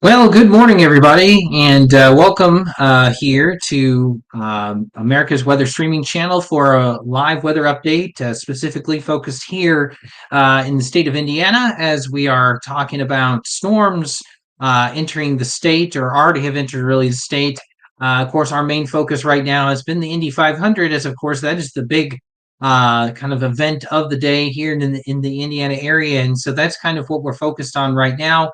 Well, good morning, everybody, and welcome here to America's Weather Streaming Channel for a live weather update, specifically focused here in the state of Indiana as we are talking about storms entering the state or already have entered really the state. Of course, our main focus right now has been the Indy 500, as of course that is the big kind of event of the day here in the Indiana area, and so that's kind of what we're focused on right now.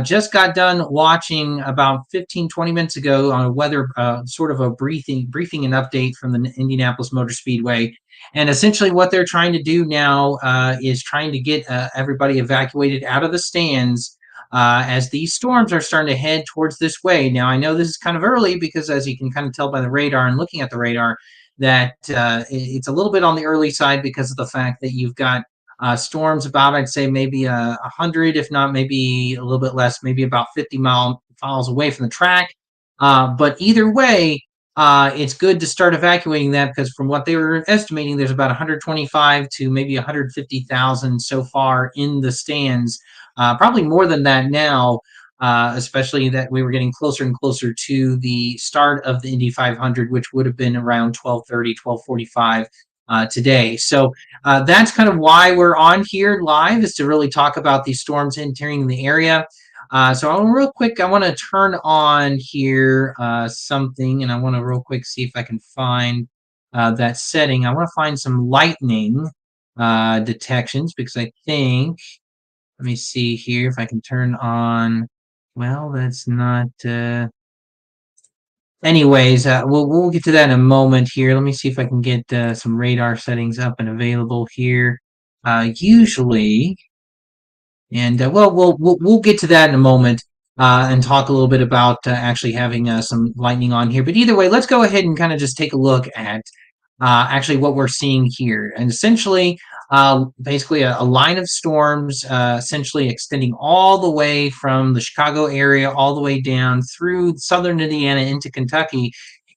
Just got done watching about 15-20 minutes ago on a weather sort of a briefing and update from the Indianapolis Motor Speedway. And essentially what they're trying to do now is trying to get everybody evacuated out of the stands as these storms are starting to head towards this way. Now, I know this is kind of early because as you can kind of tell by the radar and looking at the radar, that it's a little bit on the early side because of the fact that you've got storms about, I'd say, maybe 100, if not maybe a little bit less, maybe about 50 miles away from the track. But either way, it's good to start evacuating that because from what they were estimating, there's about 125 to maybe 150,000 so far in the stands. Probably more than that now, especially that we were getting closer and closer to the start of the Indy 500, which would have been around 12:30, 12:45 today. So that's kind of why we're on here live, is to really talk about these storms entering the area. So real quick, I want to turn on here something, and I want to real quick see if I can find that setting. I want to find some lightning detections because I think, let me see here if I can turn on, well, that's not, anyways, we'll get to that in a moment here. Let me see if I can get some radar settings up and available here. Usually, and well, we'll get to that in a moment and talk a little bit about actually having some lightning on here. But either way, let's go ahead and kind of just take a look at actually what we're seeing here. And essentially, basically a line of storms essentially extending all the way from the Chicago area all the way down through southern Indiana into Kentucky.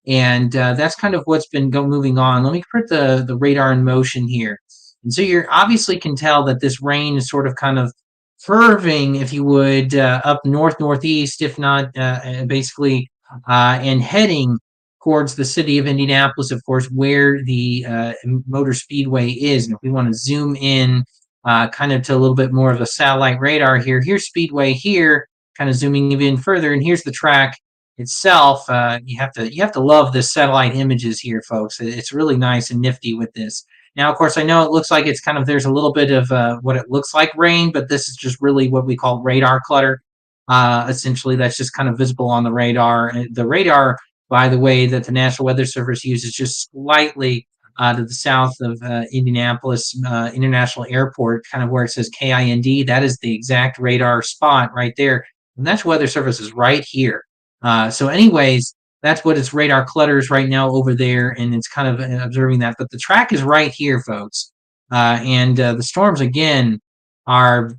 And that's kind of what's been moving on. Let me put the radar in motion here. And so you obviously can tell that this rain is sort of kind of curving, if you would, up northeast, if not basically, and heading towards the city of Indianapolis, of course, where the Motor Speedway is. And if we want to zoom in kind of to a little bit more of a satellite radar here, here's Speedway here, kind of zooming even further, and here's the track itself. You have to love the satellite images here, folks. It's really nice and nifty with this. Now, of course, I know it looks like it's kind of, there's a little bit of what it looks like rain, but this is just really what we call radar clutter. Essentially, that's just kind of visible on the radar. And the radar, by the way, that the National Weather Service uses just slightly to the south of Indianapolis International Airport, kind of where it says KIND. That is the exact radar spot right there. The National Weather Service is right here. So anyways, that's what its radar clutters right now over there, and it's kind of observing that. But the track is right here, folks. And the storms, again, are,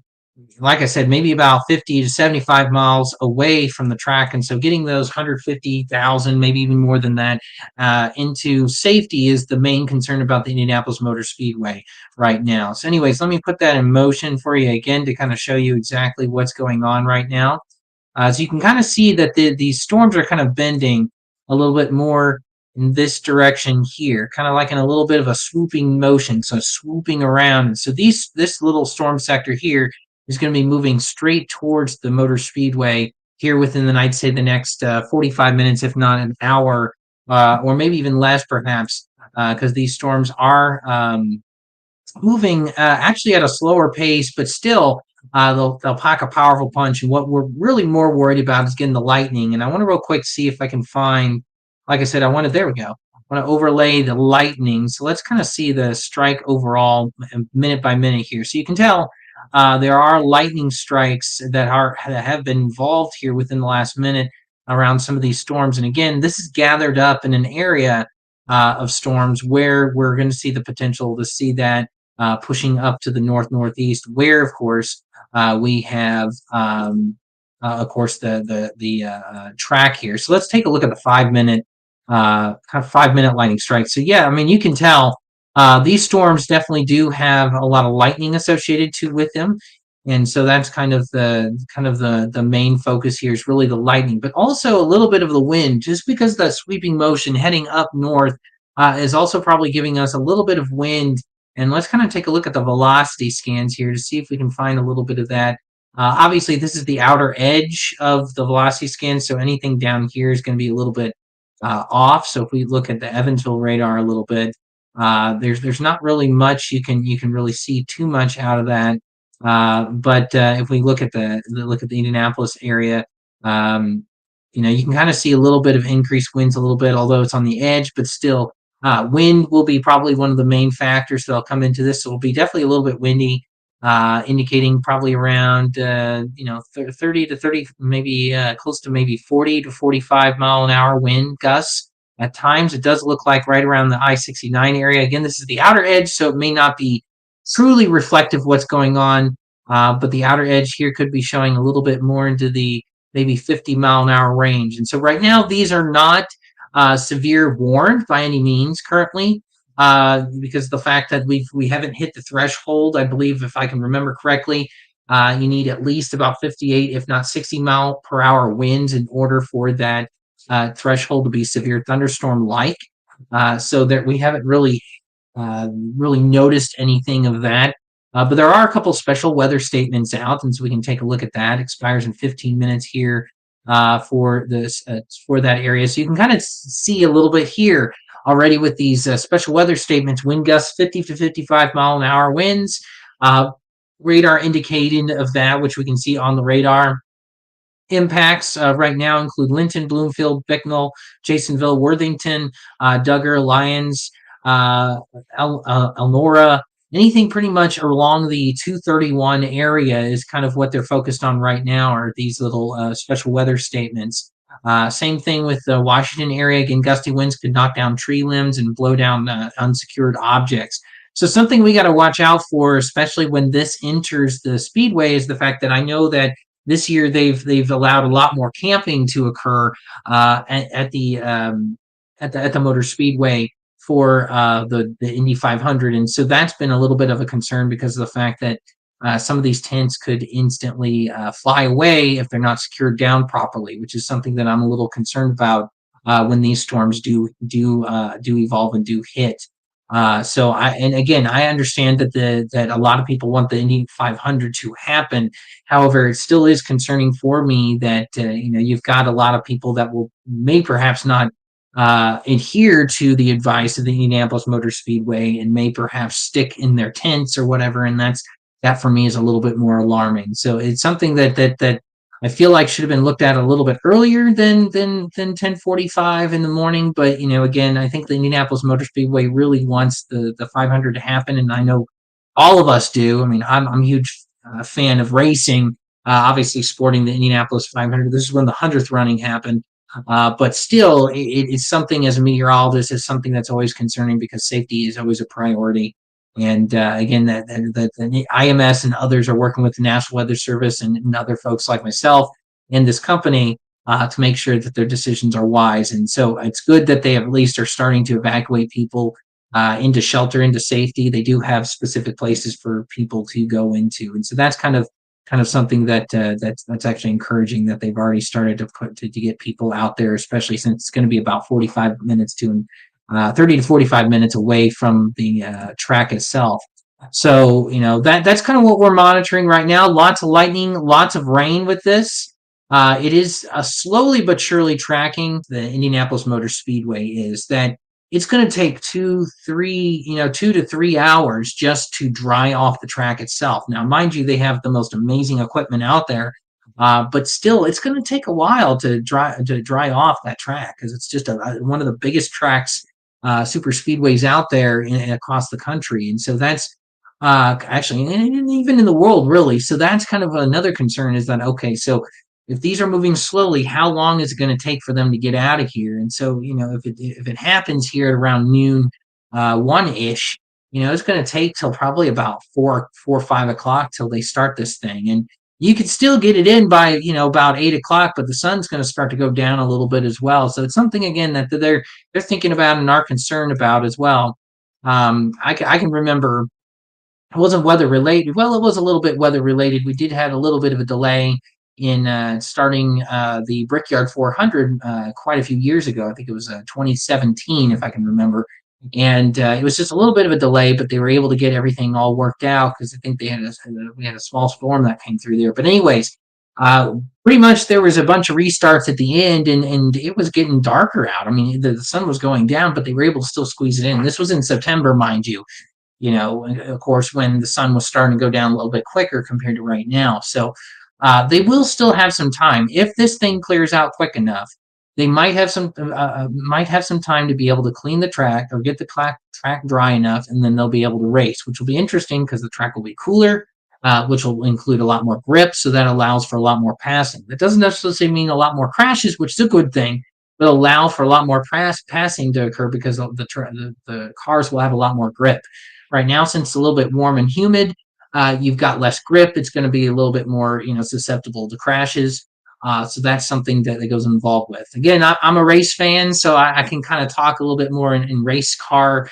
like I said, maybe about 50 to 75 miles away from the track. And so getting those 150,000, maybe even more than that, into safety is the main concern about the Indianapolis Motor Speedway right now. So anyways, let me put that in motion for you again to kind of show you exactly what's going on right now. So you can kind of see that these storms are kind of bending a little bit more in this direction here, kind of like in a little bit of a swooping motion, so swooping around. And so this little storm sector here is going to be moving straight towards the Motor Speedway here within I'd say the next 45 minutes, if not an hour, or maybe even less perhaps, because these storms are moving actually at a slower pace, but still they'll pack a powerful punch. And what we're really more worried about is getting the lightning. And I want to real quick see if I can find, like I said, there we go. I want to overlay the lightning. So let's kind of see the strike overall minute by minute here. So you can tell there are lightning strikes that have been involved here within the last minute around some of these storms. And again, this is gathered up in an area of storms where we're going to see the potential to see that pushing up to the northeast, where of course we have of course the track here. So let's take a look at the 5-minute kind of 5-minute lightning strike. So yeah, I mean, you can tell these storms definitely do have a lot of lightning associated with them. And so that's kind of the main focus here is really the lightning, but also a little bit of the wind, just because that sweeping motion heading up north is also probably giving us a little bit of wind. And let's kind of take a look at the velocity scans here to see if we can find a little bit of that. Obviously, this is the outer edge of the velocity scan, so anything down here is going to be a little bit off. So if we look at the Evansville radar a little bit, there's not really much you can really see too much out of that. But if we look at the Indianapolis area, um, you can kind of see a little bit of increased winds a little bit, although it's on the edge, but still, wind will be probably one of the main factors that'll come into this. So it'll be definitely a little bit windy, indicating probably around 30 to 30, maybe close to maybe 40 to 45 mile an hour wind gusts. At times, it does look like right around the I-69 area. Again, this is the outer edge, so it may not be truly reflective of what's going on, but the outer edge here could be showing a little bit more into the maybe 50 mile an hour range. And so right now, these are not severe warned by any means currently, because of the fact that we haven't hit the threshold. I believe, if I can remember correctly, you need at least about 58, if not 60 mile per hour winds in order for that threshold to be severe thunderstorm like. So that we haven't really noticed anything of that. But there are a couple special weather statements out, and so we can take a look at that. Expires in 15 minutes here for this for that area. So you can kind of see a little bit here already with these special weather statements: wind gusts 50 to 55 mile an hour winds. Radar indicating of that, which we can see on the radar. Impacts right now include Linton, Bloomfield, Bicknell, Jasonville, Worthington, Duggar, Lyons, Elnora. Anything pretty much along the 231 area is kind of what they're focused on right now, are these little special weather statements. Same thing with the Washington area. Again, gusty winds could knock down tree limbs and blow down unsecured objects. So something we got to watch out for, especially when this enters the speedway, is the fact that I know that this year they've allowed a lot more camping to occur at the Motor Speedway for the Indy 500, and so that's been a little bit of a concern because of the fact that some of these tents could instantly fly away if they're not secured down properly, which is something that I'm a little concerned about when these storms do evolve and do hit. And again, I understand that a lot of people want the Indy 500 to happen. However, it still is concerning for me that you've got a lot of people that may perhaps not adhere to the advice of the Indianapolis Motor Speedway and may perhaps stick in their tents or whatever, and that for me is a little bit more alarming. So it's something that I feel like should have been looked at a little bit earlier than 10:45 in the morning. But again, I think the Indianapolis Motor Speedway really wants the 500 to happen, and I know all of us do. I mean, I'm a huge fan of racing. Obviously, sporting the Indianapolis 500. This is when the 100th running happened. But still, it's something as a meteorologist, is something that's always concerning because safety is always a priority. And again, that the IMS and others are working with the National Weather Service and other folks like myself and this company to make sure that their decisions are wise. And so it's good that they at least are starting to evacuate people into shelter, into safety. They do have specific places for people to go into, and so that's kind of something that's actually encouraging that they've already started to get people out there, especially since it's going to be about 45 minutes to 30 to 45 minutes away from the track itself. So that's kind of what we're monitoring right now. Lots of lightning, lots of rain with this. It is slowly but surely tracking. The Indianapolis Motor Speedway is that it's going to take 2 to 3 hours just to dry off the track itself. Now, mind you, they have the most amazing equipment out there, but still, it's going to take a while to dry off that track because it's just one of the biggest tracks, super speedways out there across the country, and so that's actually, and even in the world, really. So that's kind of another concern, is that okay, so if these are moving slowly, how long is it going to take for them to get out of here? And so, if it happens here at around noon, 1-ish, it's going to take till probably about 4 or 5 o'clock till they start this thing. And you could still get it in by, about 8 o'clock, but the sun's going to start to go down a little bit as well. So it's something, again, that they're thinking about and are concerned about as well. I can remember it wasn't weather related. Well, it was a little bit weather related. We did have a little bit of a delay in starting the Brickyard 400 quite a few years ago. I think it was 2017, if I can remember. And it was just a little bit of a delay, but they were able to get everything all worked out because I think we had a small storm that came through there. But anyways, uh, pretty much there was a bunch of restarts at the end, and it was getting darker out. I mean, the sun was going down, but they were able to still squeeze it in. This was in September, mind you, of course, when the sun was starting to go down a little bit quicker compared to right now. So they will still have some time if this thing clears out quick enough. They might have some time to be able to clean the track or get the track dry enough, and then they'll be able to race, which will be interesting because the track will be cooler, which will include a lot more grip, so that allows for a lot more passing. That doesn't necessarily mean a lot more crashes, which is a good thing, but allow for a lot more passing to occur because the cars will have a lot more grip. Right now, since it's a little bit warm and humid, you've got less grip. It's going to be a little bit more, susceptible to crashes. So that's something that goes involved with. Again, I'm a race fan, so I can kind of talk a little bit more in race car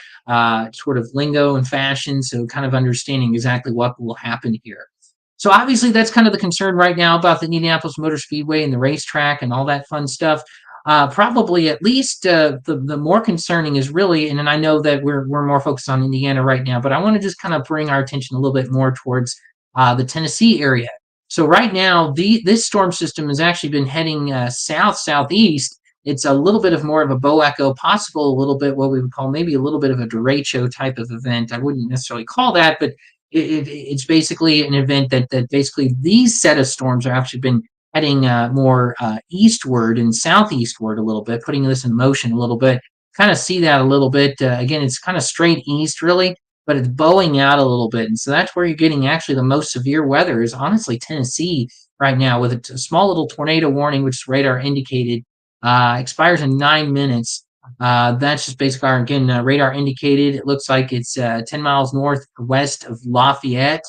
sort of lingo and fashion, so kind of understanding exactly what will happen here. So obviously, that's kind of the concern right now about the Indianapolis Motor Speedway and the racetrack and all that fun stuff. Probably at least the more concerning is really, and I know that we're more focused on Indiana right now, but I want to just kind of bring our attention a little bit more towards the Tennessee area. So right now, this storm system has actually been heading south southeast. It's a little bit of more of a bow echo, possible a little bit what we would call maybe a little bit of a derecho type of event. I wouldn't necessarily call that, but it's basically an event that basically these set of storms are actually been heading more eastward and southeastward a little bit, putting this in motion a little bit. Kind of see that a little bit. Again, it's kind of straight east, really, but it's bowing out a little bit. And so that's where you're getting actually the most severe weather is honestly Tennessee right now with a small little tornado warning, which is radar indicated, expires in 9 minutes. That's just basically again, radar indicated. It looks like it's 10 miles northwest of Lafayette.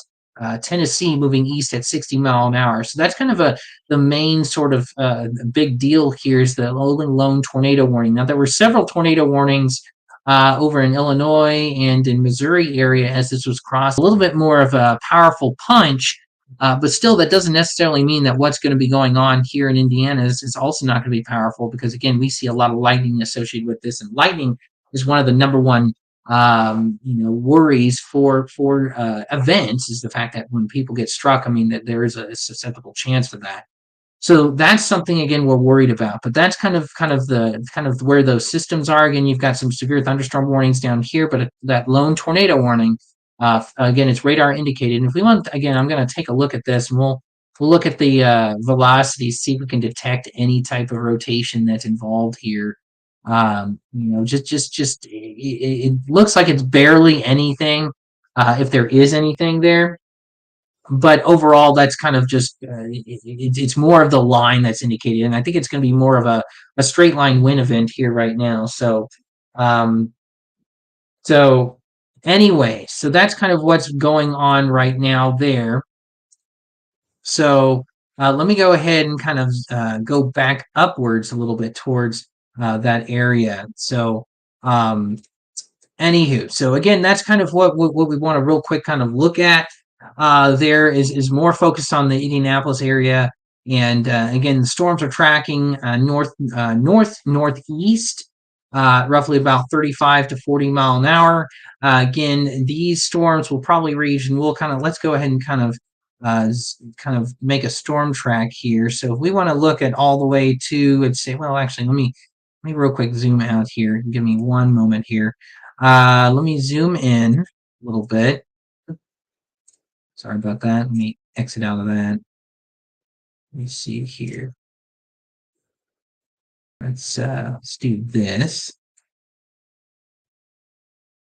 Tennessee moving east at 60 mile an hour. So that's kind of the main sort of big deal here is the lone tornado warning. Now there were several tornado warnings over in Illinois and in Missouri area as this was crossed. A little bit more of a powerful punch, but still that doesn't necessarily mean that what's going to be going on here in Indiana is also not going to be powerful because again we see a lot of lightning associated with this, and lightning is one of the number one worries for events is the fact that when people get struck, I mean that there is a susceptible chance for that. So that's something again we're worried about. But that's kind of where those systems are. Again, you've got some severe thunderstorm warnings down here, but that lone tornado warning, again, it's radar indicated. And if we want, again, I'm going to take a look at this, and we'll look at the velocity, see if we can detect any type of rotation that's involved here. It looks like it's barely anything, if there is anything there. But overall, that's kind of just it's more of the line that's indicated, and I think it's going to be more of a straight line win event here right now. Um, so anyway, so that's kind of what's going on right now there. So let me go ahead and kind of go back upwards a little bit towards that area. So anywho, so again, that's kind of what we want to real quick kind of look at. There is more focused on the Indianapolis area, and again, the storms are tracking northeast, roughly about 35 to 40 mile an hour. Again, these storms will probably reach, and let's go ahead and kind of make a storm track here. So if we want to look at all the way to, and say, well, actually, let me real quick zoom out here. Give me one moment here. Let me zoom in a little bit. Sorry about that. Let me exit out of that. Let me see here. Let's do this.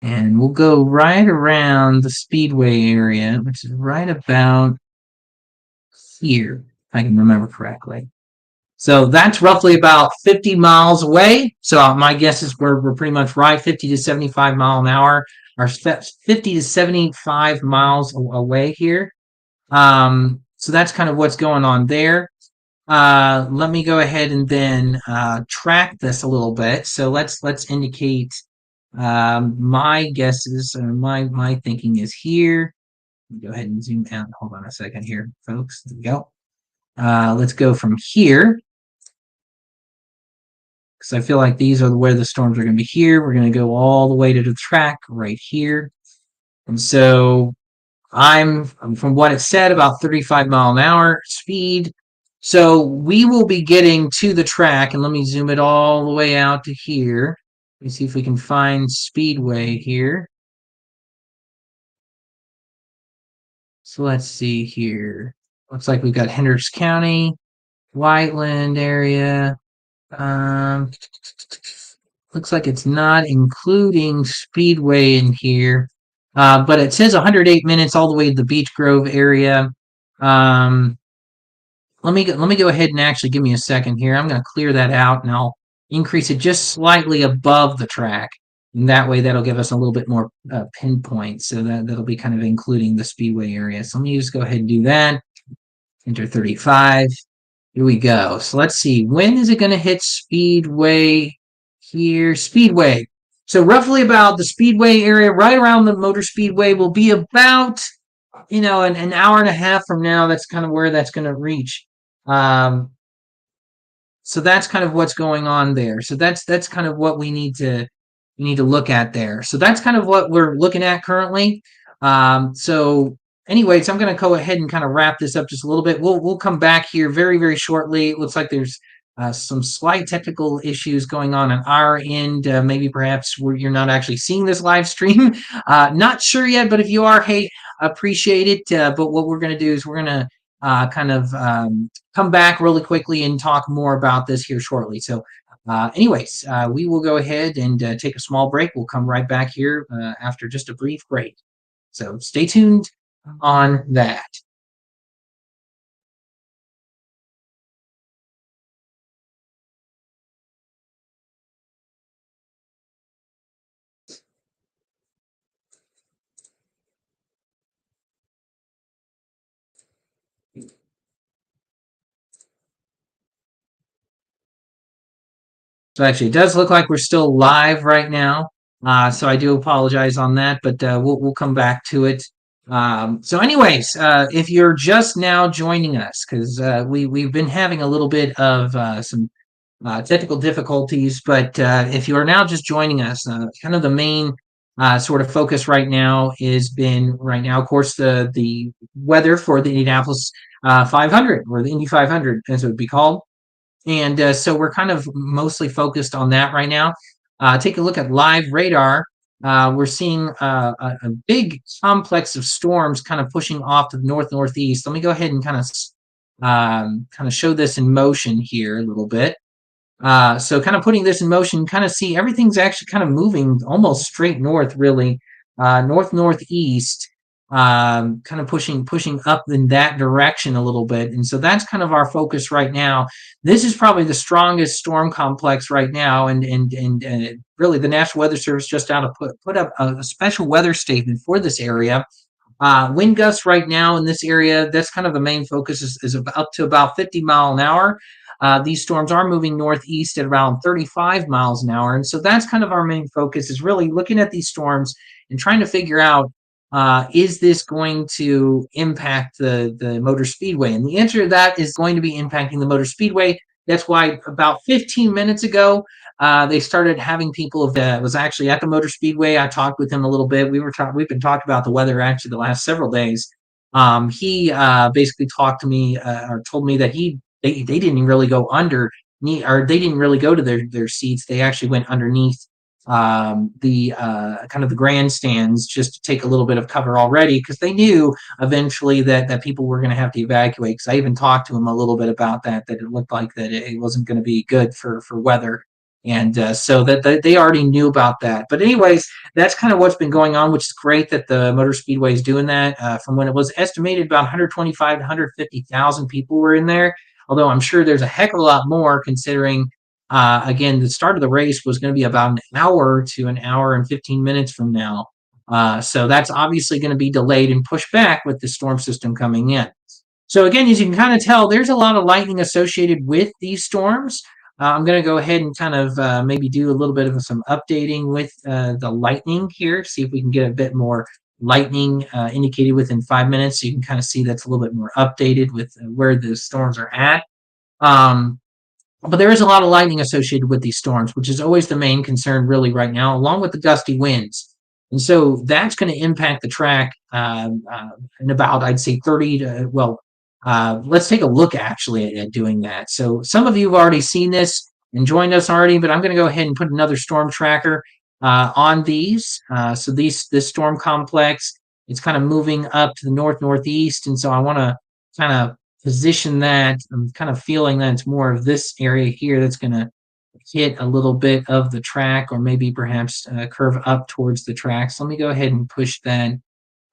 And we'll go right around the Speedway area, which is right about here, if I can remember correctly. So that's roughly about 50 miles away. So my guess is we're pretty much right, 50 to 75 mile an hour, or 50 to 75 miles away here. So that's kind of what's going on there. Let me go ahead and then track this a little bit. So let's indicate my guesses or my thinking is here. Go ahead and zoom out. Hold on a second here, folks. There we go. Let's go from here, because I feel like these are where the storms are going to be here. We're going to go all the way to the track right here. And so I'm from what it said, about 35-mile-an-hour speed. So we will be getting to the track, and let me zoom it all the way out to here. Let me see if we can find Speedway here. So let's see here. Looks like we've got Hendricks County, Whiteland area. Looks like it's not including Speedway in here, but it says 108 minutes all the way to the Beech Grove area. Let me go ahead and actually give me a second here. I'm going to clear that out, and I'll increase it just slightly above the track. And that way, that'll give us a little bit more pinpoint. So that'll be kind of including the Speedway area. So let me just go ahead and do that. Enter 35. Here we go. So let's see. When is it going to hit Speedway here? Speedway. So roughly about the Speedway area, right around the Motor Speedway, will be about, an hour and a half from now. That's kind of where that's going to reach. So that's kind of what's going on there. So that's kind of what we need to look at there. So that's kind of what we're looking at currently. So anyways, I'm going to go ahead and kind of wrap this up just a little bit. We'll come back here very, very shortly. It looks like there's some slight technical issues going on our end. Maybe perhaps you're not actually seeing this live stream. Not sure yet, but if you are, hey, appreciate it. But what we're going to do is we're going to kind of come back really quickly and talk more about this here shortly. So anyways, we will go ahead and take a small break. We'll come right back here after just a brief break. So stay tuned on that. So actually, it does look like we're still live right now. So I do apologize on that, but we'll come back to it. So anyways, if you're just now joining us, because we've been having a little bit of some technical difficulties, but if you are now just joining us, kind of the main sort of focus right now is been right now, of course, the weather for the Indianapolis 500, or the Indy 500, as it would be called. And so we're kind of mostly focused on that right now. Take a look at live radar. We're seeing a big complex of storms kind of pushing off to the northeast. Let me go ahead and kind of show this in motion here a little bit. So kind of putting this in motion, kind of see everything's actually kind of moving almost straight north, really, northeast, kind of pushing up in that direction a little bit. And so that's kind of our focus right now. This is probably the strongest storm complex right now, and really the National Weather Service just out to put up a special weather statement for this area. Wind gusts right now in this area, that's kind of the main focus, is up to about 50 mile an hour. These storms are moving northeast at around 35 miles an hour. And so that's kind of our main focus, is really looking at these storms and trying to figure out, is this going to impact the motor speedway? And the answer to that is going to be impacting the motor speedway. That's why about 15 minutes ago, they started having people that was actually at the motor speedway. I talked with him a little bit. We've been talking about the weather actually the last several days. He basically talked to me, or told me that they didn't really go under, or they didn't really go to their seats. They actually went underneath the kind of the grandstands, just to take a little bit of cover already, because they knew eventually that people were going to have to evacuate. Because I even talked to him a little bit about that it looked like that it wasn't going to be good for weather. And so that they already knew about that. But anyways, that's kind of what's been going on, which is great that the Motor Speedway is doing that. From when it was estimated about 125 to 150,000 people were in there, although I'm sure there's a heck of a lot more, considering, again, the start of the race was going to be about an hour to an hour and 15 minutes from now. So that's obviously going to be delayed and pushed back with the storm system coming in. So again, as you can kind of tell, there's a lot of lightning associated with these storms. I'm going to go ahead and kind of maybe do a little bit of some updating with the lightning here, see if we can get a bit more lightning indicated within 5 minutes. So you can kind of see that's a little bit more updated with where the storms are at. Um, but there is a lot of lightning associated with these storms, which is always the main concern really right now, along with the gusty winds. And so that's going to impact the track in about, I'd say, 30 to, well, let's take a look actually at doing that. So some of you have already seen this and joined us already, but I'm going to go ahead and put another storm tracker on these. So this storm complex, it's kind of moving up to the northeast. And so I want to kind of position that. I'm kind of feeling that it's more of this area here that's going to hit a little bit of the track, or maybe perhaps curve up towards the track. So let me go ahead and push that.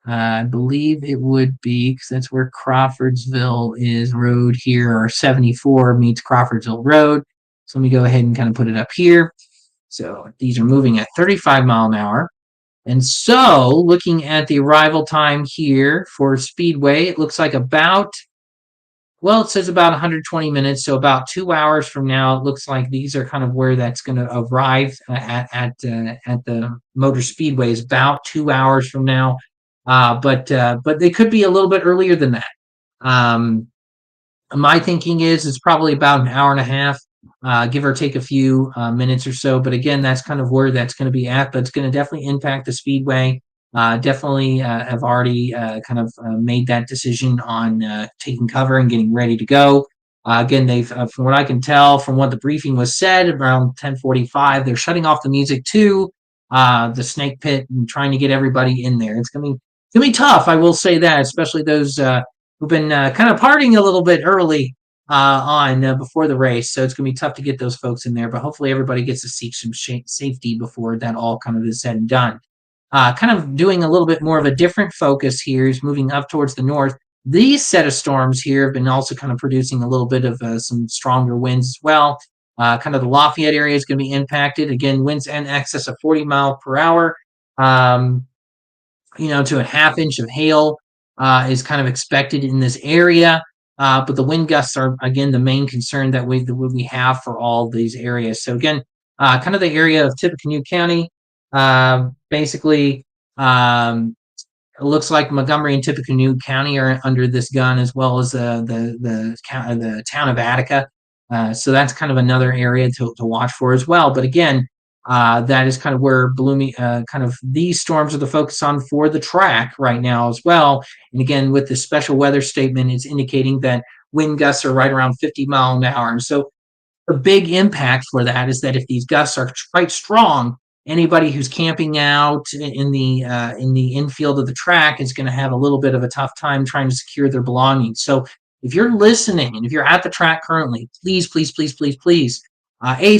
I believe it would be, because that's where Crawfordsville is road here, or 74 meets Crawfordsville Road. So let me go ahead and kind of put it up here. So these are moving at 35 mile an hour. And so looking at the arrival time here for Speedway, it looks like about, well, it says about 120 minutes, so about 2 hours from now. It looks like these are kind of where that's going to arrive at the Motor Speedway, is about 2 hours from now. But they could be a little bit earlier than that. My thinking is it's probably about an hour and a half, give or take a few minutes or so. But again, that's kind of where that's going to be at. But it's going to definitely impact the Speedway. Definitely have already kind of made that decision on taking cover and getting ready to go. Again, they've, from what I can tell, from what the briefing was said, around 10:45, they're shutting off the music to the snake pit and trying to get everybody in there. It's gonna be tough, I will say that, especially those who've been kind of partying a little bit early on before the race. So it's going to be tough to get those folks in there, but hopefully everybody gets to seek some safety before that all kind of is said and done. Kind of doing a little bit more of a different focus here is moving up towards the north. These set of storms here have been also kind of producing a little bit of some stronger winds as well. Kind of the Lafayette area is going to be impacted. Again, winds in excess of 40 miles per hour, to a half inch of hail is kind of expected in this area. But the wind gusts are, again, the main concern that we have for all these areas. So again, kind of the area of Tippecanoe County, basically, it looks like Montgomery and Tippecanoe County are under this gun, as well as the town of Attica. So that's kind of another area to watch for as well. But again, that is kind of where kind of these storms are the focus on for the track right now as well. And again, with the special weather statement, it's indicating that wind gusts are right around 50 miles an hour. And so the big impact for that is that if these gusts are quite strong, anybody who's camping out in the infield of the track is going to have a little bit of a tough time trying to secure their belongings. So if you're listening and if you're at the track currently, please, please, please, please, please,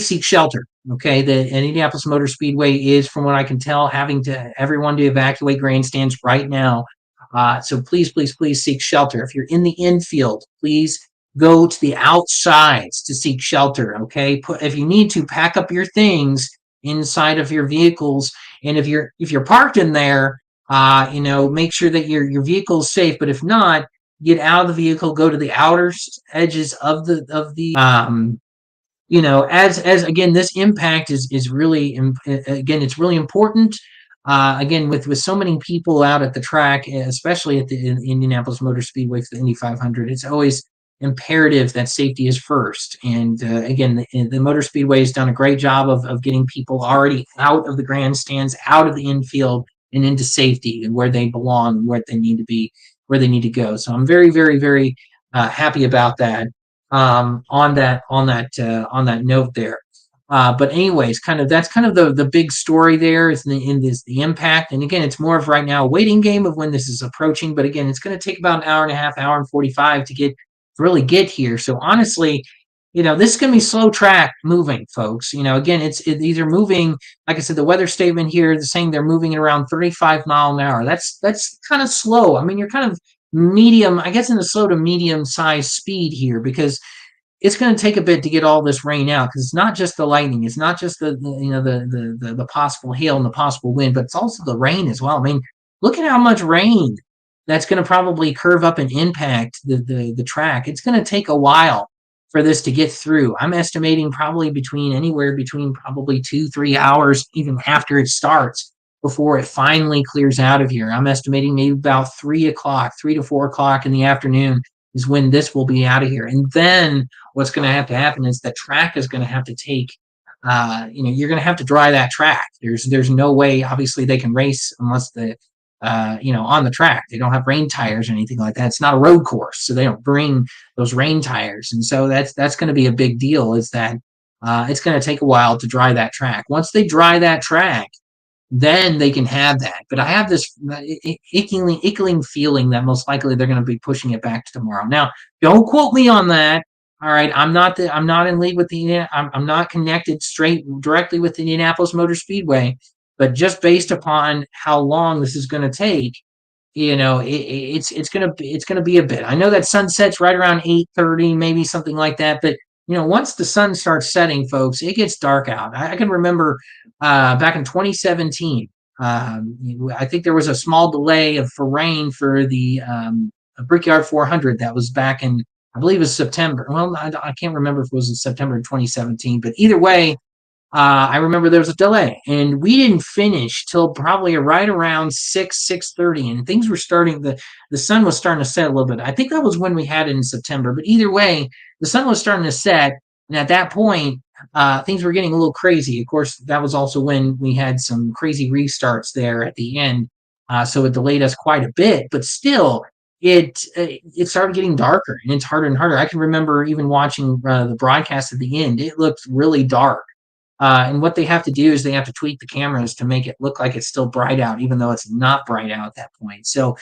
seek shelter. Okay, the Indianapolis Motor Speedway is, from what I can tell, having everyone to evacuate grandstands right now. So please, please, please seek shelter. If you're in the infield, please go to the outsides to seek shelter. Okay, if you need to, pack up your things inside of your vehicles, and if you're parked in there, make sure that your vehicle is safe. But if not, get out of the vehicle, go to the outer edges of the as again, this impact is really, again, it's really important. Again, with so many people out at the track, especially at the Indianapolis Motor Speedway for the Indy 500, it's always imperative that safety is first. And again, the Motor Speedway has done a great job of getting people already out of the grandstands, out of the infield, and into safety and where they belong, where they need to be, where they need to go. So I'm very, very, very happy about that. On that note there. But anyways, that's kind of the big story there is the impact. And again, it's more of right now a waiting game of when this is approaching. But again, it's going to take about an hour and a half, hour and 45 to really get here. So honestly, this is going to be slow track moving, folks. Again, these are moving. Like I said, the weather statement here is saying they're moving at around 35 miles an hour. That's kind of slow. I mean, you're kind of medium, I guess, in the slow to medium size speed here, because it's going to take a bit to get all this rain out, because it's not just the lightning, it's not just the possible hail and the possible wind, but it's also the rain as well. I mean, look at how much rain that's going to probably curve up and impact the track. It's going to take a while for this to get through. I'm estimating probably anywhere between probably 2-3 hours even after it starts before it finally clears out of here. I'm estimating maybe about 3 o'clock, 3 to 4 o'clock in the afternoon is when this will be out of here. And then what's going to have to happen is the track is going to have to take, you're going to have to dry that track. There's no way, obviously, they can race unless on the track. They don't have rain tires or anything like that. It's not a road course, so they don't bring those rain tires. And so that's going to be a big deal, is that it's going to take a while to dry that track. Once they dry that track, then they can have that. But I have this ickling feeling that most likely they're going to be pushing it back to tomorrow. Now, don't quote me on that. All right, I'm not in league with I'm not connected directly with the Indianapolis Motor Speedway, but just based upon how long this is going to take, it's gonna be a bit. I know that sun sets right around 8:30, maybe something like that. But once the sun starts setting, folks, it gets dark out. I can remember back in 2017. I think there was a small delay for rain for the Brickyard 400. That was back in, I believe, it was September. Well, I can't remember if it was in September 2017, but either way, I remember there was a delay, and we didn't finish till probably right around 6:30, and things were starting. The sun was starting to set a little bit. I think that was when we had it in September. But either way, the sun was starting to set, and at that point, things were getting a little crazy. Of course, that was also when we had some crazy restarts there at the end, so it delayed us quite a bit. But still, it started getting darker, and it's harder and harder. I can remember even watching the broadcast at the end; it looked really dark. And what they have to do is they have to tweak the cameras to make it look like it's still bright out, even though it's not bright out at that point. So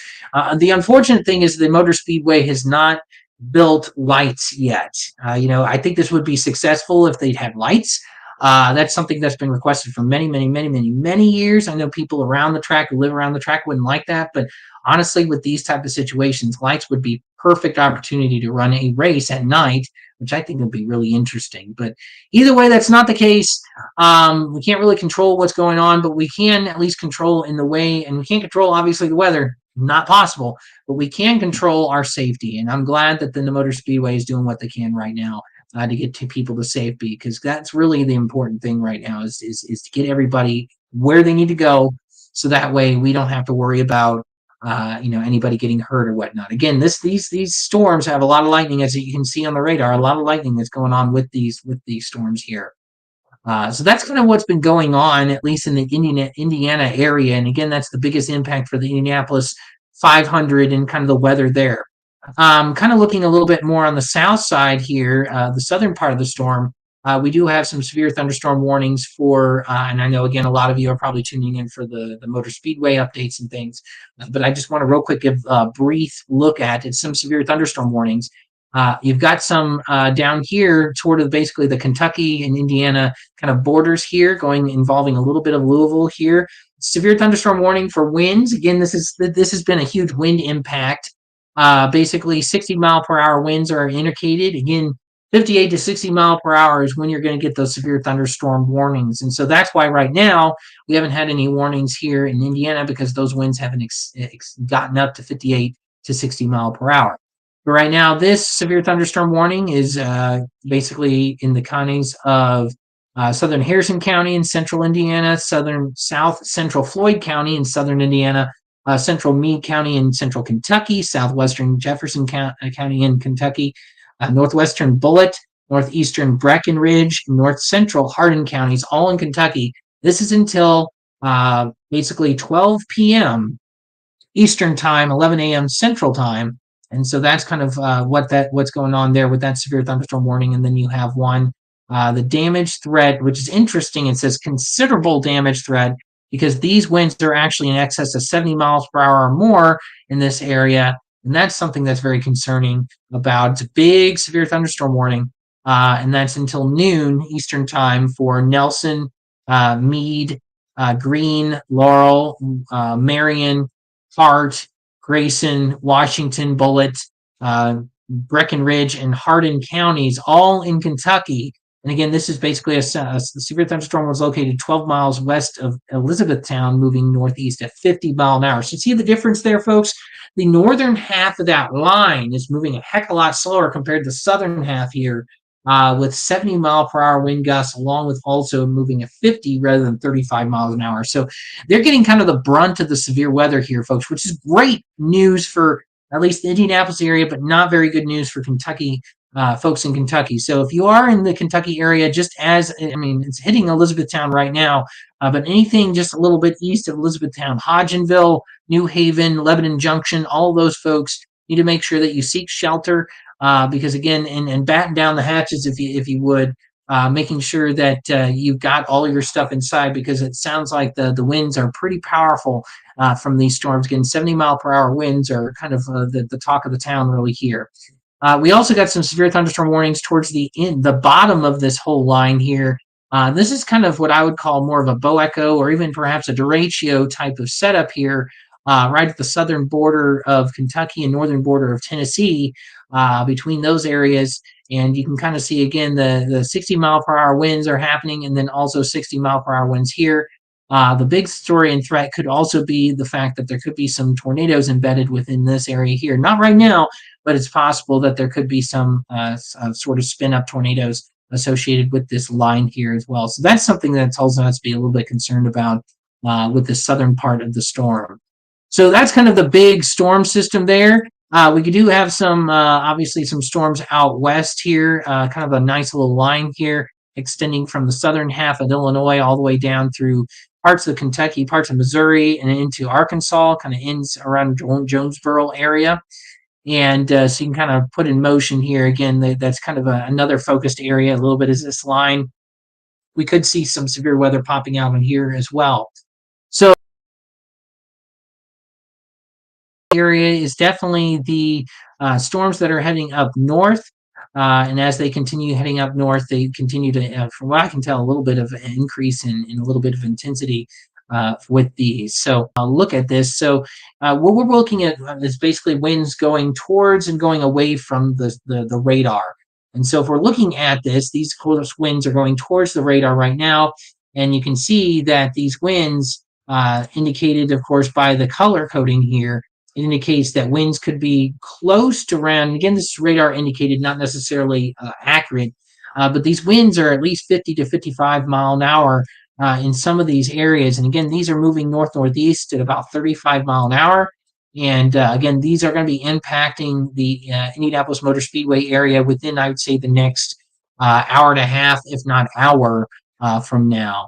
the unfortunate thing is the Motor Speedway has not built lights yet. I think this would be successful if they'd had lights. That's something that's been requested for many, many, many, many, many years. I know people around the track who live around the track wouldn't like that, but honestly, with these type of situations, lights would be perfect opportunity to run a race at night, which I think would be really interesting. But either way, that's not the case. We can't really control what's going on, but we can at least control in the way, and we can't control, obviously, the weather. Not possible, but we can control our safety. And I'm glad that the Motor Speedway is doing what they can right now to get to people to safety, because that's really the important thing right now is to get everybody where they need to go, so that way we don't have to worry about anybody getting hurt or whatnot. Again, these storms have a lot of lightning, as you can see on the radar. A lot of lightning that's going on with these storms here. So that's kind of what's been going on, at least in the Indiana area. And again, that's the biggest impact for the Indianapolis 500 and kind of the weather there. Kind of looking a little bit more on the south side here, the southern part of the storm. We do have some severe thunderstorm warnings for, and I know, again, a lot of you are probably tuning in for the Motor Speedway updates and things, but I just want to real quick give a brief look at it. Some severe thunderstorm warnings. You've got some down here toward basically the Kentucky and Indiana kind of borders here, involving a little bit of Louisville here. Severe thunderstorm warning for winds. Again, this has been a huge wind impact. Basically 60-mile-per-hour winds are indicated. Again, 58 to 60 mile per hour is when you're going to get those severe thunderstorm warnings. And so that's why right now we haven't had any warnings here in Indiana, because those winds haven't gotten up to 58 to 60 mile per hour. But right now, this severe thunderstorm warning is basically in the counties of southern Harrison County in central Indiana, south central Floyd County in southern Indiana, central Meade County in central Kentucky, southwestern Jefferson County in Kentucky, northwestern Bullitt, northeastern Breckenridge, north central Hardin counties, all in Kentucky. This is until basically 12 p.m. Eastern time, 11 a.m. Central time. And so that's kind of what's going on there with that severe thunderstorm warning. And then you have the damage threat, which is interesting. It says considerable damage threat, because these winds are actually in excess of 70 miles per hour or more in this area. And that's something that's very concerning about. It's a big severe thunderstorm warning, and that's until noon Eastern time for Nelson, Meade, Greene, Laurel, Marion, Hart, Grayson, Washington, Bullitt, Breckenridge, and Hardin counties, all in Kentucky. And again, this is basically a severe thunderstorm was located 12 miles west of Elizabethtown, moving northeast at 50 miles an hour. So see the difference there, folks? The northern half of that line is moving a heck of a lot slower compared to the southern half here with 70-mile-per-hour wind gusts, along with also moving at 50 rather than 35 miles an hour. So they're getting kind of the brunt of the severe weather here, folks, which is great news for at least the Indianapolis area, but not very good news for Kentucky, folks in Kentucky. So if you are in the Kentucky area, just as, I mean, it's hitting Elizabethtown right now, but anything just a little bit east of Elizabethtown, Hodgenville, New Haven, Lebanon Junction, all those folks need to make sure that you seek shelter, because again, and batten down the hatches if you would, making sure that you've got all your stuff inside, because it sounds like the winds are pretty powerful from these storms. Again, 70-mile-per-hour winds are kind of the talk of the town really here. We also got some severe thunderstorm warnings towards the bottom of this whole line here. This is kind of what I would call more of a bow echo, or even perhaps a derecho type of setup here, right at the southern border of Kentucky and northern border of Tennessee, between those areas. And you can kind of see again the 60-mile-per-hour winds are happening, and then also 60-mile-per-hour winds here. The big story and threat could also be the fact that there could be some tornadoes embedded within this area here. Not right now, but it's possible that there could be some sort of spin-up tornadoes associated with this line here as well. So that's something that tells us to be a little bit concerned about with the southern part of the storm. So that's kind of the big storm system there. We do have some, obviously, some storms out west here, kind of a nice little line here extending from the southern half of Illinois all the way down through parts of Kentucky, parts of Missouri, and into Arkansas, kind of ends around Jonesboro area. And so you can kind of put in motion here. Again, that's kind of another focused area. A little bit is this line. We could see some severe weather popping out in here as well. So area is definitely the storms that are heading up north. And as they continue heading up north, they continue to, from what I can tell, a little bit of an increase in a little bit of intensity with these. So I'll look at this. So what we're looking at is basically winds going towards and going away from the radar. And so if we're looking at this, these close winds are going towards the radar right now. And you can see that these winds, indicated, of course, by the color coding here, it indicates that winds could be close to around, again, this is radar indicated, not necessarily accurate, but these winds are at least 50 to 55 mile an hour in some of these areas. And again, these are moving north-northeast at about 35 mile an hour. And again, these are going to be impacting the Indianapolis Motor Speedway area within, I would say, the next hour and a half, if not hour from now.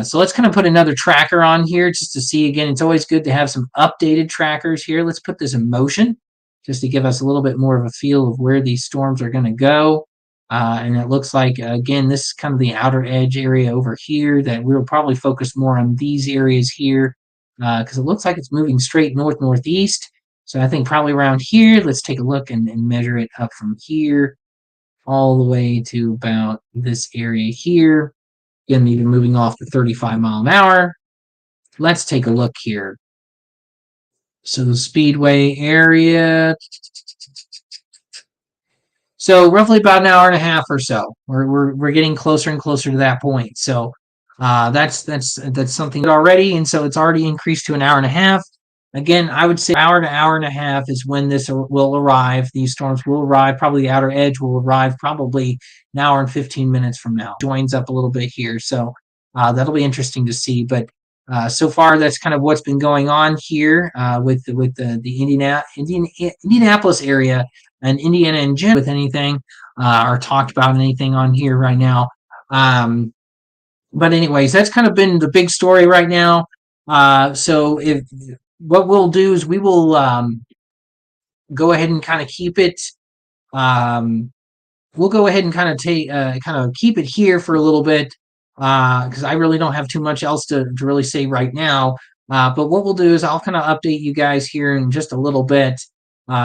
So let's kind of put another tracker on here just to see. Again, it's always good to have some updated trackers here. Let's put this in motion just to give us a little bit more of a feel of where these storms are going to go. And it looks like, again, this is kind of the outer edge area over here that we'll probably focus more on these areas here because it looks like it's moving straight north-northeast. So I think probably around here, let's take a look and measure it up from here all the way to about this area here. Again, even moving off to 35 mile an hour. Let's take a look here. So the Speedway area. So roughly about an hour and a half or so. We're getting closer and closer to that point. So that's something already, and so it's already increased to an hour and a half. Again, I would say hour to hour and a half is when this will arrive. These storms will arrive. Probably the outer edge will arrive probably an hour and 15 minutes from now. Joins up a little bit here. So that'll be interesting to see. But so far, that's kind of what's been going on here with the Indianapolis area and Indiana in general with anything or talked about anything on here right now. But anyways, that's kind of been the big story right now. So what we'll do is we will go ahead and kind of keep it. We'll go ahead and kind of keep it here for a little bit because I really don't have too much else to really say right now. But what we'll do is I'll kind of update you guys here in just a little bit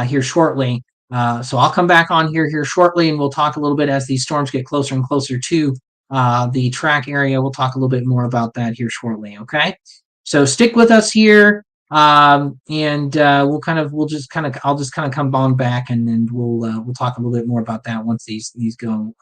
here shortly. So I'll come back on here shortly, and we'll talk a little bit as these storms get closer and closer to the track area. We'll talk a little bit more about that here shortly. Okay, so stick with us here, and I'll just kind of come on back, and then we'll talk a little bit more about that once these go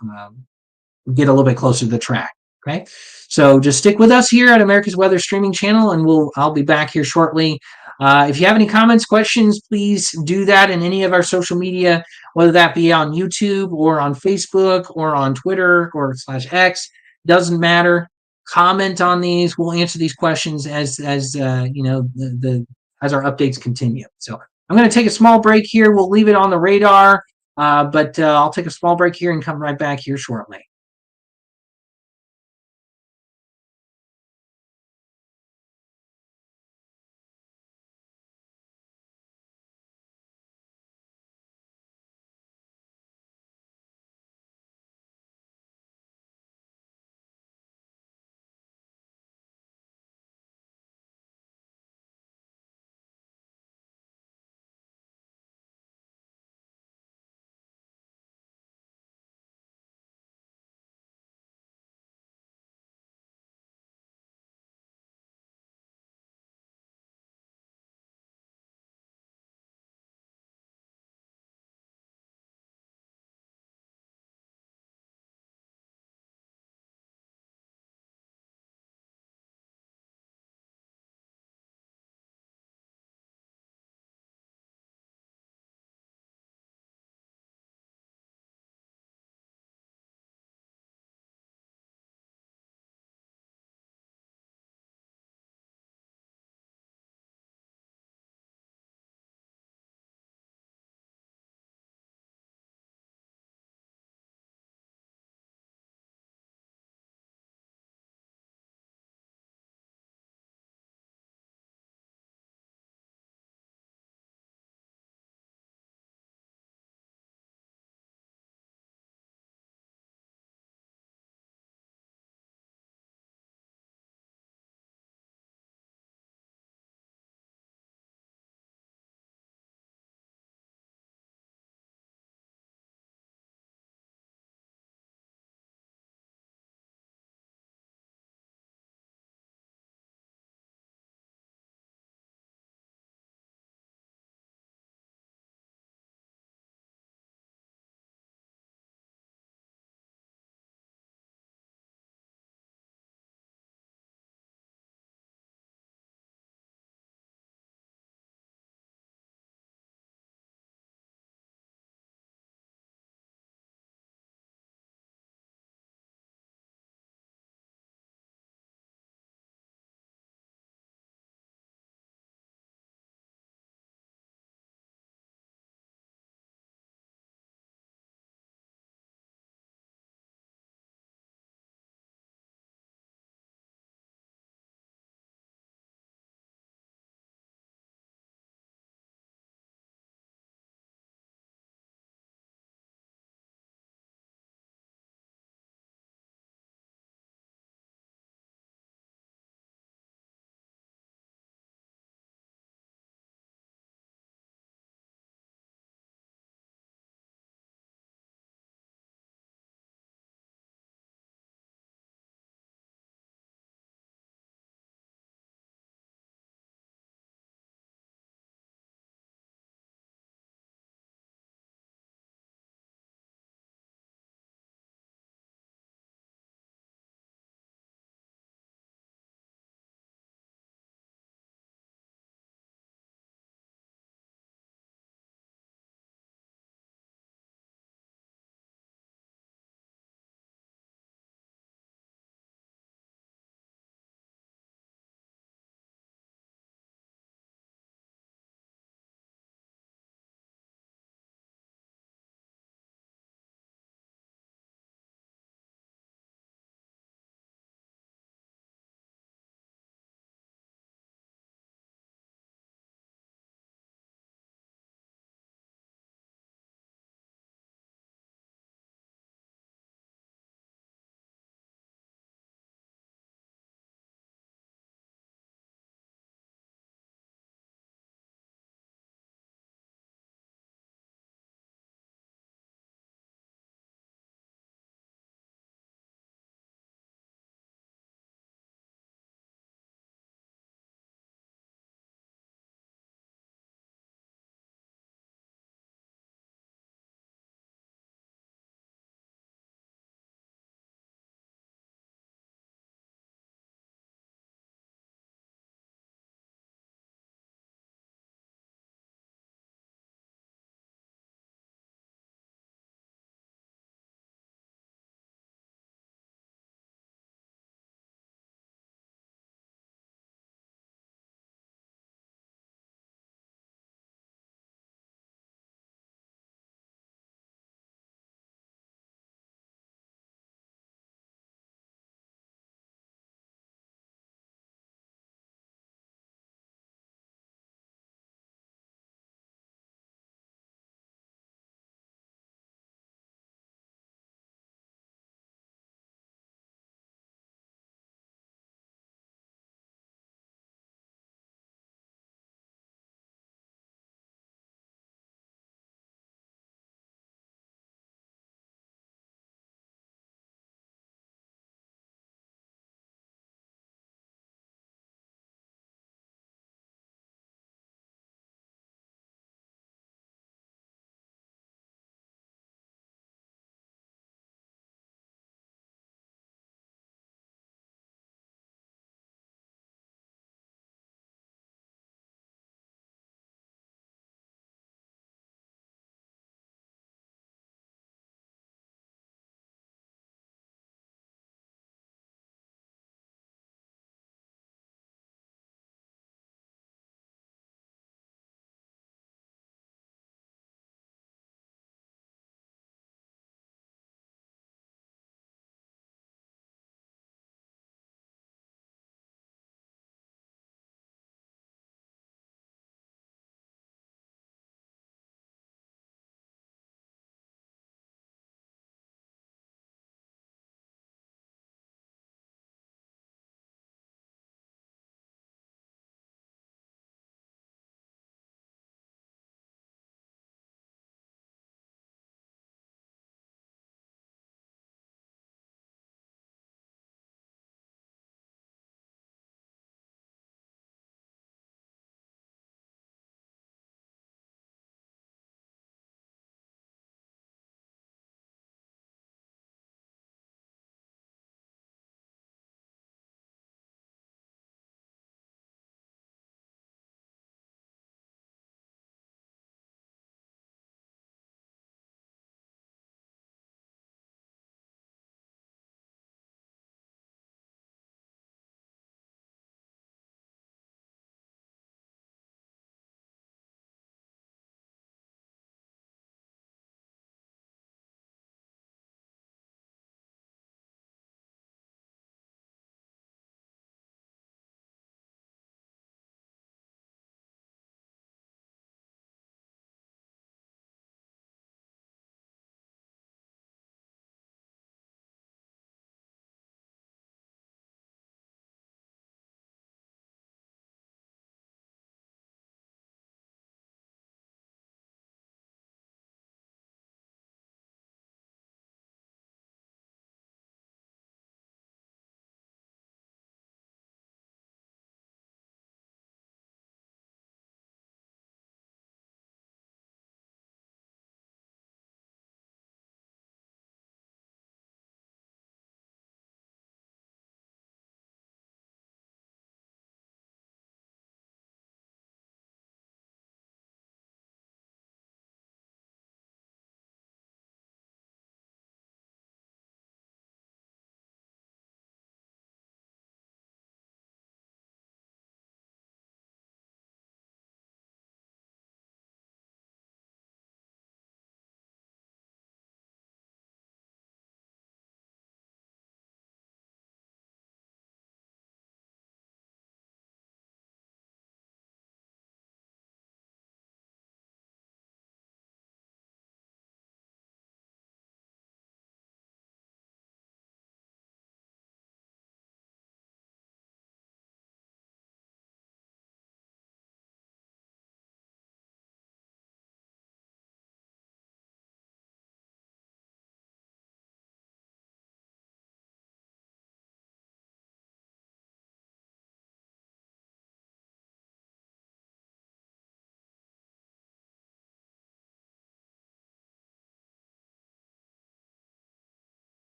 get a little bit closer to the track. Okay, so just stick with us here at America's Weather streaming channel, and I'll be back here shortly. If you have any comments, questions, please do that in any of our social media, whether that be on YouTube or on Facebook or on Twitter or /X. Doesn't matter. Comment on these. We'll answer these questions as as our updates continue. So I'm going to take a small break here. We'll leave it on the radar, but I'll take a small break here and come right back here shortly.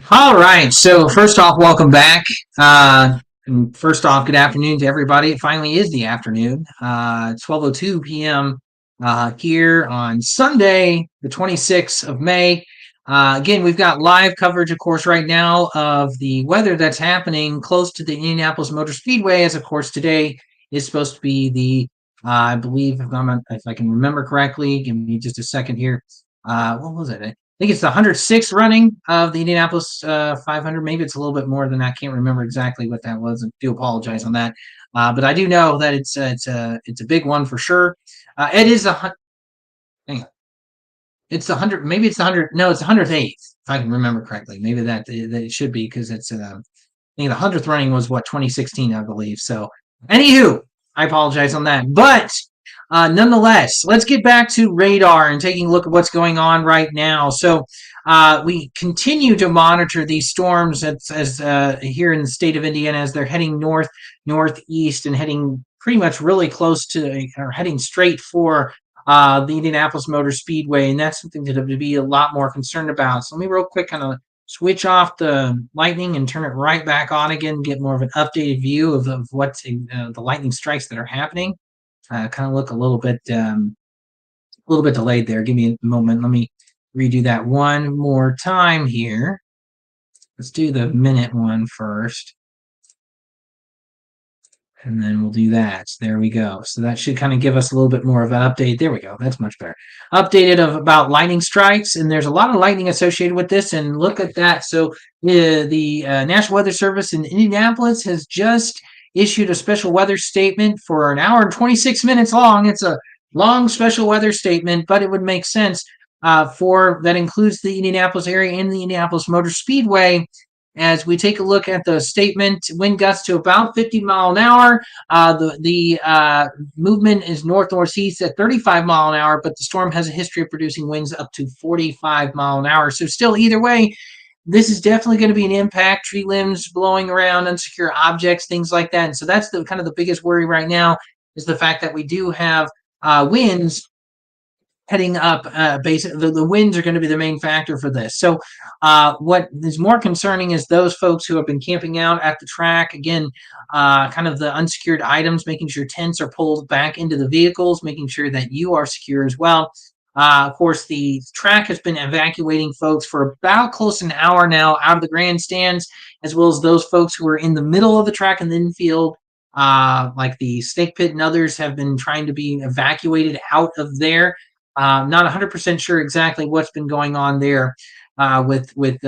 All right. So first off, welcome back. And first off, good afternoon to everybody. It finally is the afternoon. 12:02 p.m. Here on Sunday, the 26th of May. Again, we've got live coverage, of course, right now of the weather that's happening close to the Indianapolis Motor Speedway. As of course, today is supposed to be the, I believe, if I can remember correctly, give me just a second here. What was it? Think it's the 106th running of the Indianapolis 500. Maybe it's a little bit more than that. I can't remember exactly what that was. I do apologize on that, but I do know that it's a big one for sure. It is a hang on. It's the 100. Maybe it's the 100. No, it's the 108th. If I can remember correctly, maybe that it should be because it's I think the 100th running was what 2016, I believe. So, anywho, I apologize on that, but nonetheless, let's get back to radar and taking a look at what's going on right now. So, we continue to monitor these storms as here in the state of Indiana as they're heading north, northeast, and heading pretty much really close to or heading straight for the Indianapolis Motor Speedway, and that's something to be a lot more concerned about. So let me real quick kind of switch off the lightning and turn it right back on again, get more of an updated view of what's the lightning strikes that are happening. Kind of look a little bit delayed there. Give me a moment. Let me redo that one more time here. Let's do the minute one first. And then we'll do that. There we go. So that should kind of give us a little bit more of an update. There we go. That's much better. Updated of about lightning strikes, and there's a lot of lightning associated with this. And look at that. So the National Weather Service in Indianapolis has just issued a special weather statement for an hour and 26 minutes long. It's a long special weather statement, but it would make sense for that includes the Indianapolis area and the Indianapolis Motor Speedway. As we take a look at the statement, wind gusts to about 50 mile an hour. The movement is north-northeast at 35 mile an hour, but the storm has a history of producing winds up to 45 mile an hour. So still, either way, this is definitely going to be an impact. Tree limbs blowing around, unsecure objects, things like that. And so that's the kind of the biggest worry right now is the fact that we do have winds heading up. Basically, the winds are going to be the main factor for this. So, what is more concerning is those folks who have been camping out at the track. Again, kind of the unsecured items, making sure tents are pulled back into the vehicles, making sure that you are secure as well. Of course, the track has been evacuating folks for about close to an hour now out of the grandstands, as well as those folks who are in the middle of the track and the infield. Like the Snake Pit and others have been trying to be evacuated out of there. Not 100% sure exactly what's been going on there with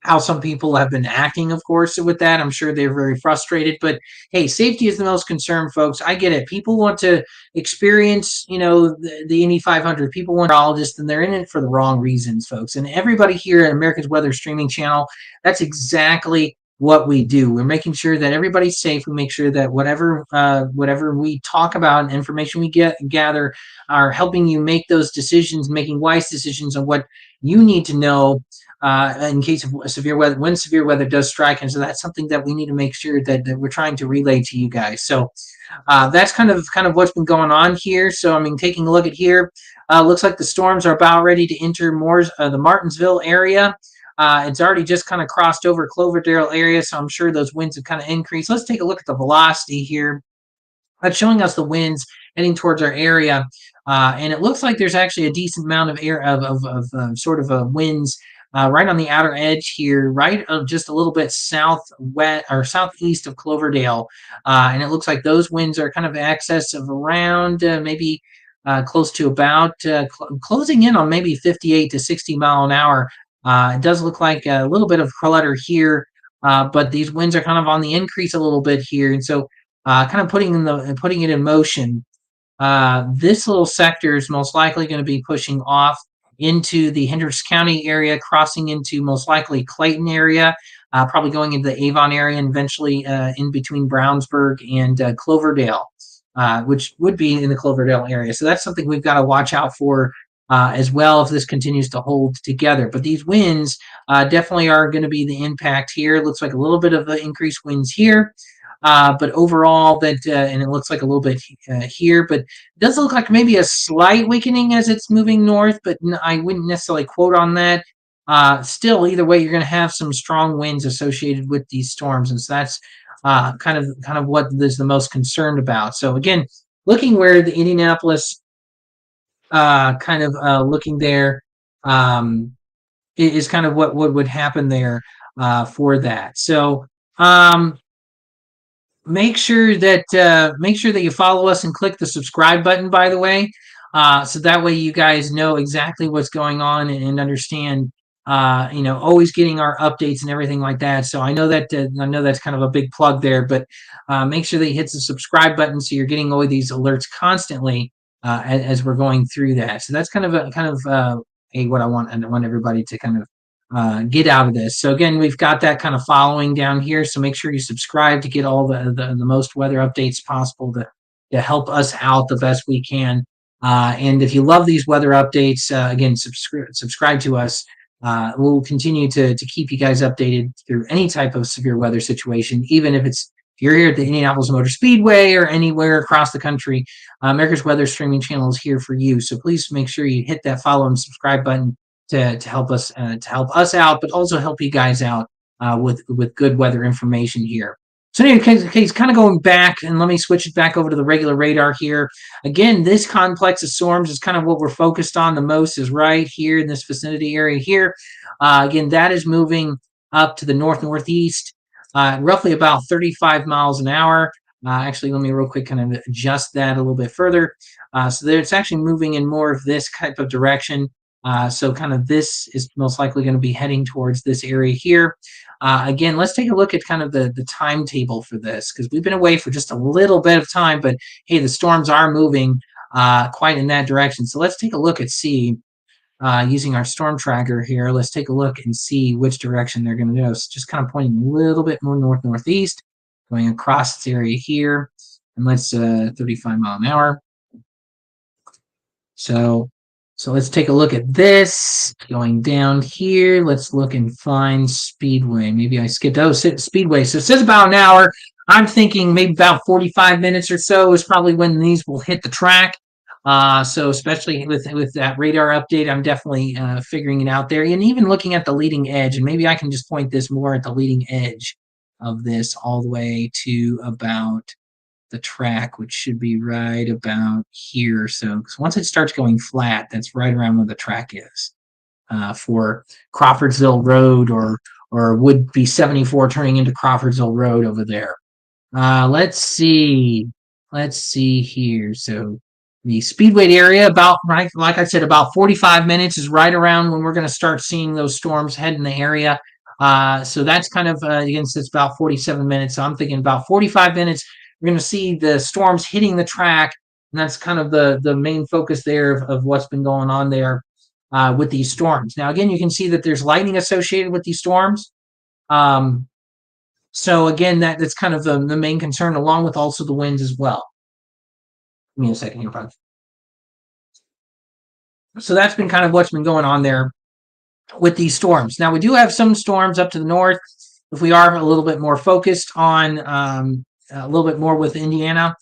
how some people have been acting, of course, with that. I'm sure they're very frustrated, but hey, safety is the most concern, folks. I get it. People want to experience, the Indy 500. People want neurologists, and they're in it for the wrong reasons, folks. And everybody here at America's Weather Streaming Channel, that's exactly what we do. We're making sure that everybody's safe. We make sure that whatever we talk about and information we gather are helping you make those decisions, making wise decisions on what you need to know in case of severe weather, when severe weather does strike. And so that's something that we need to make sure that we're trying to relay to you guys. So that's kind of what's been going on here. So, I mean, taking a look at here, looks like the storms are about ready to enter the Martinsville area. It's already just kind of crossed over Cloverdale area, so I'm sure those winds have kind of increased. Let's take a look at the velocity here. That's showing us the winds heading towards our area, and it looks like there's actually a decent amount of air of sort of winds right on the outer edge here, right just a little bit southwest or southeast of Cloverdale, and it looks like those winds are kind of excess of around maybe close to about closing in on maybe 58 to 60 mile an hour. It does look like a little bit of clutter here, but these winds are kind of on the increase a little bit here, and so kind of putting it in motion. This little sector is most likely going to be pushing off into the Hendricks County area, crossing into most likely Clayton area, probably going into the Avon area, and eventually in between Brownsburg and Cloverdale, which would be in the Cloverdale area. So that's something we've got to watch out for as well if this continues to hold together. But these winds definitely are going to be the impact here. It looks like a little bit of increased winds here. But overall, and it looks like a little bit here, but it does look like maybe a slight weakening as it's moving north, but I wouldn't necessarily quote on that. still, either way, you're going to have some strong winds associated with these storms, and so that's kind of what is the most concerned about. So again, looking where the Indianapolis kind of looking there is kind of what would happen there for that. So make sure that you follow us and click the subscribe button, by the way, so that way you guys know exactly what's going on and understand, always getting our updates and everything like that. So I know that's kind of a big plug there, but make sure that you hit the subscribe button so you're getting all of these alerts constantly as we're going through that. So that's kind of what I want everybody to kind of get out of this. So again, we've got that kind of following down here. So make sure you subscribe to get all the most weather updates possible to help us out the best we can. And if you love these weather updates, again, subscribe to us. We'll continue to keep you guys updated through any type of severe weather situation, even if you're here at the Indianapolis Motor Speedway or anywhere across the country. America's Weather streaming channel is here for you. So please make sure you hit that follow and subscribe button to help us out, but also help you guys out with good weather information here. So anyway, kind of going back, and let me switch it back over to the regular radar here. Again, this complex of storms is kind of what we're focused on the most, is right here in this vicinity area here. Again, that is moving up to the northeast, roughly about 35 miles an hour. Actually, let me real quick kind of adjust that a little bit further. So that it's actually moving in more of this type of direction. So kind of this is most likely going to be heading towards this area here. Again, let's take a look at kind of the timetable for this, because we've been away for just a little bit of time, but hey, the storms are moving quite in that direction. So let's take a look and see, using our storm tracker here, let's take a look and see which direction they're going to go. So just kind of pointing a little bit more northeast, going across this area here, and let's 35 mile an hour. So let's take a look at this. Going down here, let's look and find Speedway. Maybe I skipped. Oh, Speedway. So it says about an hour. I'm thinking maybe about 45 minutes or so is probably when these will hit the track. So especially with that radar update, I'm definitely figuring it out there. And even looking at the leading edge, and maybe I can just point this more at the leading edge of this all the way to about the track, which should be right about here. So once it starts going flat, that's right around where the track is for Crawfordsville Road, or would be 74 turning into Crawfordsville Road over there. Let's see here. So the Speedway area, about right, like I said, about 45 minutes is right around when we're going to start seeing those storms head in the area. So that's kind of again, it's about 47 minutes. So I'm thinking about 45 minutes. We're going to see the storms hitting the track, and that's kind of the main focus there of what's been going on there with these storms. Now, again, you can see that there's lightning associated with these storms. So again, that's kind of the main concern, along with also the winds as well. Give me a second here, bud. So that's been kind of what's been going on there with these storms. Now, we do have some storms up to the north. If we are a little bit more focused on a little bit more with Indiana,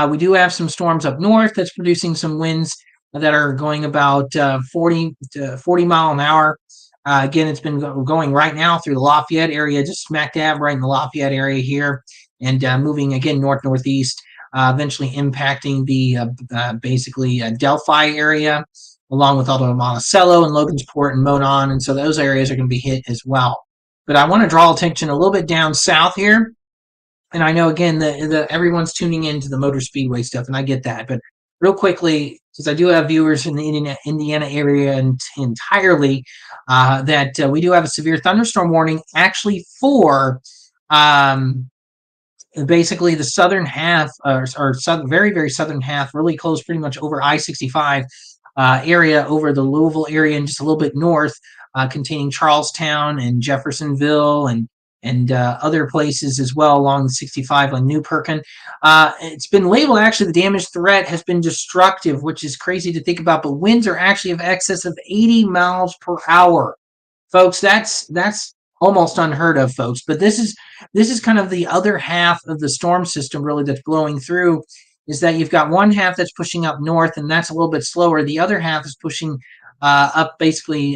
we do have some storms up north that's producing some winds that are going about 40 mile an hour. Again, it's been going right now through the Lafayette area, just smack dab right in the Lafayette area here, and moving again northeast, eventually impacting the basically Delphi area, along with all of Monticello and Logansport and Monon, and so those areas are going to be hit as well. But I want to draw attention a little bit down south here. And I know, again, everyone's tuning into the Motor Speedway stuff, and I get that. But real quickly, because I do have viewers in the Indiana area entirely, that we do have a severe thunderstorm warning actually for basically the southern half, or very, very southern half, really close pretty much over I-65 area, over the Louisville area, and just a little bit north, containing Charlestown and Jeffersonville and other places as well along the 65 on New Perkin. It's been labeled, actually, the damage threat has been destructive, which is crazy to think about, but winds are actually of excess of 80 miles per hour. Folks, that's almost unheard of, folks. But this is kind of the other half of the storm system, really, that's blowing through, is that you've got one half that's pushing up north, and that's a little bit slower. The other half is pushing up basically,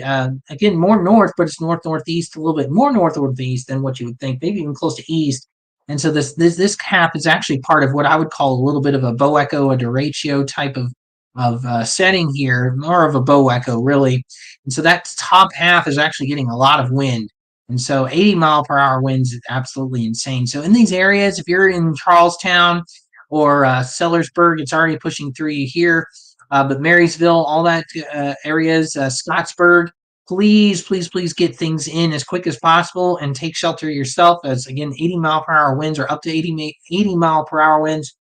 again, more north, but it's north-northeast, a little bit more north-northeast than what you would think, maybe even close to east. And so this cap is actually part of what I would call a little bit of a bow echo, a derecho type of setting here, more of a bow echo, really. And so that top half is actually getting a lot of wind. And so 80-mile-per-hour winds is absolutely insane. So in these areas, if you're in Charlestown or Sellersburg, it's already pushing 3 here. But Marysville, all that areas, Scottsburg, please, please, please get things in as quick as possible and take shelter yourself. As again, 80-mile-per-hour winds or up to 80-mile-per-hour winds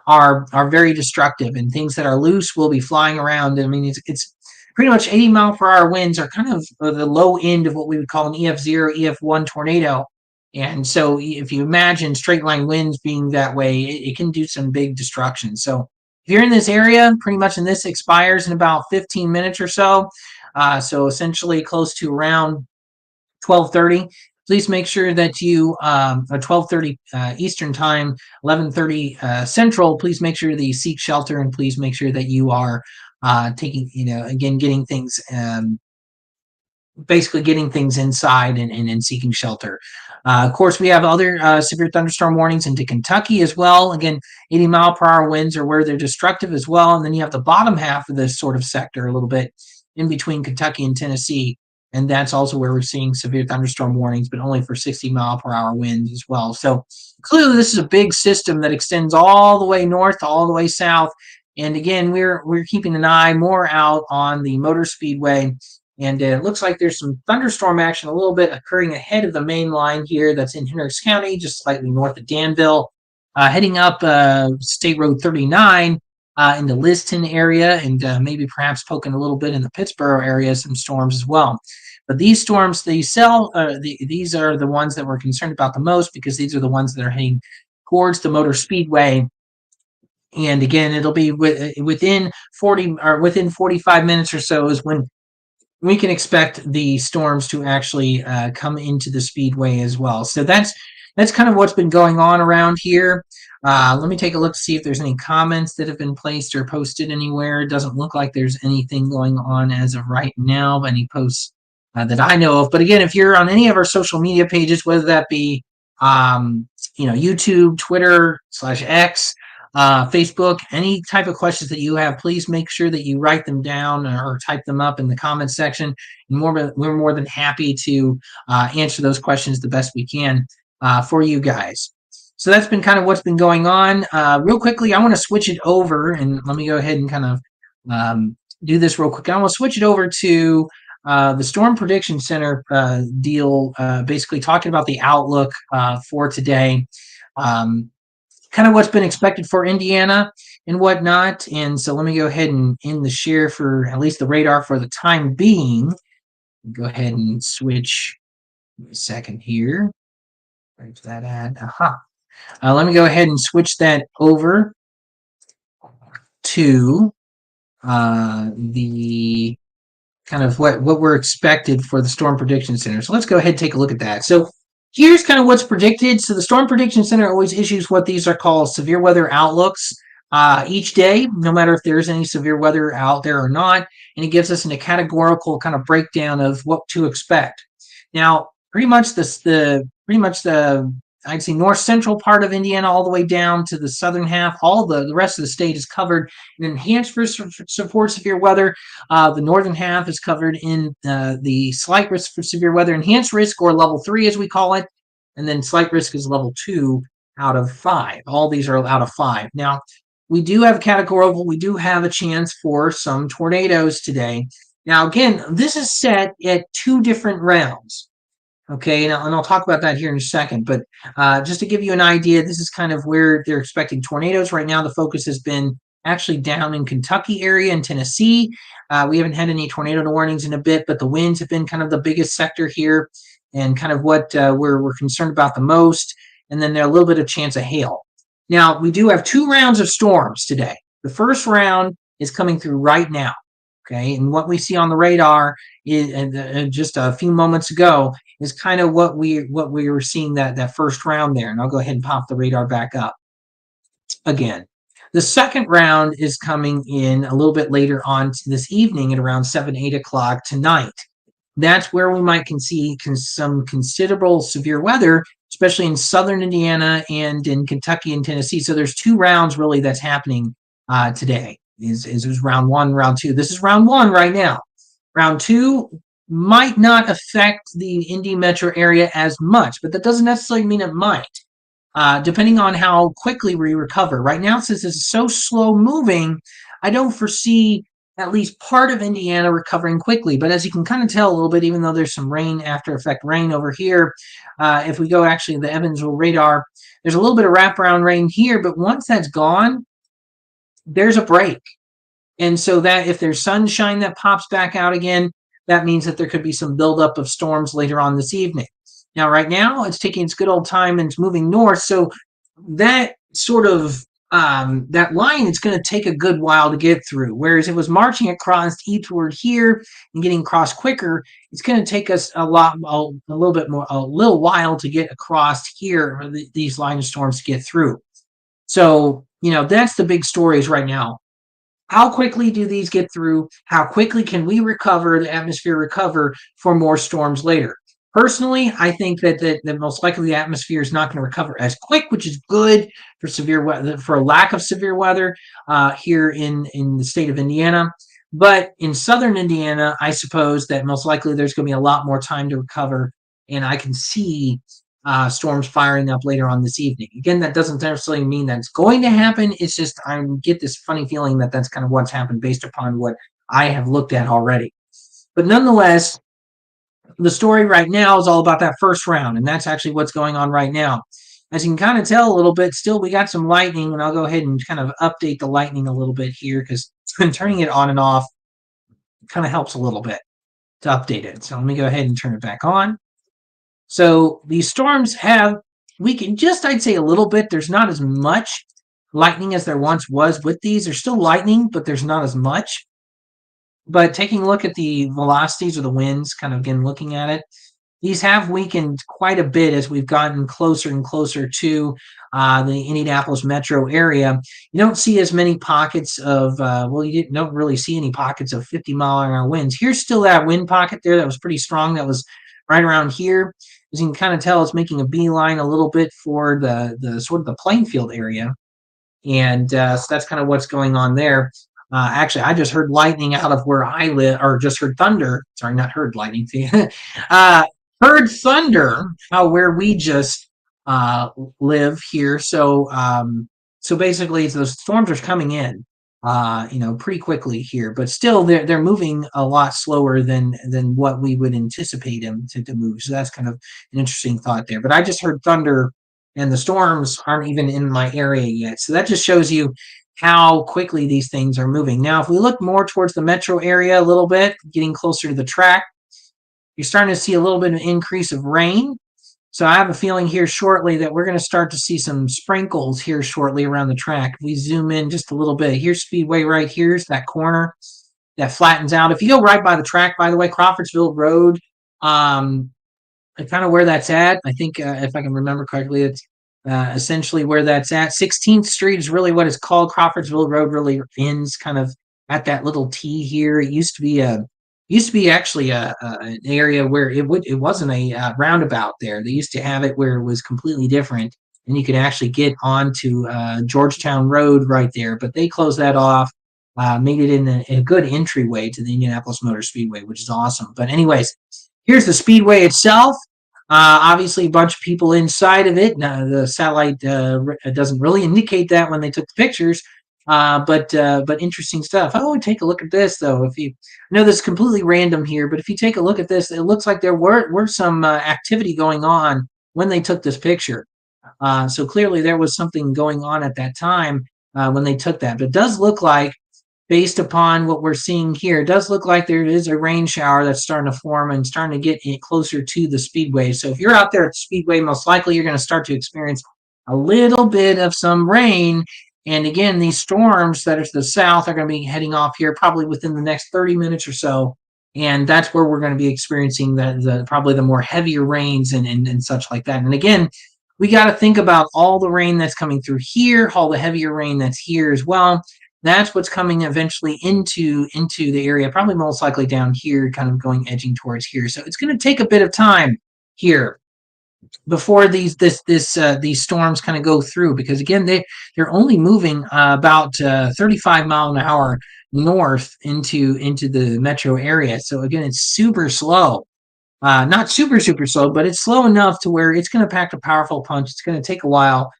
are very destructive, and things that are loose will be flying around. I mean, it's pretty much 80-mile-per-hour winds are kind of the low end of what we would call an EF0, EF1 tornado. And so if you imagine straight line winds being that way, it can do some big destruction. So if you're in this area, pretty much, and this expires in about 15 minutes or so, so essentially close to around 12:30. Please make sure that you, 12:30 Eastern time, 11:30 Central. Please make sure that you seek shelter, and please make sure that you are taking, again, getting things, basically getting things inside and seeking shelter. Of course, we have other severe thunderstorm warnings into Kentucky as well. Again, 80-mile-per-hour winds are where they're destructive as well. And then you have the bottom half of this sort of sector a little bit in between Kentucky and Tennessee. And that's also where we're seeing severe thunderstorm warnings, but only for 60-mile-per-hour winds as well. So clearly this is a big system that extends all the way north, all the way south. And again, we're keeping an eye more out on the Motor Speedway. And it looks like there's some thunderstorm action a little bit occurring ahead of the main line here that's in Hendricks County, just slightly north of Danville, heading up State Road 39 in the Liston area, and maybe perhaps poking a little bit in the Pittsburgh area, some storms as well. But these storms, these are the ones that we're concerned about the most, because these are the ones that are heading towards the Motor Speedway. And again, it'll be within 45 minutes or so is when we can expect the storms to actually come into the speedway as well. So that's kind of what's been going on around here. Let me take a look to see if there's any comments that have been placed or posted anywhere. It doesn't look like there's anything going on as of right now, any posts that I know of. But again, if you're on any of our social media pages, whether that be YouTube, Twitter /X, Facebook, any type of questions that you have, please make sure that you write them down or type them up in the comments section. And we're more than happy to answer those questions the best we can for you guys. So that's been kind of what's been going on. Real quickly, I want to switch it over, and let me go ahead and kind of do this real quick. I want to switch it over to the Storm Prediction Center deal, basically talking about the outlook for today. Kind of what's been expected for Indiana and whatnot. And so let me go ahead and end the share for at least the radar for the time being. Go ahead and switch a second here. Where's that at? Let me go ahead and switch that over to the kind of what we're expected for the Storm Prediction Center. So let's go ahead and take a look at that. So here's kind of what's predicted. So the Storm Prediction Center always issues what these are called severe weather outlooks each day, no matter if there's any severe weather out there or not. And it gives us a categorical kind of breakdown of what to expect. Now, pretty much the I'd say north central part of Indiana all the way down to the southern half, all the rest of the state is covered in enhanced risk for severe weather. The northern half is covered in the slight risk for severe weather, enhanced risk, or level 3 as we call it, and then slight risk is level 2 out of 5. All these are out of 5. Now, we do have categorical, we do have a chance for some tornadoes today. Now, again, this is set at 2 different rounds. Okay, and I'll talk about that here in a second. But just to give you an idea, this is kind of where they're expecting tornadoes. Right now, the focus has been actually down in Kentucky area and Tennessee. We haven't had any tornado warnings in a bit, but the winds have been kind of the biggest sector here and kind of what we're concerned about the most. And then there's a little bit of chance of hail. Now, we do have 2 rounds of storms today. The first round is coming through right now. Okay, and what we see on the radar is just a few moments ago is kind of what we were seeing that first round there. And I'll go ahead and pop the radar back up again. The second round is coming in a little bit later on this evening at around 7, 8 o'clock tonight. That's where we might see some considerable severe weather, especially in southern Indiana and in Kentucky and Tennessee. So there's two rounds really that's happening today. Is round one, round two. This is round one right now. Round two might not affect the Indy metro area as much, but that doesn't necessarily mean it might. Depending on how quickly we recover. Right now, since it's so slow moving, I don't foresee at least part of Indiana recovering quickly. But as you can kind of tell a little bit, even though there's some rain, after effect rain over here, if we go actually to the Evansville radar, there's a little bit of wraparound rain here. But once that's gone, there's a break. And so that if there's sunshine that pops back out again, that means that there could be some buildup of storms later on this evening. Now, right now, it's taking its good old time and it's moving north. So that sort of that line, it's going to take a good while to get through. Whereas it was marching across eastward here and getting across quicker, it's going to take us a little while to get across here, these line of storms to get through. So, that's the big stories right now. How quickly do these get through? How quickly can we recover, the atmosphere recover for more storms later? Personally, I think that most likely the atmosphere is not going to recover as quick, which is good for severe weather, for a lack of severe weather here in the state of Indiana. But in southern Indiana, I suppose that most likely there's going to be a lot more time to recover, and I can see storms firing up later on this evening. Again, that doesn't necessarily mean that it's going to happen. It's just I get this funny feeling that that's kind of what's happened based upon what I have looked at already. But nonetheless, the story right now is all about that first round, and that's actually what's going on right now. As you can kind of tell a little bit, still we got some lightning, and I'll go ahead and kind of update the lightning a little bit here because turning it on and off kind of helps a little bit to update it. So let me go ahead and turn it back on. So these storms have weakened just, I'd say, a little bit. There's not as much lightning as there once was with these. There's still lightning, but there's not as much. But taking a look at the velocities or the winds, kind of again looking at it, these have weakened quite a bit as we've gotten closer and closer to the Indianapolis metro area. You don't see as many pockets of, you don't really see any pockets of 50-mile-an-hour winds. Here's still that wind pocket there that was pretty strong. That was right around here. As you can kind of tell, it's making a beeline a little bit for the sort of the Plainfield area. And so that's kind of what's going on there. Actually, I just heard lightning out of where I live, or just heard thunder. Sorry, not heard lightning. Heard thunder where we just live here. So basically, those storms are coming in, pretty quickly here. But still, they're moving a lot slower than what we would anticipate them to move. So that's kind of an interesting thought there. But I just heard thunder, and the storms aren't even in my area yet. So that just shows you how quickly these things are moving. Now, if we look more towards the metro area a little bit, getting closer to the track, you're starting to see a little bit of an increase of rain. So I have a feeling here shortly that we're going to start to see some sprinkles here shortly around the track. If we zoom in just a little bit, here's Speedway right here's that corner that flattens out. If you go right by the track, by the way, Crawfordsville Road, kind of where that's at. I think if I can remember correctly, it's essentially where that's at. 16th Street is really what it's called. Crawfordsville Road really ends kind of at that little T here. It used to be actually an area where it wasn't a roundabout there. They used to have it where it was completely different, and you could actually get onto Georgetown Road right there. But they closed that off, made it in a good entryway to the Indianapolis Motor Speedway, which is awesome. But anyways, here's the speedway itself. Obviously, a bunch of people inside of it. Now, the satellite doesn't really indicate that when they took the pictures, but interesting stuff. Oh, take a look at this, though. I know this is completely random here, but if you take a look at this, it looks like there were some activity going on when they took this picture. So clearly there was something going on at that time when they took that. But it does look like, based upon what we're seeing here, it does look like there is a rain shower that's starting to form and starting to get closer to the speedway. So if you're out there at the speedway, most likely you're going to start to experience a little bit of some rain. And again, these storms that are to the south are going to be heading off here probably within the next 30 minutes or so. And that's where we're going to be experiencing probably the more heavier rains and such like that. And again, we got to think about all the rain that's coming through here, all the heavier rain that's here as well. That's what's coming eventually into the area, probably most likely down here, kind of going edging towards here. So it's going to take a bit of time here before these storms kind of go through, because again they're only moving about 35 mile an hour north into the metro area. So again, it's super slow. Not super slow, but it's slow enough to where it's going to pack a powerful punch. It's going to take a while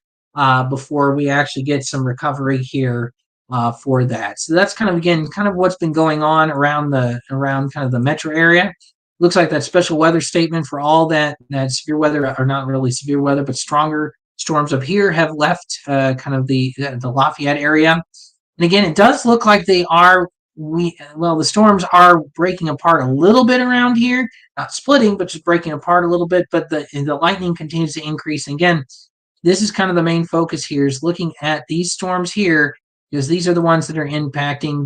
before we actually get some recovery here for that. So that's kind of, again, kind of what's been going on around kind of the metro area. Looks like that special weather statement for all that severe weather, or not really severe weather, but stronger storms up here have left kind of the Lafayette area. And again, it does look like they are the storms are breaking apart a little bit around here, not splitting, but just breaking apart a little bit. But the lightning continues to increase. And again, this is kind of the main focus here, is looking at these storms here, because these are the ones that are impacting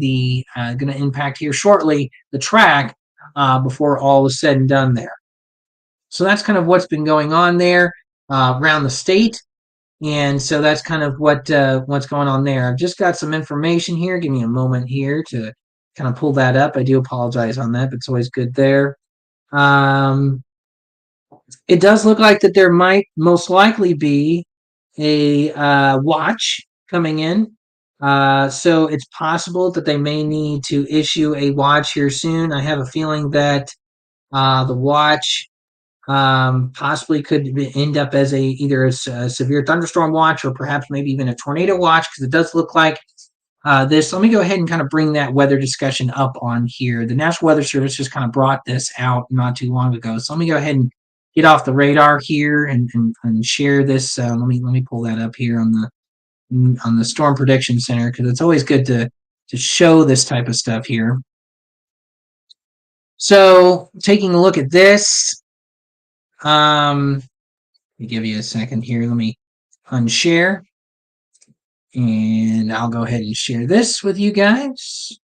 going to impact here shortly the track before all is said and done there. So that's kind of what's been going on there around the state. And so that's kind of what's going on there. I've just got some information here. Give me a moment here to kind of pull that up. I do apologize on that, but it's always good there. It does look like that there might most likely be a watch coming in. So it's possible that they may need to issue a watch here soon. I have a feeling that the watch possibly could end up as either a severe thunderstorm watch, or perhaps maybe even a tornado watch, because it does look like this. Let me go ahead and kind of bring that weather discussion up on here. The National Weather Service just kind of brought this out not too long ago. So let me go ahead and get off the radar here and share this. Let me pull that up here on the Storm Prediction Center, because it's always good to show this type of stuff here. So taking a look at this, let me give you a second here. Let me unshare, and I'll go ahead and share this with you guys.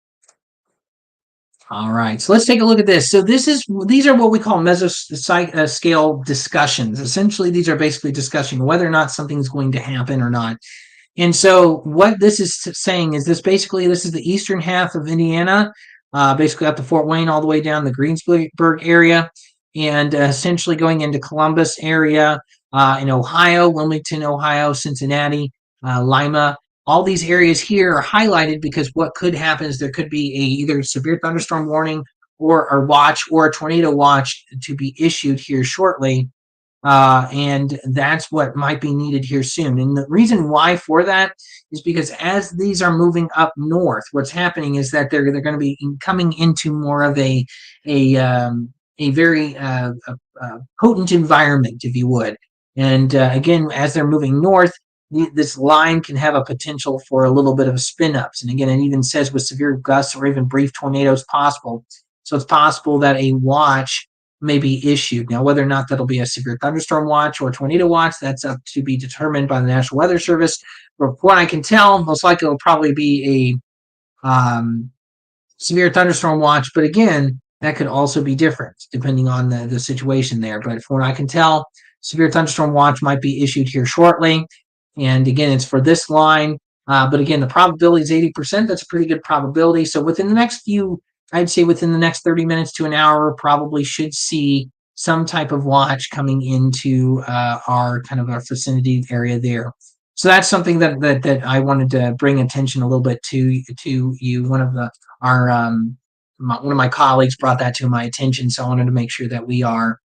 All right, so let's take a look at this. So these are what we call mesoscale discussions. Essentially, these are basically discussing whether or not something's going to happen or not. And so what this is saying is this is the eastern half of Indiana, basically up to Fort Wayne, all the way down the Greensburg area, and essentially going into Columbus area in Ohio, Wilmington, Ohio, Cincinnati, Lima. All these areas here are highlighted because what could happen is there could be either a severe thunderstorm warning or a watch or a tornado watch to be issued here shortly. And that's what might be needed here soon. And the reason why for that is because as these are moving up north, what's happening is that they're going to be coming into more of a very potent environment, if you would. And again, as they're moving north, this line can have a potential for a little bit of spin-ups. And again, it even says with severe gusts or even brief tornadoes possible. So it's possible that a watch may be issued. Now, whether or not that'll be a severe thunderstorm watch or a tornado watch, that's up to be determined by the National Weather Service. But from what I can tell, most likely it'll probably be a severe thunderstorm watch. But again, that could also be different depending on the situation there. But from what I can tell, severe thunderstorm watch might be issued here shortly. And again, it's for this line. But again, the probability is 80%. That's a pretty good probability. So within the next I'd say within the next 30 minutes to an hour, probably should see some type of watch coming into our vicinity area there. So that's something that I wanted to bring attention a little bit to you. One of my colleagues brought that to my attention, so I wanted to make sure that we are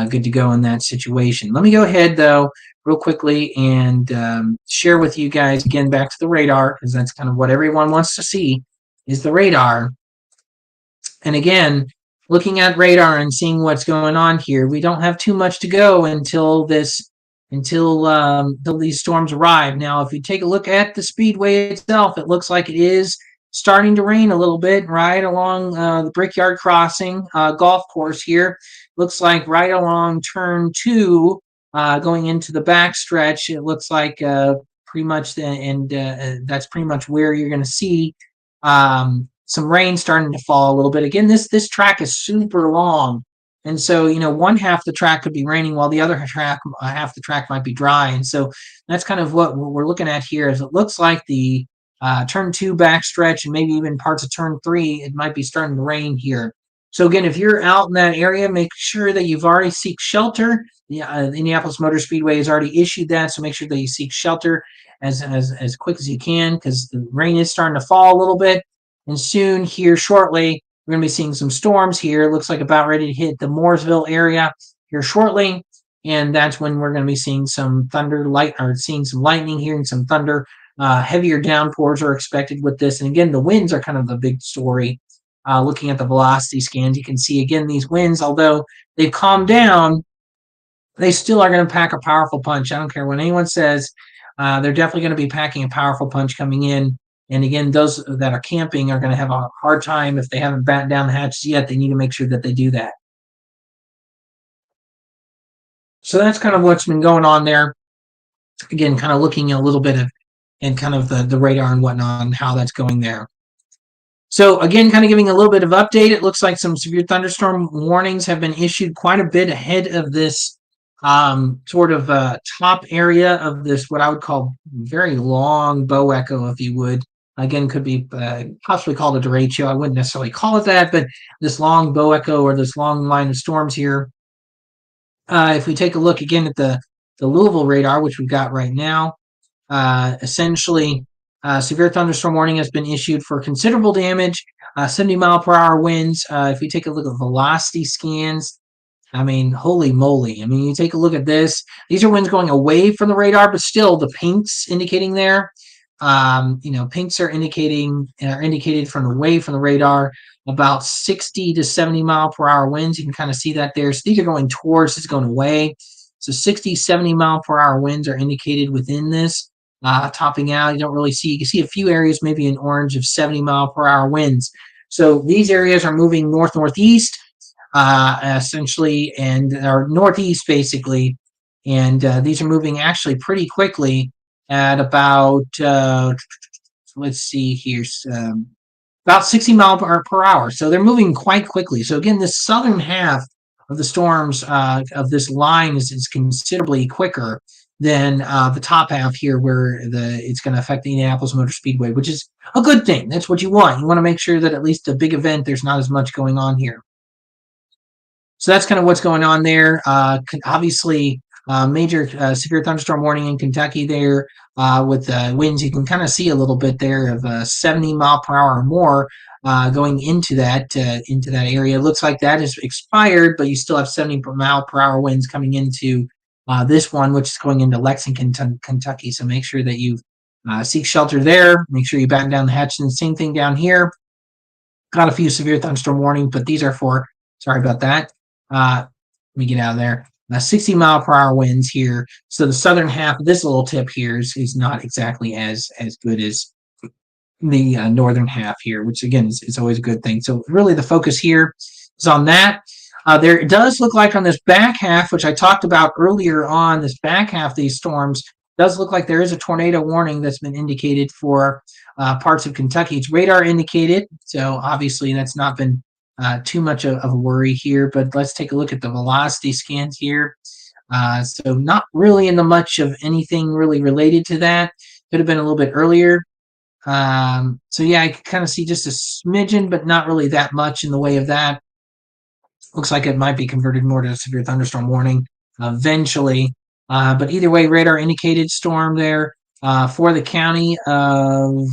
good to go in that situation. Let me go ahead, though, real quickly and share with you guys, again, back to the radar, because that's kind of what everyone wants to see, is the radar. And again, looking at radar and seeing what's going on here, we don't have too much to go until these storms arrive. Now, if you take a look at the speedway itself, it looks like it is starting to rain a little bit right along the Brickyard Crossing golf course here. Looks like right along turn 2, going into the backstretch, it looks like pretty much, that's pretty much where you're going to see some rain starting to fall a little bit. Again, this track is super long, And so, one half the track could be raining while the other half the track might be dry. And so that's kind of what we're looking at here. Is it looks like the turn 2 backstretch and maybe even parts of turn 3, it might be starting to rain here. So again, if you're out in that area, make sure that you've already seek shelter. The Indianapolis Motor Speedway has already issued that, so make sure that you seek shelter as quick as you can, because the rain is starting to fall a little bit. And soon, here shortly, we're going to be seeing some storms here. It looks like about ready to hit the Mooresville area here shortly, and that's when we're going to be seeing some seeing some lightning, hearing some thunder. Heavier downpours are expected with this, and again, the winds are kind of the big story. Looking at the velocity scans, you can see again these winds, although they've calmed down, they still are going to pack a powerful punch. I don't care what anyone says. They're definitely going to be packing a powerful punch coming in. And again, those that are camping are going to have a hard time if they haven't battened down the hatches yet. They need to make sure that they do that. So that's kind of what's been going on there. Again, kind of looking a little bit of and kind of the radar and whatnot and how that's going there. So again, kind of giving a little bit of update. It looks like some severe thunderstorm warnings have been issued quite a bit ahead of this sort of top area of this, what I would call very long bow echo, if you would. Again, could be possibly called a derecho. I wouldn't necessarily call it that, but this long bow echo or this long line of storms here. If we take a look again at the Louisville radar, which we've got right now, essentially, severe thunderstorm warning has been issued for considerable damage, 70-mile-per-hour winds. If we take a look at velocity scans, I mean, holy moly. I mean, you take a look at this. These are winds going away from the radar, but still the pinks indicating there. Pinks are indicated from away from the radar, about 60 to 70 mile per hour winds. You can kind of see that there. So these are going towards, it's going away. So 60, 70 mile per hour winds are indicated within this. Topping out, you can see a few areas maybe in orange of 70 mile per hour winds. So these areas are moving north-northeast. Essentially, and or northeast basically, and these are moving actually pretty quickly at about let's see here, about 60 miles per hour. So they're moving quite quickly. So again, this southern half of the storms of this line is considerably quicker than the top half here, where it's going to affect the Indianapolis Motor Speedway, which is a good thing. That's what you want. You want to make sure that at least a big event, there's not as much going on here. So that's kind of what's going on there. Obviously, major severe thunderstorm warning in Kentucky there with winds. You can kind of see a little bit there of 70 mile per hour or more going into that area. It looks like that is expired, but you still have 70 mile per hour winds coming into this one, which is going into Lexington, Kentucky. So make sure that you seek shelter there. Make sure you batten down the hatch. And the same thing down here. Got a few severe thunderstorm warnings, but these are for, sorry about that. Let me get out of there. 60 mile per hour winds here. So the southern half of this little tip here is not exactly as good as the northern half here, which again is always a good thing. So really the focus here is on that. There does look like on this back half, which I talked about earlier on, this back half of these storms, does look like there is a tornado warning that's been indicated for parts of Kentucky. It's radar indicated, so obviously that's not been too much of a worry here, but let's take a look at the velocity scans here. So not really into much of anything really related to that. Could have been a little bit earlier. So yeah, I can kind of see just a smidgen, but not really that much in the way of that. Looks like it might be converted more to a severe thunderstorm warning eventually. But either way, radar indicated storm there. For the county of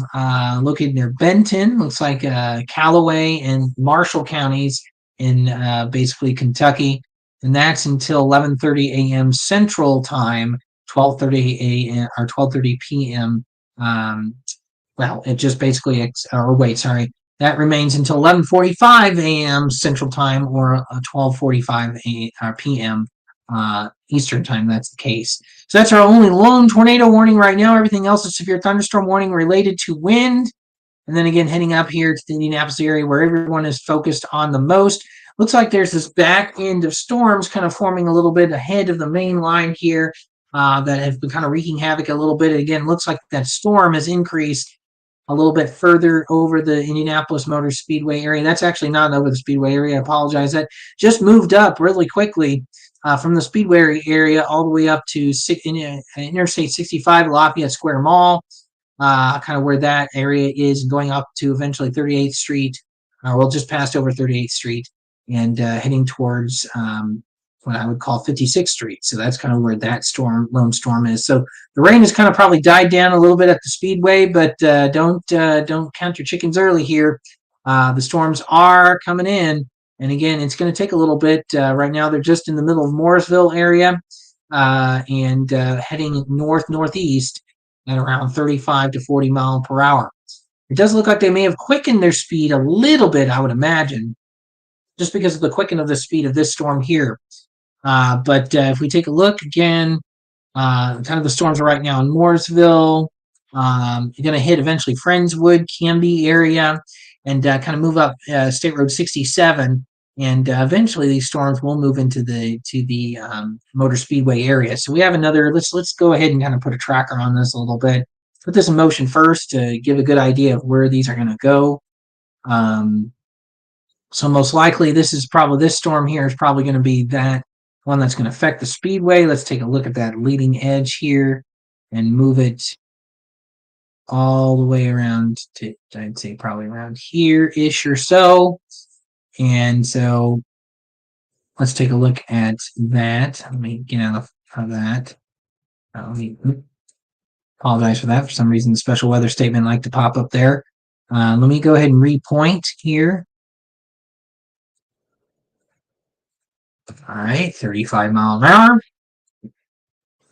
located near Benton, looks like Callaway and Marshall counties in basically Kentucky, and that's until 11:30 a.m. Central Time, 12:30 a.m. or 12:30 p.m. Well, it just basically that remains until 11:45 a.m. Central Time or 12:45 p.m. Eastern Time. That's the case. So that's our only lone tornado warning right now. Everything else is severe thunderstorm warning related to wind. And then again, heading up here to the Indianapolis area where everyone is focused on the most. Looks like there's this back end of storms kind of forming a little bit ahead of the main line here that have been kind of wreaking havoc a little bit. Again, looks like that storm has increased a little bit further over the Indianapolis Motor Speedway area. That's actually not over the Speedway area. I apologize. That just moved up really quickly from the Speedway area all the way up to Interstate 65, Lafayette Square Mall, kind of where that area is, going up to eventually 38th Street, well, just past over 38th Street, and heading towards what I would call 56th Street. So that's kind of where that lone storm is. So the rain has kind of probably died down a little bit at the Speedway, but don't count your chickens early here. The storms are coming in, and again, it's going to take a little bit. Right now, they're just in the middle of Morrisville area and heading northeast at around 35 to 40 mile per hour. It does look like they may have quickened their speed a little bit, I would imagine, just because of the quicken of the speed of this storm here. But if we take a look again, kind of the storms are right now in Mooresville. You're going to hit eventually Friendswood, Canby area, and kind of move up State Road 67. And eventually these storms will move into the Motor Speedway area. So we have another. Let's go ahead and kind of put a tracker on this a little bit. Put this in motion first to give a good idea of where these are going to go. So most likely this storm here is probably going to be that one that's going to affect the Speedway. Let's take a look at that leading edge here and move it all the way around to, I'd say probably around here-ish or so. And so let's take a look at that. Let me get out of that. Let me apologize for that. For some reason, the special weather statement liked to pop up there. Let me go ahead and repoint here. All right, 35 mile an hour.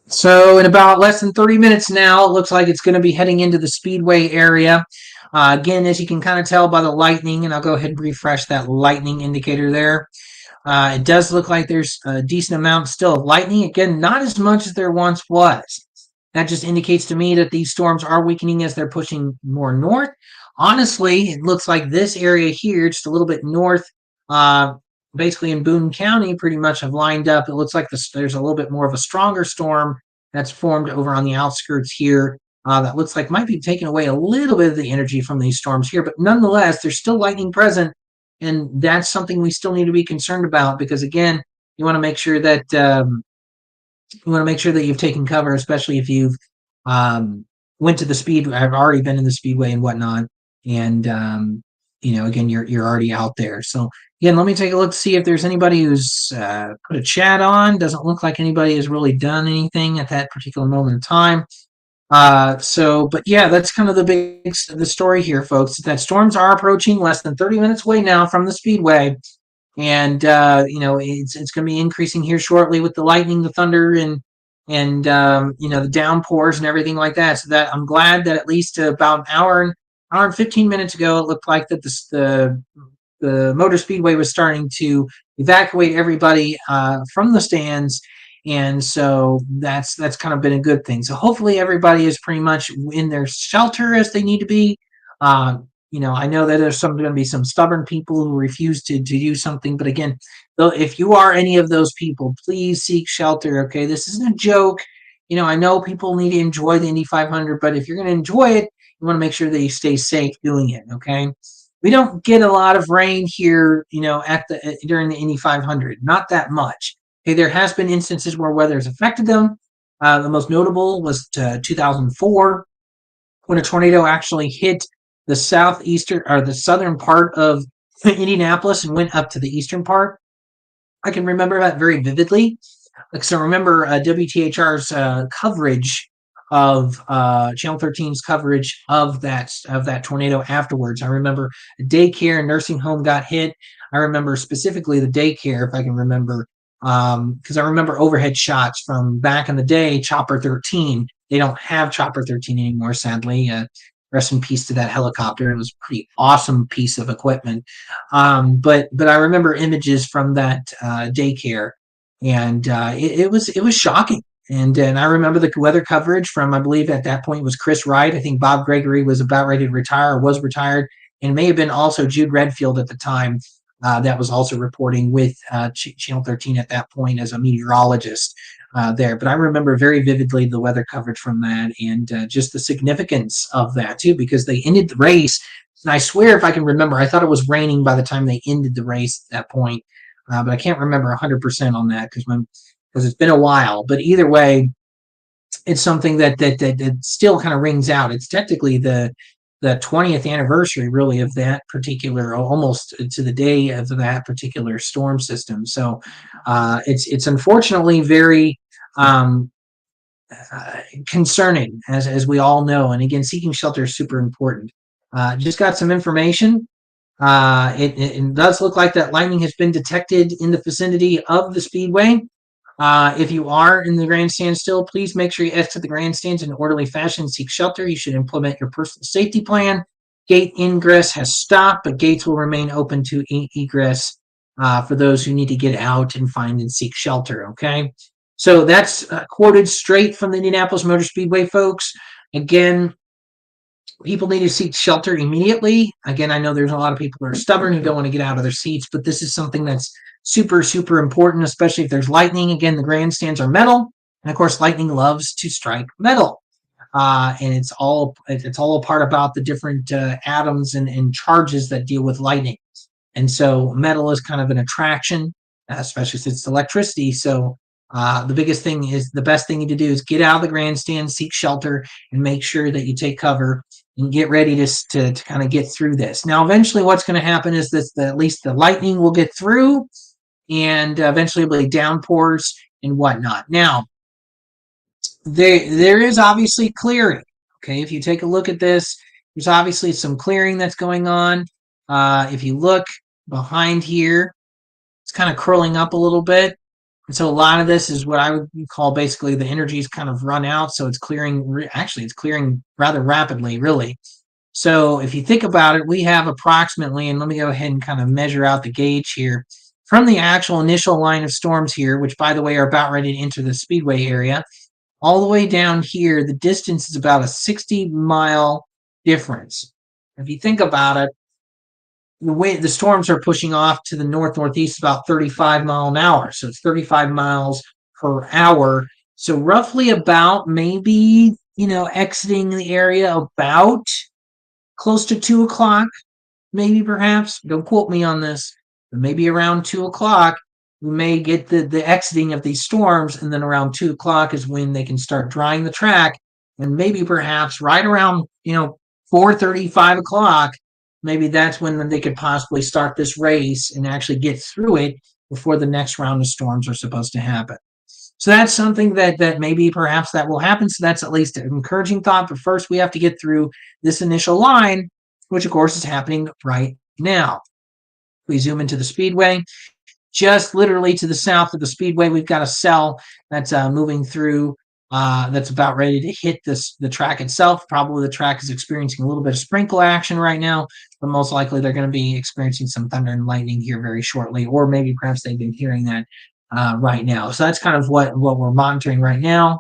So in about less than 30 minutes now, it looks like it's going to be heading into the Speedway area. Again, as you can kind of tell by the lightning, and I'll go ahead and refresh that lightning indicator there. It does look like there's a decent amount still of lightning. Again, not as much as there once was. That just indicates to me that these storms are weakening as they're pushing more north. Honestly, it looks like this area here, just a little bit north, basically in Boone County, pretty much have lined up. It looks like there's a little bit more of a stronger storm that's formed over on the outskirts here. That looks like might be taking away a little bit of the energy from these storms here, but nonetheless, there's still lightning present, and that's something we still need to be concerned about because again, you want to make sure that you've taken cover, especially if you've went to the speed. I've already been in the Speedway and whatnot, and again, you're already out there. So again, let me take a look to see if there's anybody who's put a chat on. Doesn't look like anybody has really done anything at that particular moment in time. But yeah, that's kind of the story here, folks. That storms are approaching, less than 30 minutes away now from the Speedway, and it's going to be increasing here shortly with the lightning, the thunder, and the downpours and everything like that. So that I'm glad that at least about an hour and 15 minutes ago, it looked like that the Motor Speedway was starting to evacuate everybody from the stands. And so that's kind of been a good thing. So hopefully everybody is pretty much in their shelter as they need to be. I know that there's going to be some stubborn people who refuse to do something. But again, though, if you are any of those people, please seek shelter. Okay, this isn't a joke. I know people need to enjoy the Indy 500, but if you're going to enjoy it, you want to make sure that you stay safe doing it. Okay. We don't get a lot of rain here, during the Indy 500. Not that much. Okay, there has been instances where weather has affected them. The most notable was 2004, when a tornado actually hit the southern part of Indianapolis and went up to the eastern part. I can remember that very vividly. So remember WTHR's coverage of Channel 13's coverage of that tornado afterwards. I remember a daycare and nursing home got hit. I remember specifically the daycare, if I can remember, because I remember overhead shots from back in the day, Chopper 13. They don't have Chopper 13 anymore, sadly. Rest in peace to that helicopter. It was a pretty awesome piece of equipment. But I remember images from that daycare, and it was shocking. And I remember the weather coverage from, I believe at that point was Chris Wright. I think Bob Gregory was about ready to retire or was retired. And it may have been also Jude Redfield at the time. that was also reporting with Channel 13 at that point as a meteorologist there. But I remember very vividly the weather coverage from that and just the significance of that too, because they ended the race. And I swear, if I can remember, I thought it was raining by the time they ended the race at that point, but I can't remember 100% on that because it's been a while. But either way, it's something that still kind of rings out. It's technically the 20th anniversary, really, of that particular, almost to the day of that particular storm system. So it's unfortunately very concerning, as we all know. And again, seeking shelter is super important. Just got some information. It does look like that lightning has been detected in the vicinity of the speedway. If you are in the grandstand still, please make sure you exit the grandstands in an orderly fashion and seek shelter. You should implement your personal safety plan. Gate ingress has stopped, but gates will remain open to egress for those who need to get out and find and seek shelter, okay? So that's quoted straight from the Indianapolis Motor Speedway folks. Again, people need to seek shelter immediately. Again, I know there's a lot of people who are stubborn who don't want to get out of their seats, but this is something that's super, super important, especially if there's lightning. Again, the grandstands are metal, and of course, lightning loves to strike metal. And it's all a part about the different atoms and charges that deal with lightning. And so metal is kind of an attraction, especially since it's electricity. So the best thing to do is get out of the grandstand, seek shelter, and make sure that you take cover and get ready to kind of get through this. Now, eventually what's going to happen is that at least the lightning will get through and eventually it'll be downpours and whatnot. Now, there is obviously clearing. Okay, if you take a look at this, there's obviously some clearing that's going on. If you look behind here, it's kind of curling up a little bit. And so a lot of this is what I would call basically the energy's kind of run out. So it's clearing, actually, it's clearing rather rapidly, really. So if you think about it, we have approximately, and let me go ahead and kind of measure out the gauge here, from the actual initial line of storms here, which by the way are about ready to enter the speedway area, all the way down here, the distance is about a 60-mile difference. If you think about it, the way the storms are pushing off to the northeast about 35 mile an hour. So it's 35 miles per hour. So roughly about maybe, exiting the area about close to 2 o'clock, maybe perhaps. Don't quote me on this, but maybe around 2 o'clock, we may get the exiting of these storms. And then around 2 o'clock is when they can start drying the track. And maybe perhaps right around, 4:30, 5 o'clock, maybe that's when they could possibly start this race and actually get through it before the next round of storms are supposed to happen. So that's something that maybe perhaps that will happen. So that's at least an encouraging thought. But first, we have to get through this initial line, which of course is happening right now. We zoom into the speedway. Just literally to the south of the speedway, we've got a cell that's moving through. That's about ready to hit the track itself. Probably the track is experiencing a little bit of sprinkle action right now, but most likely they're going to be experiencing some thunder and lightning here very shortly, or maybe perhaps they've been hearing that right now. So that's kind of what we're monitoring right now.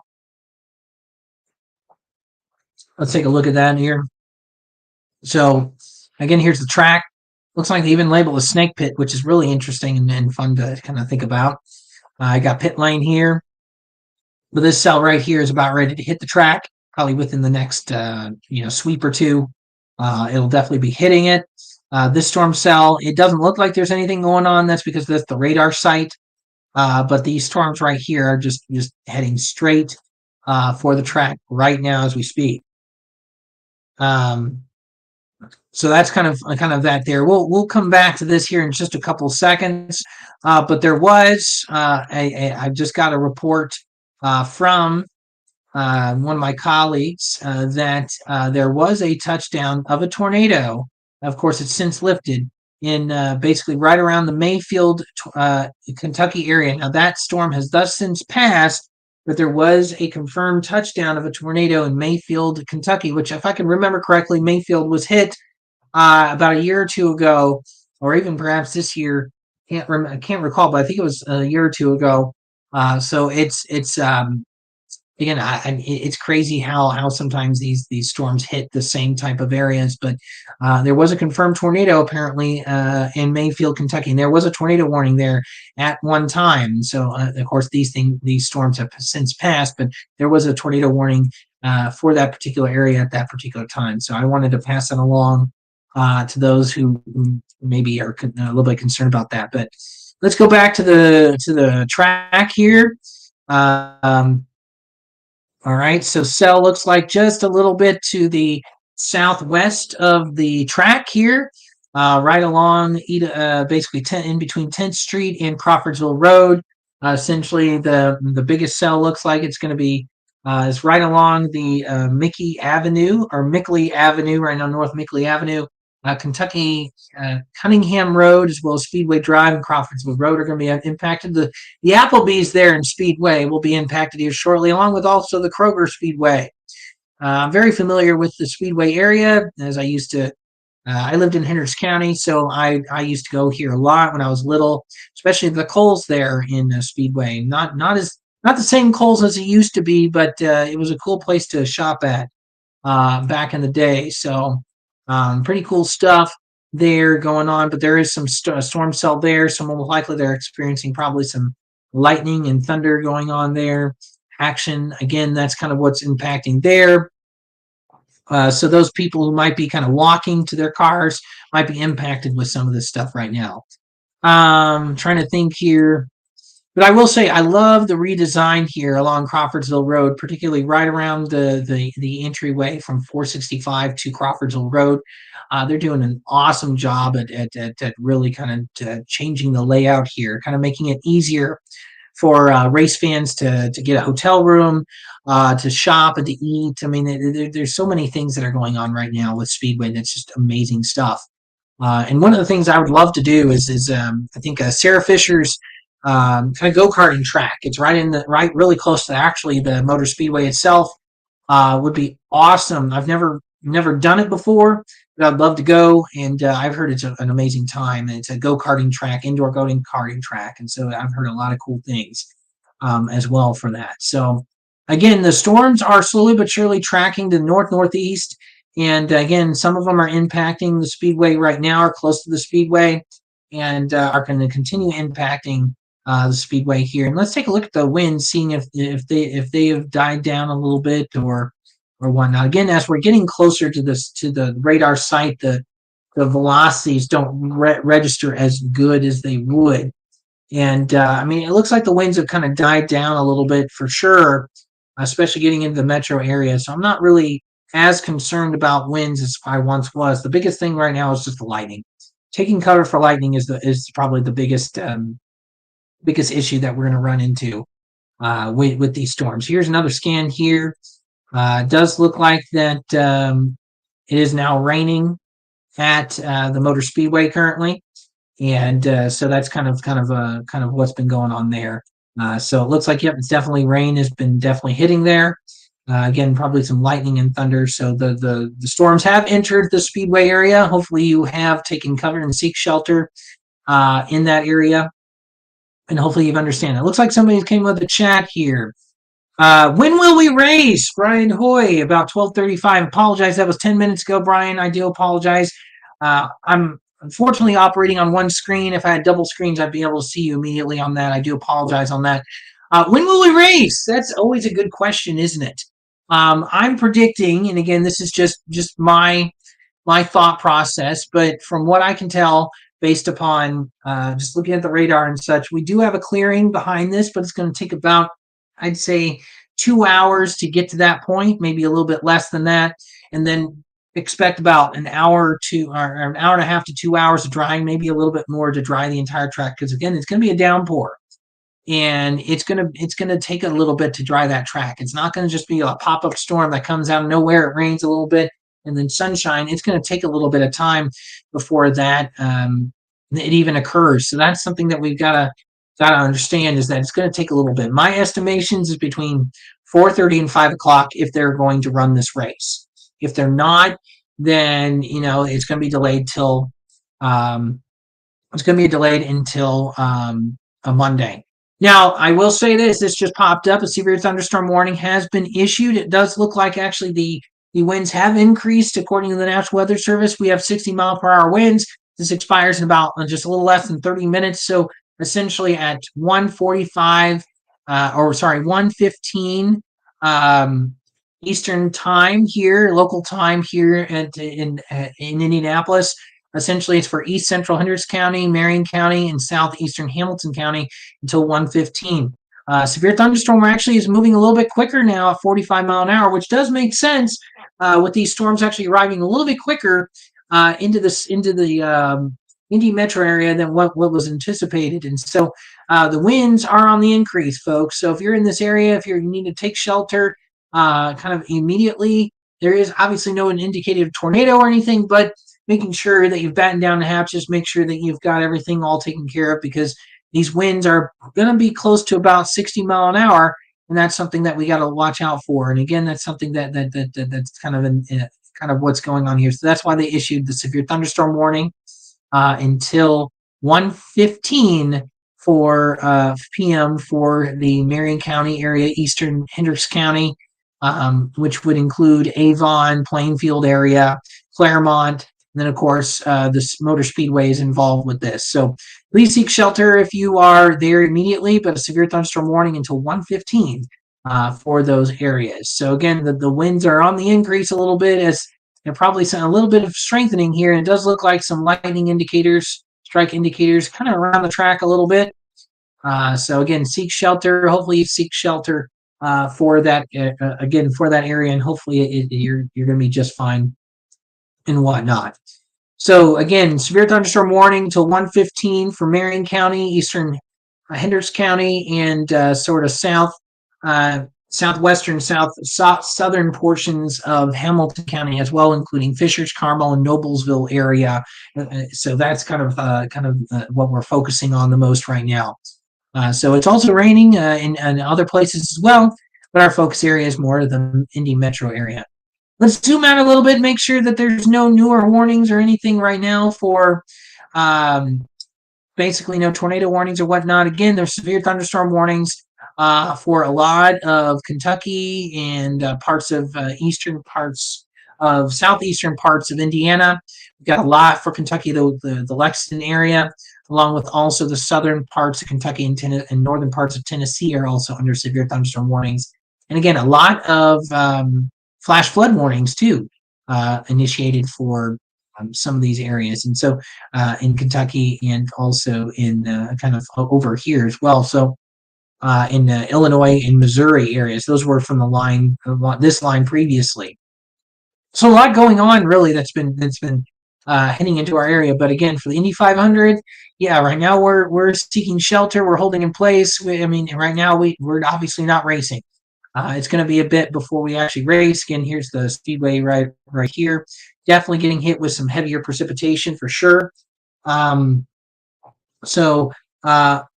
Let's take a look at that here. So again, here's the track. Looks like they even label a snake pit, which is really interesting and fun to kind of think about. I got pit lane here. But this cell right here is about ready to hit the track, probably within the next sweep or two. It'll definitely be hitting it. This storm cell, it doesn't look like there's anything going on. That's because that's the radar site. But these storms right here are just heading straight for the track right now as we speak. So that's kind of that there. We'll come back to this here in just a couple of seconds. But there was I've just got a report from one of my colleagues that there was a touchdown of a tornado. Of course, it's since lifted in basically right around the Mayfield, Kentucky area. Now, that storm has thus since passed, but there was a confirmed touchdown of a tornado in Mayfield, Kentucky, which, if I can remember correctly, Mayfield was hit about a year or two ago, or even perhaps this year. I can't recall, but I think it was a year or two ago. So it's again, it's crazy how sometimes these storms hit the same type of areas. But there was a confirmed tornado apparently in Mayfield, Kentucky. And there was a tornado warning there at one time. So of course these storms have since passed, but there was a tornado warning for that particular area at that particular time. So I wanted to pass that along to those who maybe are a little bit concerned about that. But let's go back to the track here. Um, all right, so cell looks like just a little bit to the southwest of the track here, right along basically in between 10th Street and Crawfordsville Road. Essentially, the biggest cell looks like it's going to be is right along the Mickey Avenue or Mickley Avenue, right on North Mickley Avenue. Kentucky Cunningham Road, as well as Speedway Drive and Crawfordsville Road, are going to be impacted. The Applebee's there in Speedway will be impacted here shortly, along with also the Kroger Speedway. I'm very familiar with the Speedway area, as I lived in Hendricks County, so I used to go here a lot when I was little, especially the Kohl's there in Speedway. Not the same Kohl's as it used to be, but it was a cool place to shop at back in the day. So pretty cool stuff there going on, but there is some storm cell there. So most likely they're experiencing probably some lightning and thunder going on there. Action, again, that's kind of what's impacting there. So those people who might be kind of walking to their cars might be impacted with some of this stuff right now. Trying to think here. But I will say I love the redesign here along Crawfordsville Road, particularly right around the entryway from 465 to Crawfordsville Road. They're doing an awesome job at really kind of changing the layout here, kind of making it easier for race fans to get a hotel room, to shop and to eat. I mean, there's so many things that are going on right now with Speedway that's just amazing stuff. And one of the things I would love to do is I think Sarah Fisher's kind of go-karting track. It's right really close to actually the Motor Speedway itself. Would be awesome. I've never done it before, but I'd love to go. And I've heard it's an amazing time. And it's a go-karting track, indoor go-karting track, and so I've heard a lot of cool things as well for that. So again, the storms are slowly but surely tracking to the northeast. And again, some of them are impacting the Speedway right now, or close to the Speedway, and are going to continue impacting the Speedway here. And let's take a look at the winds, seeing if they have died down a little bit or whatnot. Again, as we're getting closer to the radar site, the velocities don't register as good as they would. And I mean, it looks like the winds have kind of died down a little bit for sure, especially getting into the metro area. So I'm not really as concerned about winds as I once was. The biggest thing right now is just the lightning. Taking cover for lightning is probably the biggest issue that we're going to run into with these storms. Here's another scan here. It does look like that it is now raining at the Motor Speedway currently, and so that's kind of what's been going on there. So it looks like it's definitely rain has been definitely hitting there. Again, probably some lightning and thunder. So the storms have entered the Speedway area. Hopefully you have taken cover and seek shelter in that area. And hopefully you understand. It looks like somebody came with the chat here. When will we race? Brian Hoy, about 12:35. Apologize, that was 10 minutes ago, Brian. I do apologize. I'm unfortunately operating on one screen. If I had double screens, I'd be able to see you immediately on that. I do apologize on that. When will we race? That's always a good question, isn't it? I'm predicting, and again, this is just my thought process, but from what I can tell, based upon just looking at the radar and such, we do have a clearing behind this, but it's going to take about, I'd say, 2 hours to get to that point, maybe a little bit less than that, and then expect about an hour or two, or an hour and a half to 2 hours of drying, maybe a little bit more to dry the entire track, because again, it's going to be a downpour. And it's gonna take a little bit to dry that track. It's not gonna just be a pop-up storm that comes out of nowhere. It rains a little bit and then sunshine. It's gonna take a little bit of time before that it even occurs. So that's something that we've gotta understand, is that it's gonna take a little bit. My estimations is between 4:30 and 5 o'clock if they're going to run this race. If they're not, then it's gonna be delayed till a Monday. Now, I will say this just popped up. A severe thunderstorm warning has been issued. It does look like actually the winds have increased according to the National Weather Service. We have 60-mile-per-hour winds. This expires in about just a little less than 30 minutes. So essentially at 1:45, or sorry, 1:15 um, Eastern time here, local time here in Indianapolis. Essentially, it's for East Central Hendricks County, Marion County, and Southeastern Hamilton County until 1:15. Severe thunderstorm actually is moving a little bit quicker now at 45 mile an hour, which does make sense with these storms actually arriving a little bit quicker into the Indy metro area than what was anticipated. And so the winds are on the increase, folks. So if you're in this area, if you need to take shelter kind of immediately, there is obviously no indicated tornado or anything, but making sure that you've battened down the hatches, make sure that you've got everything all taken care of, because these winds are going to be close to about 60 mile an hour, and that's something that we got to watch out for. And again, that's something that's kind of kind of what's going on here. So that's why they issued the severe thunderstorm warning until 1:15 for p.m. for the Marion County area, Eastern Hendricks County, which would include Avon, Plainfield area, Claremont. And then, of course, the Motor Speedway is involved with this. So please seek shelter if you are there immediately, but a severe thunderstorm warning until 1:15 for those areas. So again, the winds are on the increase a little bit, as and probably a little bit of strengthening here. And it does look like some lightning indicators, strike indicators, kind of around the track a little bit. So again, seek shelter. Hopefully, you seek shelter for that again for that area, and hopefully you're going to be just fine and whatnot. So again, severe thunderstorm warning till 1:15 for Marion County, Eastern Hendricks County, and sort of southwestern, southern portions of Hamilton County as well, including Fishers, Carmel, and Noblesville area. So that's kind of what we're focusing on the most right now. So it's also raining in other places as well, but our focus area is more the Indy metro area. Let's zoom out a little bit, make sure that there's no newer warnings or anything right now for basically no tornado warnings or whatnot. Again, there's severe thunderstorm warnings for a lot of Kentucky and parts of southeastern parts of Indiana. We've got a lot for Kentucky, the Lexington area, along with also the southern parts of Kentucky and northern parts of Tennessee are also under severe thunderstorm warnings. And again, a lot of flash flood warnings too, initiated for some of these areas. And so in Kentucky and also in kind of over here as well. So in Illinois and Missouri areas, those were from this line previously. So a lot going on really that's been heading into our area. But again, for the Indy 500, yeah, right now we're seeking shelter. We're holding in place. Right now we're obviously not racing. It's going to be a bit before we actually race. Again, here's the speedway right here. Definitely getting hit with some heavier precipitation for sure. So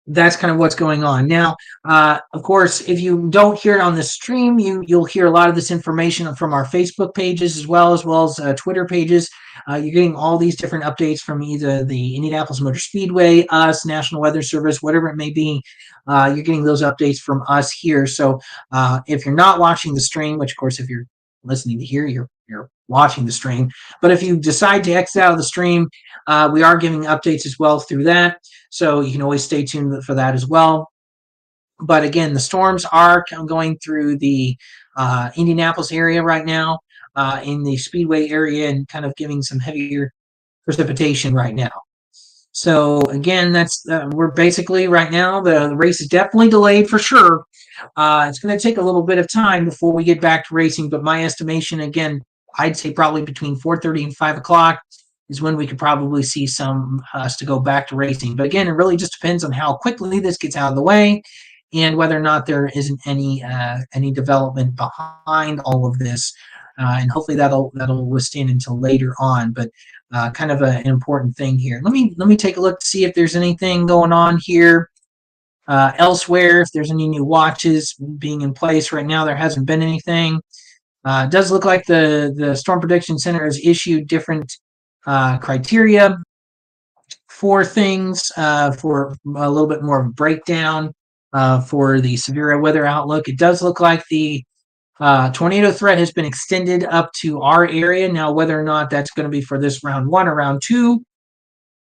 that's kind of what's going on now. Of course, if you don't hear it on the stream, you'll hear a lot of this information from our Facebook pages as well as Twitter pages. You're getting all these different updates from either the Indianapolis Motor Speedway, us, National Weather Service, whatever it may be. You're getting those updates from us here. So if you're not watching the stream, which of course, if you're listening to here, you're watching the stream. But if you decide to exit out of the stream, we are giving updates as well through that. So you can always stay tuned for that as well. But again, the storms are going through the Indianapolis area right now, in the Speedway area, and kind of giving some heavier precipitation right now. So again, that's we're basically right now, the race is definitely delayed for sure. It's going to take a little bit of time before we get back to racing, but my estimation, again, I'd say probably between 4:30 and 5 o'clock is when we could probably see us to go back to racing. But again, it really just depends on how quickly this gets out of the way and whether or not there isn't any development behind all of this. And hopefully that'll withstand until later on. But kind of an important thing here. Let me take a look to see if there's anything going on here elsewhere. If there's any new watches being in place right now, there hasn't been anything. It does look like the Storm Prediction Center has issued different criteria for things for a little bit more of a breakdown for the severe weather outlook. It does look like the tornado threat has been extended up to our area. Now, whether or not that's going to be for this round one or round two,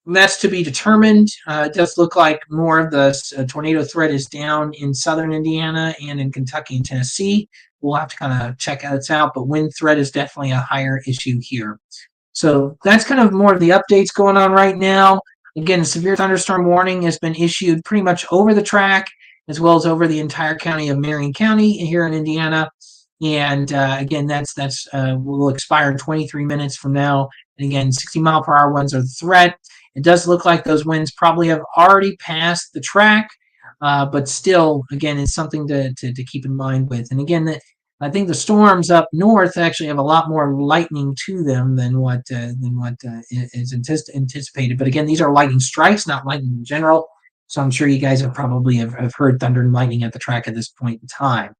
that's to be determined. It does look like more of the tornado threat is down in southern Indiana and in Kentucky and Tennessee. We'll have to kind of check this out, but wind threat is definitely a higher issue here. So that's kind of more of the updates going on right now. Again, a severe thunderstorm warning has been issued pretty much over the track, as well as over the entire county of Marion County here in Indiana. And again, that's will expire in 23 minutes from now. And again, 60-mile-per-hour winds are the threat. It does look like those winds probably have already passed the track, but still, again, it's something to keep in mind with. And again, I think the storms up north actually have a lot more lightning to them than what is anticipated. But again, these are lightning strikes, not lightning in general. So I'm sure you guys have probably have heard thunder and lightning at the track at this point in time.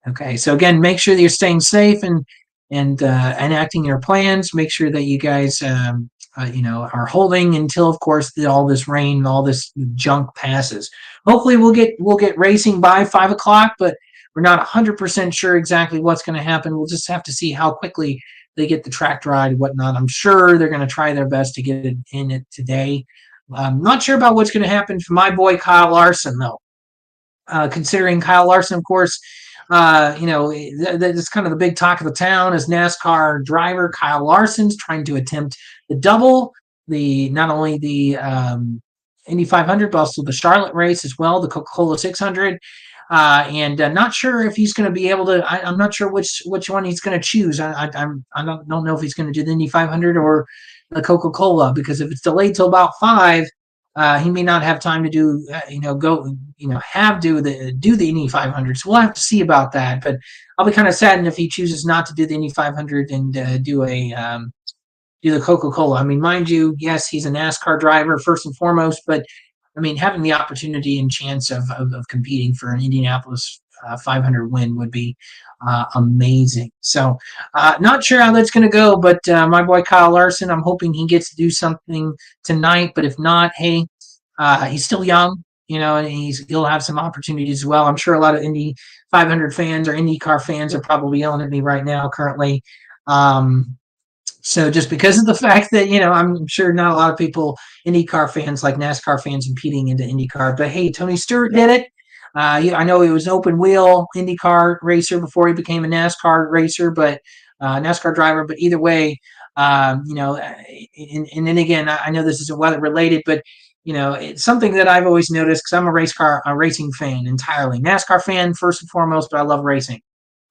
Okay, so again, make sure that you're staying safe and enacting your plans. Make sure that you guys are holding until, of course, all this rain and all this junk passes. Hopefully, we'll get racing by 5 o'clock, but we're not 100% sure exactly what's going to happen. We'll just have to see how quickly they get the track ride and whatnot. I'm sure they're going to try their best to get it in it today. I'm not sure about what's going to happen for my boy Kyle Larson, though. Considering Kyle Larson, of course, that's kind of the big talk of the town as NASCAR driver Kyle Larson's trying to attempt the double, not only the Indy 500, but also the Charlotte race as well, the Coca-Cola 600. And not sure if he's going to be able to. I'm not sure which one he's going to choose. I don't know if he's going to do the Indy 500 or the Coca-Cola, because if it's delayed till about 5, he may not have time to do do the Indy 500. So we'll have to see about that. But I'll be kind of saddened if he chooses not to do the Indy 500 and do the Coca-Cola. I mean, mind you, yes, he's a NASCAR driver first and foremost, but I mean, having the opportunity and chance of competing for an Indianapolis 500 win would be amazing. So, not sure how that's going to go, but my boy Kyle Larson, I'm hoping he gets to do something tonight. But if not, hey, he's still young, and he'll have some opportunities as well. I'm sure a lot of Indy 500 fans or IndyCar fans are probably yelling at me right now currently. So just because of the fact that, I'm sure not a lot of people, IndyCar fans like NASCAR fans competing into IndyCar, but hey, Tony Stewart did it. I know he was an open wheel IndyCar racer before he became a NASCAR racer, but NASCAR driver. But either way, and then again, I know this isn't weather related, but it's something that I've always noticed because I'm a racing fan entirely. NASCAR fan first and foremost, but I love racing.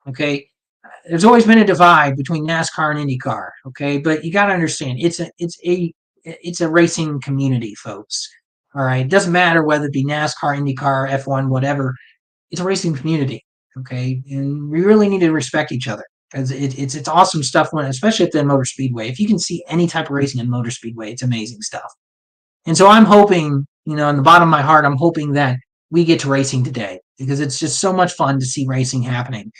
Okay. There's always been a divide between NASCAR and IndyCar, okay? But you got to understand, it's a racing community, folks. All right, it doesn't matter whether it be NASCAR, IndyCar, F1, whatever. It's a racing community, okay? And we really need to respect each other because it's awesome stuff when, especially at the Motor Speedway. If you can see any type of racing in Motor Speedway, it's amazing stuff. And so I'm hoping, in the bottom of my heart, I'm hoping that we get to racing today because it's just so much fun to see racing happening.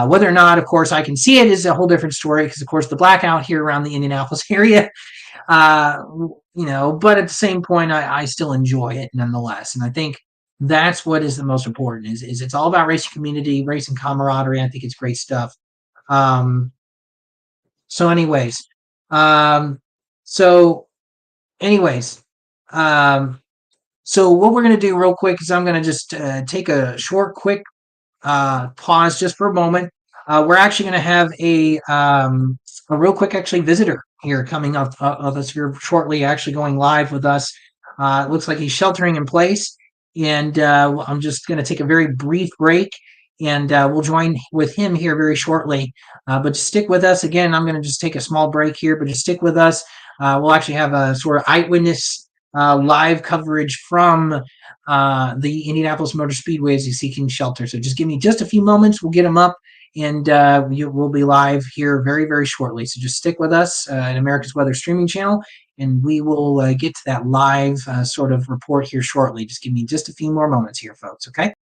Whether or not, of course, I can see it is a whole different story because, of course, the blackout here around the Indianapolis area, but at the same point, I still enjoy it nonetheless. And I think that's what is the most important is it's all about racing community, racing camaraderie. I think it's great stuff. So anyways, um, so anyways, so what we're going to do real quick is I'm going to just take a short, quick pause just for a moment. We're actually going to have a real quick actually visitor here coming up of us here shortly, actually going live with us. It looks like he's sheltering in place, and I'm just going to take a very brief break, and we'll join with him here very shortly. But just stick with us. Again, I'm going to just take a small break here, but just stick with us. We'll actually have a sort of eyewitness live coverage from the Indianapolis Motor Speedway as he's seeking shelter. So just give me just a few moments. We'll get him up, and we'll be live here very, very shortly. So just stick with us at America's Weather streaming channel, and we will get to that live sort of report here shortly. Just give me just a few more moments here, folks, okay?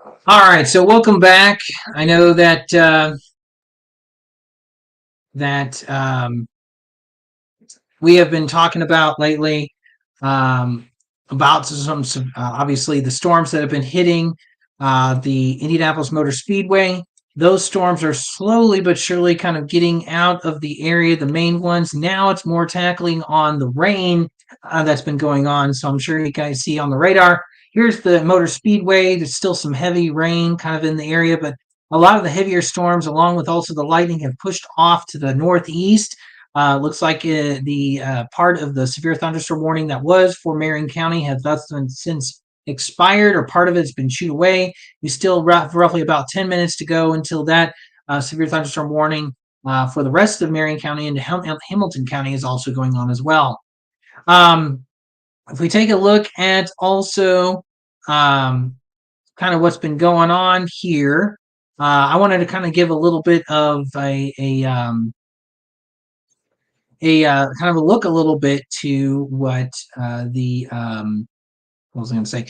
All right, so welcome back. I know that that we have been talking about lately um, about some obviously the storms that have been hitting the Indianapolis Motor Speedway. Those storms are slowly but surely kind of getting out of the area, the main ones. Now it's more tackling on the rain that's been going on. So I'm sure you guys see on the radar. Here's the Motor Speedway. There's still some heavy rain kind of in the area, but a lot of the heavier storms, along with also the lightning, have pushed off to the northeast. Looks like the part of the severe thunderstorm warning that was for Marion County has thus been since expired, or part of it has been chewed away. We still roughly about 10 minutes to go until that severe thunderstorm warning for the rest of Marion County and Hamilton County is also going on as well. If we take a look at also kind of what's been going on here, I wanted to kind of give a little bit of a kind of a look a little bit to what the what was I going to say?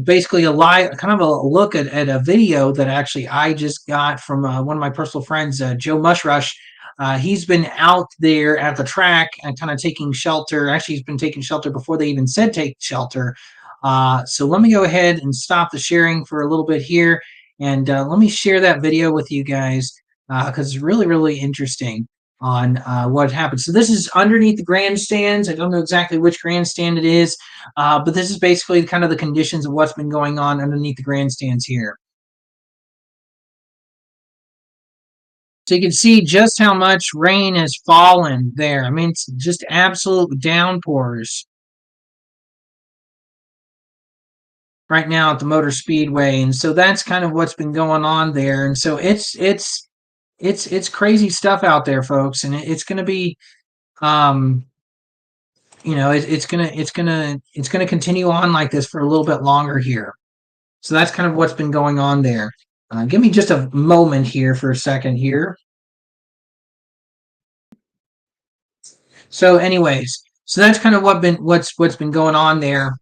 Basically, a live kind of a look at a video that actually I just got from one of my personal friends, Joe Mushrush. He's been out there at the track and kind of taking shelter. Actually, he's been taking shelter before they even said take shelter. So let me go ahead and stop the sharing for a little bit here, and let me share that video with you guys because it's really, really interesting on what happened. So this is underneath the grandstands. I don't know exactly which grandstand it is, but this is basically kind of the conditions of what's been going on underneath the grandstands here. So you can see just how much rain has fallen there. I mean, it's just absolute downpours right now at the Motor Speedway, and so that's kind of what's been going on there. And so it's crazy stuff out there, folks, and it's going to be um, it's gonna continue on like this for a little bit longer here. So that's kind of what's been going on there. Give me just a moment here for a second here. So, anyways, so that's kind of what's been going on there,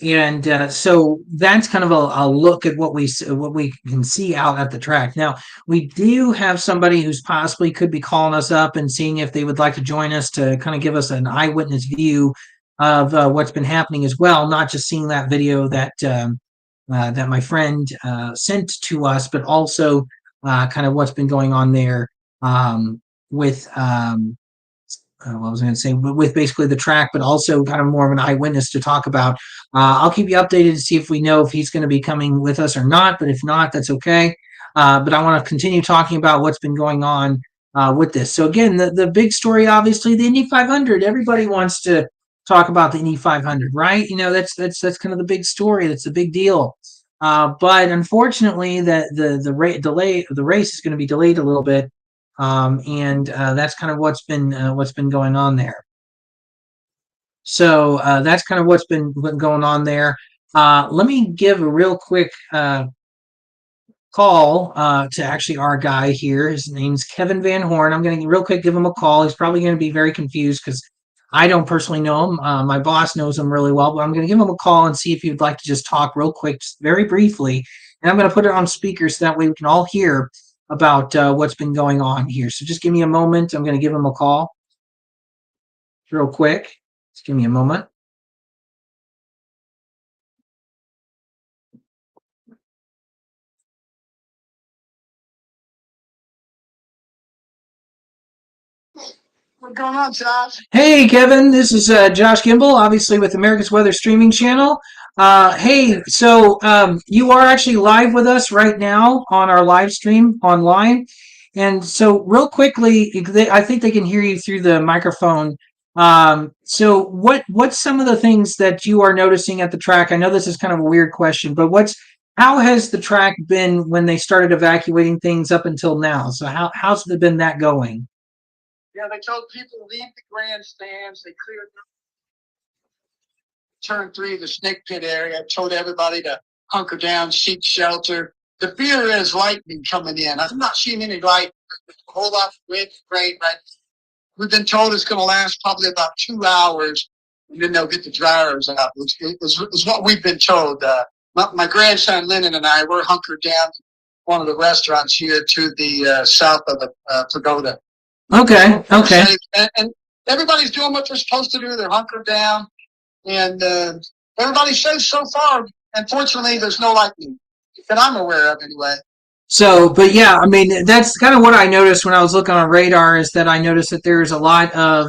and so that's kind of a look at what we can see out at the track. Now, we do have somebody who's possibly could be calling us up and seeing if they would like to join us to kind of give us an eyewitness view of what's been happening as well, not just seeing that video that my friend sent to us, but also kind of what's been going on there with what was I going to say with basically the track, but also kind of more of an eyewitness to talk about. I'll keep you updated to see if we know if he's going to be coming with us or not. But if not, that's okay. But I want to continue talking about what's been going on with this. So again, the big story, obviously, the Indy 500. Everybody wants to talk about the Indy 500, right? You know, that's kind of the big story. That's the big deal. But unfortunately, the race is going to be delayed a little bit, and that's kind of what's been going on there. So that's kind of what's been going on there. Let me give a real quick call to actually our guy here. His name's Kevin Van Horn. I'm going to real quick give him a call. He's probably going to be very confused because I don't personally know him. My boss knows him really well, but I'm going to give him a call and see if you'd like to just talk real quick, just very briefly. And I'm going to put it on speaker so that way we can all hear about what's been going on here. So just give me a moment. I'm going to give him a call real quick. Just give me a moment. What's going on, Josh? Hey, Kevin. This is Josh Gimbel, obviously with America's Weather Streaming Channel. Hey, so you are actually live with us right now on our live stream online. And so, real quickly, I think they can hear you through the microphone. So, what's some of the things that you are noticing at the track? I know this is kind of a weird question, but how has the track been when they started evacuating things up until now? So, how's it been that going? Yeah, they told people to leave the grandstands. They cleared turn 3, the snake pit area. Told everybody to hunker down, seek shelter. The fear is lightning coming in. I'm not seeing any light. A whole lot of wind, rain. Right? We've been told it's going to last probably about 2 hours, and then they'll get the dryers out. It's what we've been told. my grandson Lennon and I, we're hunkered down one of the restaurants here to the south of the pagoda. Okay. Okay. And everybody's doing what they're supposed to do. They're hunkered down, and everybody's safe so far. Unfortunately, there's no lightning that I'm aware of, anyway. So, but yeah, I mean, that's kind of what I noticed when I was looking on radar is that I noticed that there's a lot of,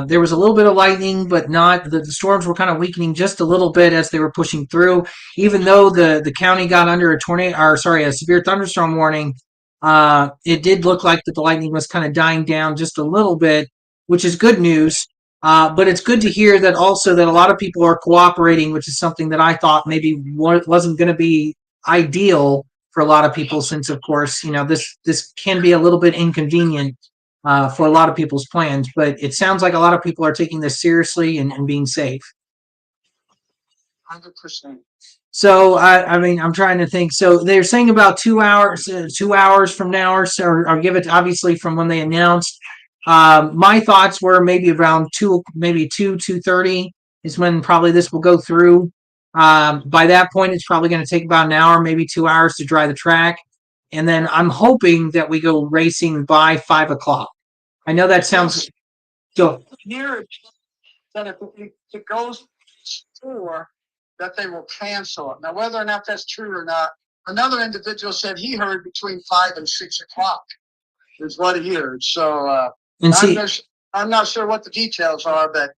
there was a little bit of lightning, but not, the storms were kind of weakening just a little bit as they were pushing through. Even though the county got under a tornado, or sorry, a severe thunderstorm warning, it did look like that the lightning was kind of dying down just a little bit, which is good news. But it's good to hear that also that a lot of people are cooperating, which is something that I thought maybe wasn't going to be ideal for a lot of people, since of course this can be a little bit inconvenient for a lot of people's plans. But it sounds like a lot of people are taking this seriously and being safe. 100%. So I mean, I'm trying to think. So they're saying about 2 hours, 2 hours from now, or give it obviously from when they announced. My thoughts were maybe around maybe 2:30 is when probably this will go through. By that point, it's probably going to take about an hour, maybe 2 hours to dry the track, and then I'm hoping that we go racing by 5 o'clock. I know that sounds so. Here, that if it goes through, that they will cancel it. Now, whether or not that's true or not, another individual said he heard between 5 and 6 o'clock is what he heard. So I'm not sure what the details are, but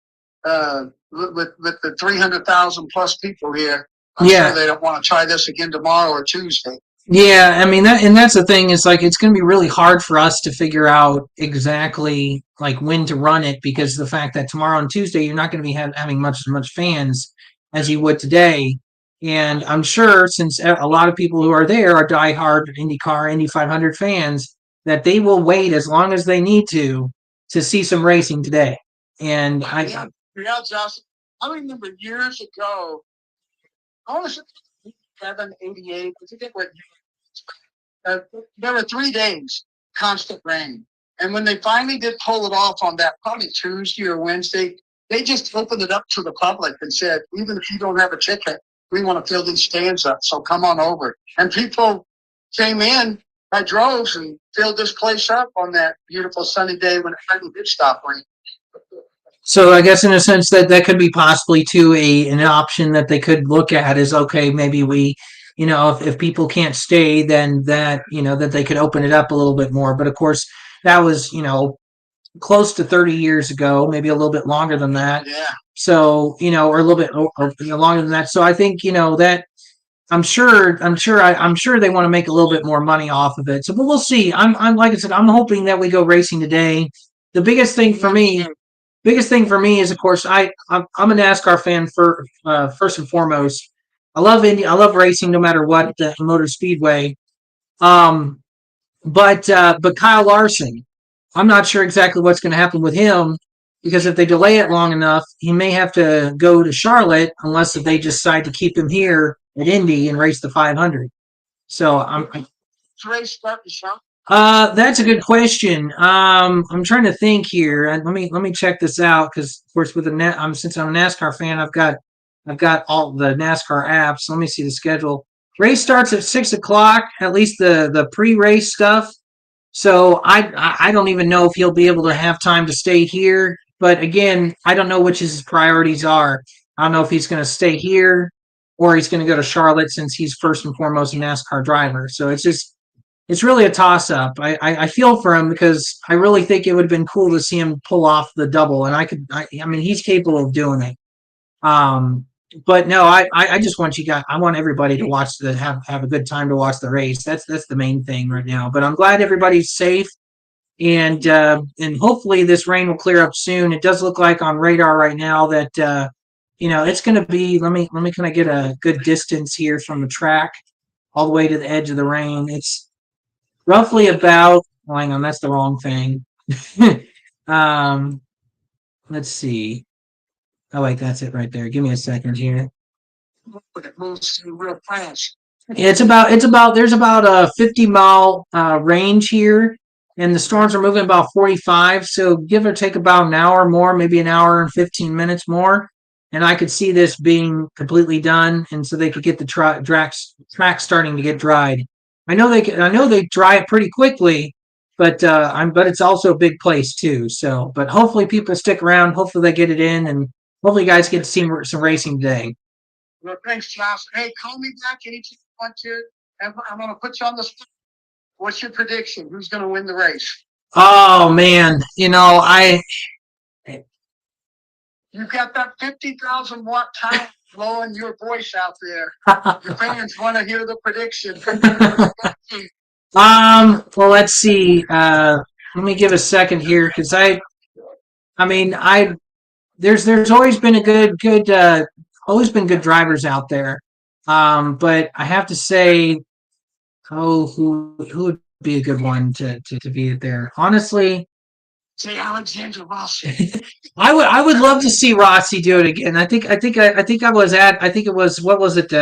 with the 300,000 plus people here, I'm sure they don't want to try this again tomorrow or Tuesday. Yeah, I mean that's the thing, is like it's going to be really hard for us to figure out exactly like when to run it, because the fact that tomorrow and Tuesday you're not going to be having as much fans as you would today. And I'm sure, since a lot of people who are there are diehard IndyCar, Indy 500 fans, that they will wait as long as they need to see some racing today. And yeah, Josh, I remember years ago, I want to say 788. I forget what. There were 3 days constant rain, and when they finally did pull it off on that probably Tuesday or Wednesday, they just opened it up to the public and said, even if you don't have a ticket, we want to fill these stands up, so come on over. And people came in by droves and filled this place up on that beautiful sunny day when it finally did stop raining. So I guess in a sense that could be possibly too an option that they could look at is, okay, maybe we, if people can't stay, then that they could open it up a little bit more. But of course that was close to 30 years ago, maybe a little bit longer than that. Yeah. So or a little bit longer than that. So I think that I'm sure they want to make a little bit more money off of it. So, but we'll see. I'm like I said, I'm hoping that we go racing today. The biggest thing for me is, of course, I'm a NASCAR fan first and foremost. I love Indy. I love racing, no matter what, the Motor Speedway. But Kyle Larson, I'm not sure exactly what's going to happen with him, because if they delay it long enough, he may have to go to Charlotte, unless if they decide to keep him here at Indy and race the 500. So race start in Charlotte? That's a good question. I'm trying to think here. Let me check this out, because of course with since I'm a NASCAR fan, I've got all the NASCAR apps. Let me see the schedule. Race starts at 6 o'clock, at least the pre-race stuff. So I don't even know if he'll be able to have time to stay here. But again, I don't know which his priorities are. I don't know if he's going to stay here or he's going to go to Charlotte, since he's first and foremost a NASCAR driver. So it's really a toss-up. I feel for him, because I really think it would have been cool to see him pull off the double, and I mean, he's capable of doing it. But no, I just want I want everybody to have a good time to watch the race. That's the main thing right now. But I'm glad everybody's safe, and hopefully this rain will clear up soon. It does look like on radar right now that it's going to be. Let me kind of get a good distance here from the track all the way to the edge of the rain. It's roughly about. Oh, hang on, that's the wrong thing. Let's see. Oh wait, that's it right there. Give me a second here. It moves real fast. It's about there's about a 50-mile range here, and the storms are moving about 45. So give or take about an hour more, maybe an hour and 15 minutes more. and I could see this being completely done, and so they could get the track starting to get dried. I know they dry it pretty quickly, but it's also a big place too. So, but hopefully people stick around. Hopefully they get it in, and hopefully you guys get to see some racing today. Well, thanks, Josh. Hey, call me back anytime you want to. And I'm going to put you on the spot. What's your prediction? Who's going to win the race? Oh man, You've got that 50,000-watt tower blowing your voice out there. Your fans want to hear the prediction. Well, let's see. Let me give a second here because I mean, there's always been a always been good drivers out there. But I have to say, who would be a good one to be there? Honestly, Say Alexander Rossi. I would love to see Rossi do it again. I think it was what was it?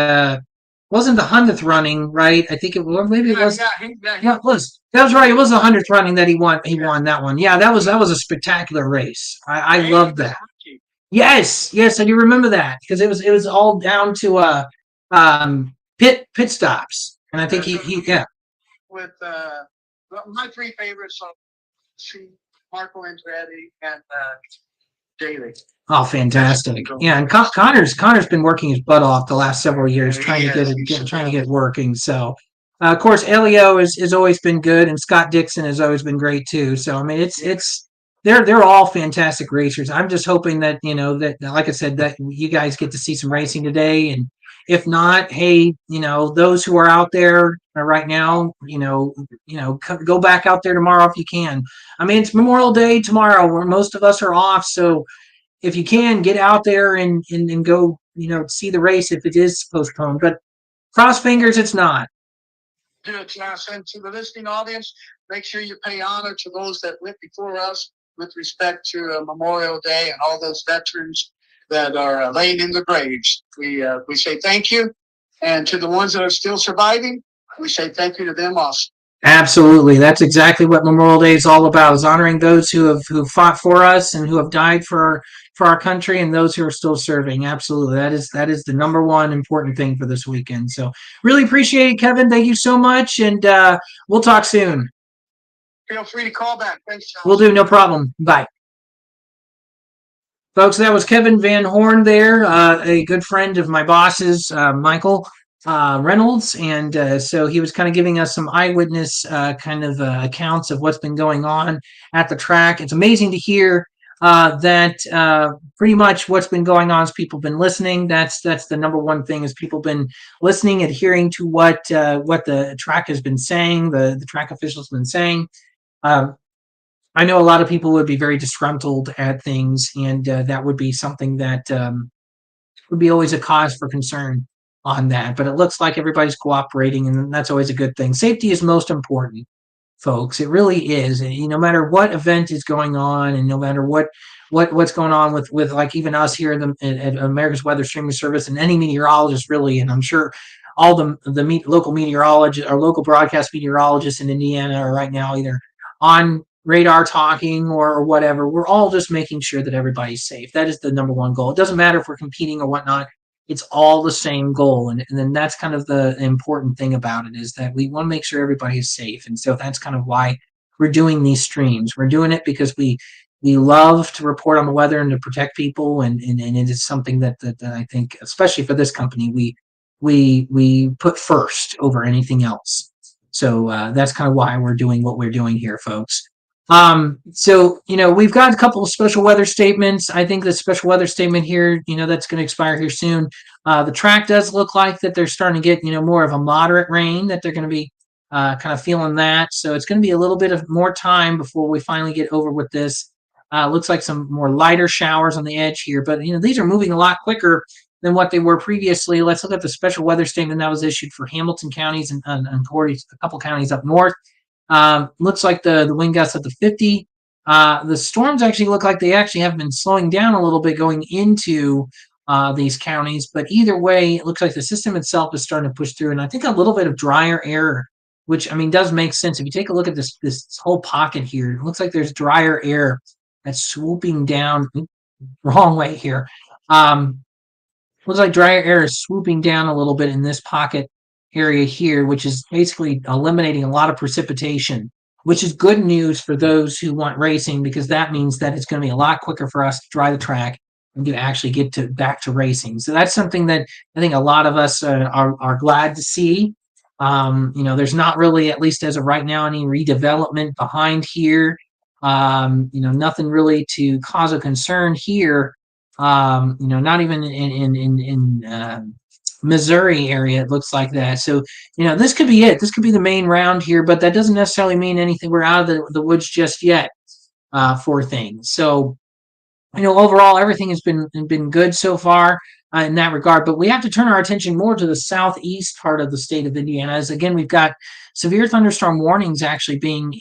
Wasn't the 100th running right? I think it well, maybe it was. Yeah, it was. That was right. It was the 100th running that he won. He won that one. Yeah, that was a spectacular race. I loved that. Yes, I do remember that because it was all down to pit stops, and I think he yeah. With my three favorites are Marco Andretti and Daly. Oh, fantastic! Yeah, and Connor's been working his butt off the last several years trying to get working. So, of course, Elio has always been good, and Scott Dixon has always been great too. So, I mean, it's they're all fantastic racers. I'm just hoping that that like I said that you guys get to see some racing today, and if not, hey, those who are out there right now, go back out there tomorrow if you can. I mean, it's Memorial Day tomorrow, where most of us are off, so if you can get out there and go, see the race if it is postponed. But cross fingers, it's not. Good, Josh. And to the listening audience, make sure you pay honor to those that went before us with respect to Memorial Day and all those veterans that are laying in the graves. We say thank you. And to the ones that are still surviving, we say thank you to them also. Absolutely. That's exactly what Memorial Day is all about, is honoring those who fought for us and who have died for our country, and those who are still serving. Absolutely. That is the number one important thing for this weekend. So really appreciate it, Kevin. Thank you so much. And we'll talk soon. Feel free to call back. Thanks, John. We'll do. No problem. Bye. Folks, that was Kevin Van Horn there, a good friend of my boss's, Michael Reynolds, and so he was kind of giving us some eyewitness kind of accounts of what's been going on at the track. It's amazing to hear that pretty much what's been going on is people have been listening. That's the number one thing, is people have been listening, adhering to what the track has been saying, the track officials have been saying. I know a lot of people would be very disgruntled at things, and that would be something that would be always a cause for concern on that. But it looks like everybody's cooperating, and that's always a good thing. Safety is most important, folks. It really is. And, no matter what event is going on, and no matter what's going on with like even us here at America's Weather Streaming Service, and any meteorologist really, and I'm sure all the local meteorologists or local broadcast meteorologists in Indiana are right now either on radar talking or whatever. We're all just making sure that everybody's safe. That is the number one goal. It doesn't matter if we're competing or whatnot. It's all the same goal. And then that's kind of the important thing about it, is that we want to make sure everybody is safe. And so that's kind of why we're doing these streams. We're doing it because we love to report on the weather and to protect people. And it is something that I think, especially for this company, we put first over anything else. So that's kind of why we're doing what we're doing here, folks. So, we've got a couple of special weather statements. I think the special weather statement here, that's going to expire here soon. The track does look like that they're starting to get, more of a moderate rain, that they're going to be kind of feeling that. So it's going to be a little bit of more time before we finally get over with this. Looks like some more lighter showers on the edge here, but, these are moving a lot quicker than what they were previously. Let's look at the special weather statement that was issued for Hamilton counties and a couple counties up north. Looks like the wind gusts at the 50. The storms actually look like they actually have been slowing down a little bit going into these counties. But either way, it looks like the system itself is starting to push through. And I think a little bit of drier air, which, I mean, does make sense. If you take a look at this whole pocket here, it looks like there's drier air that's swooping down wrong way here. Looks like drier air is swooping down a little bit in this pocket area here, which is basically eliminating a lot of precipitation, which is good news for those who want racing because that means that it's going to be a lot quicker for us to dry the track and to actually get to back to racing. So that's something that I think a lot of us are glad to see. There's not really, at least as of right now, any redevelopment behind here. Nothing really to cause a concern here. Not even in Missouri area, it looks like that. So, this could be it. This could be the main round here, but that doesn't necessarily mean anything. We're out of the woods just yet for things. So, overall, everything has been good so far in that regard. But we have to turn our attention more to the southeast part of the state of Indiana. As again, we've got severe thunderstorm warnings actually being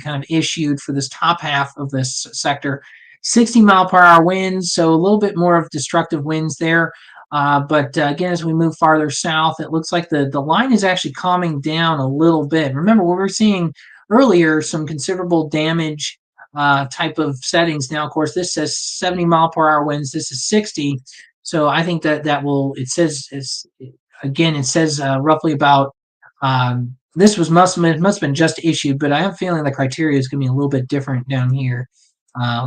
kind of issued for this top half of this sector. 60-mile-per-hour winds, so a little bit more of destructive winds there. But again, as we move farther south, it looks like the line is actually calming down a little bit. Remember, we were seeing earlier some considerable damage type of settings. Now, of course, this says 70-mile-per-hour winds. This is 60. So I think that will. It says roughly about. This must have been just issued, but I have a feeling the criteria is going to be a little bit different down here.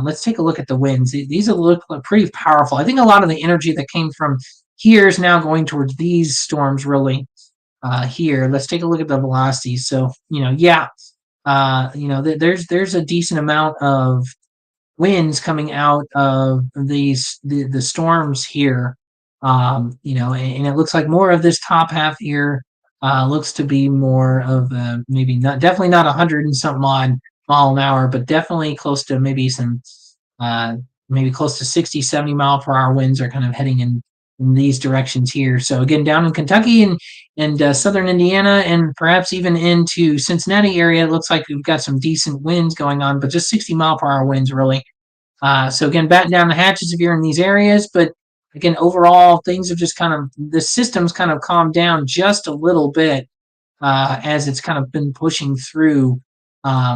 Let's take a look at the winds. These look pretty powerful. I think a lot of the energy that came from here is now going towards these storms really here. Let's take a look at the velocities. So, there's a decent amount of winds coming out of the storms here. And it looks like more of this top half here looks to be more of definitely not 100 and something odd mile an hour, but definitely close to maybe close to 60, 70-mile-per-hour winds are kind of heading in these directions here. So again, down in Kentucky and southern Indiana and perhaps even into Cincinnati area, it looks like we've got some decent winds going on, but just 60-mile-per-hour winds really. So again, batten down the hatches if you're in these areas, but again, overall, things have just the system's kind of calmed down just a little bit as it's kind of been pushing through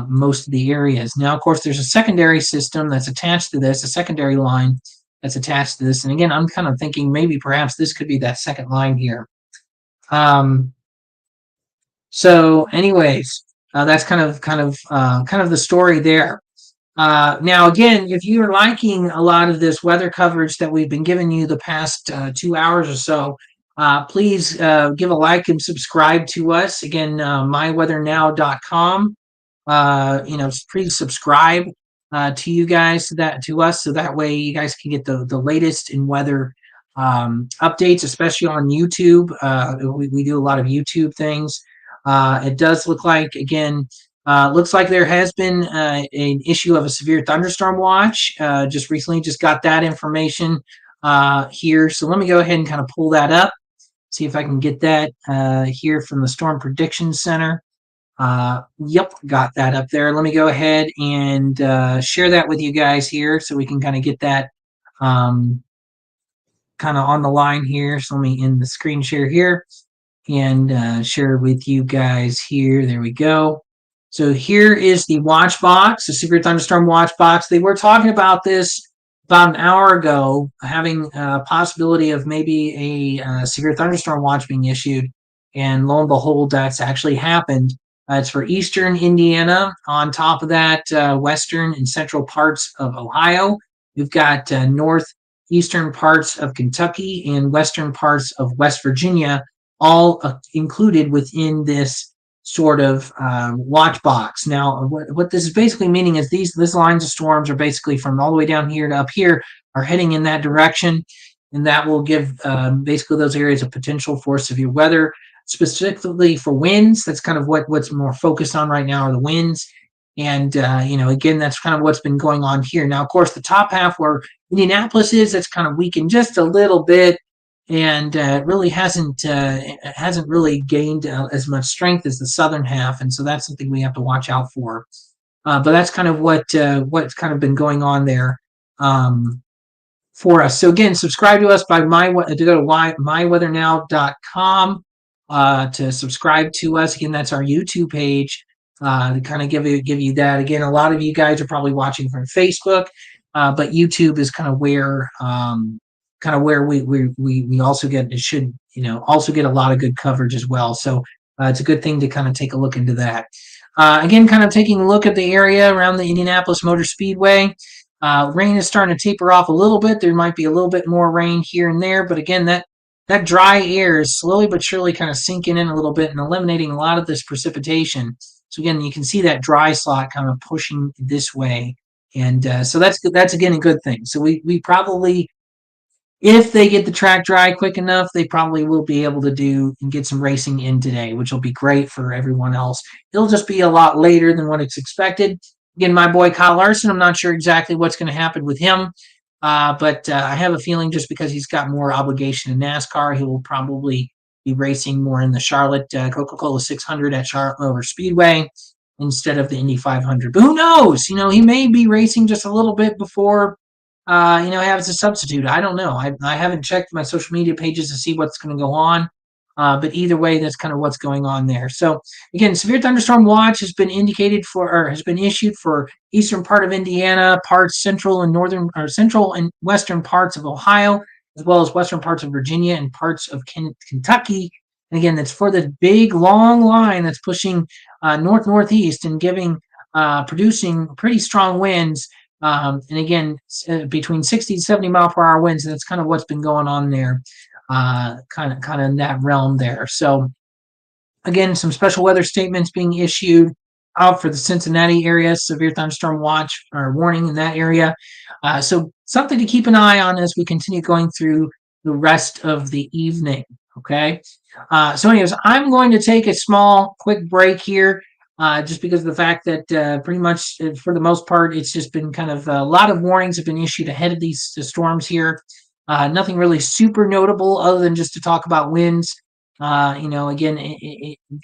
most of the areas. Now, of course, there's a secondary system that's attached to this, a secondary line that's attached to this. And again, I'm kind of thinking maybe perhaps this could be that second line here. So anyways, that's kind of the story there. Now, again, if you're liking a lot of this weather coverage that we've been giving you the past 2 hours or so, please give a like and subscribe to us. Again, myweathernow.com. Please subscribe to you guys to us, so that way you guys can get the latest in weather updates, especially on YouTube. We do a lot of YouTube things. It does look like, again, looks like there has been an issue of a severe thunderstorm watch. Just recently, just got that information here. So let me go ahead and kind of pull that up, see if I can get that here from the Storm Prediction Center. Yep, got that up there. Let me go ahead and share that with you guys here so we can kind of get that kind of on the line here. So let me end the screen share here and share with you guys here. There we go. So here is the watch box, the severe thunderstorm watch box. They were talking about this about an hour ago, having a possibility of maybe a severe thunderstorm watch being issued. And lo and behold, that's actually happened. It's for eastern Indiana. On top of that, western and central parts of Ohio. We've got northeastern parts of Kentucky and western parts of West Virginia, all included within this sort of watch box. Now, what this is basically meaning is these lines of storms are basically from all the way down here to up here are heading in that direction, and that will give basically those areas a potential for severe weather. Specifically for winds, that's kind of what's more focused on right now are the winds. And, again, that's kind of what's been going on here. Now, of course, the top half where Indianapolis is, that's kind of weakened just a little bit. And really hasn't really gained as much strength as the southern half. And so that's something we have to watch out for. But that's kind of what's kind of been going on there for us. So, again, subscribe to us to go to myweathernow.com. To subscribe to us. Again, that's our YouTube page to kind of give you that. Again, a lot of you guys are probably watching from Facebook, but YouTube is kind of where kind of where we also get it should also get a lot of good coverage as well. So it's a good thing to kind of take a look into that. Again, kind of taking a look at the area around the Indianapolis Motor Speedway. Rain is starting to taper off a little bit. There might be a little bit more rain here and there, but again, that dry air is slowly but surely kind of sinking in a little bit and eliminating a lot of this precipitation. So again, you can see that dry slot kind of pushing this way, and so that's again a good thing. So we probably, if they get the track dry quick enough, they probably will be able to do and get some racing in today, which will be great for everyone else. It'll just be a lot later than what it's expected. Again, my boy Kyle Larson, I'm not sure exactly what's going to happen with him, but I have a feeling just because he's got more obligation in NASCAR, he will probably be racing more in the Charlotte Coca-Cola 600 at Charlotte Motor Speedway instead of the Indy 500. But who knows? He may be racing just a little bit before have as a substitute. I don't know. I haven't checked my social media pages to see what's going to go on. But either way, that's kind of what's going on there. So again, severe thunderstorm watch has been indicated for, or has been issued for eastern part of Indiana, parts central and northern, or central and western parts of Ohio, as well as western parts of Virginia and parts of Kentucky. And again, that's for the big long line that's pushing north northeast and producing pretty strong winds. And again, between 60 to 70 mile per hour winds, and that's kind of what's been going on there, kind of in that realm there. So again, some special weather statements being issued out for the Cincinnati area, severe thunderstorm watch or warning in that area. So something to keep an eye on as we continue going through the rest of the evening. Okay. So anyways, I'm going to take a small, quick break here. Just because of the fact that pretty much for the most part, it's just been kind of a lot of warnings have been issued ahead of these storms here. Nothing really super notable other than just to talk about winds. Again,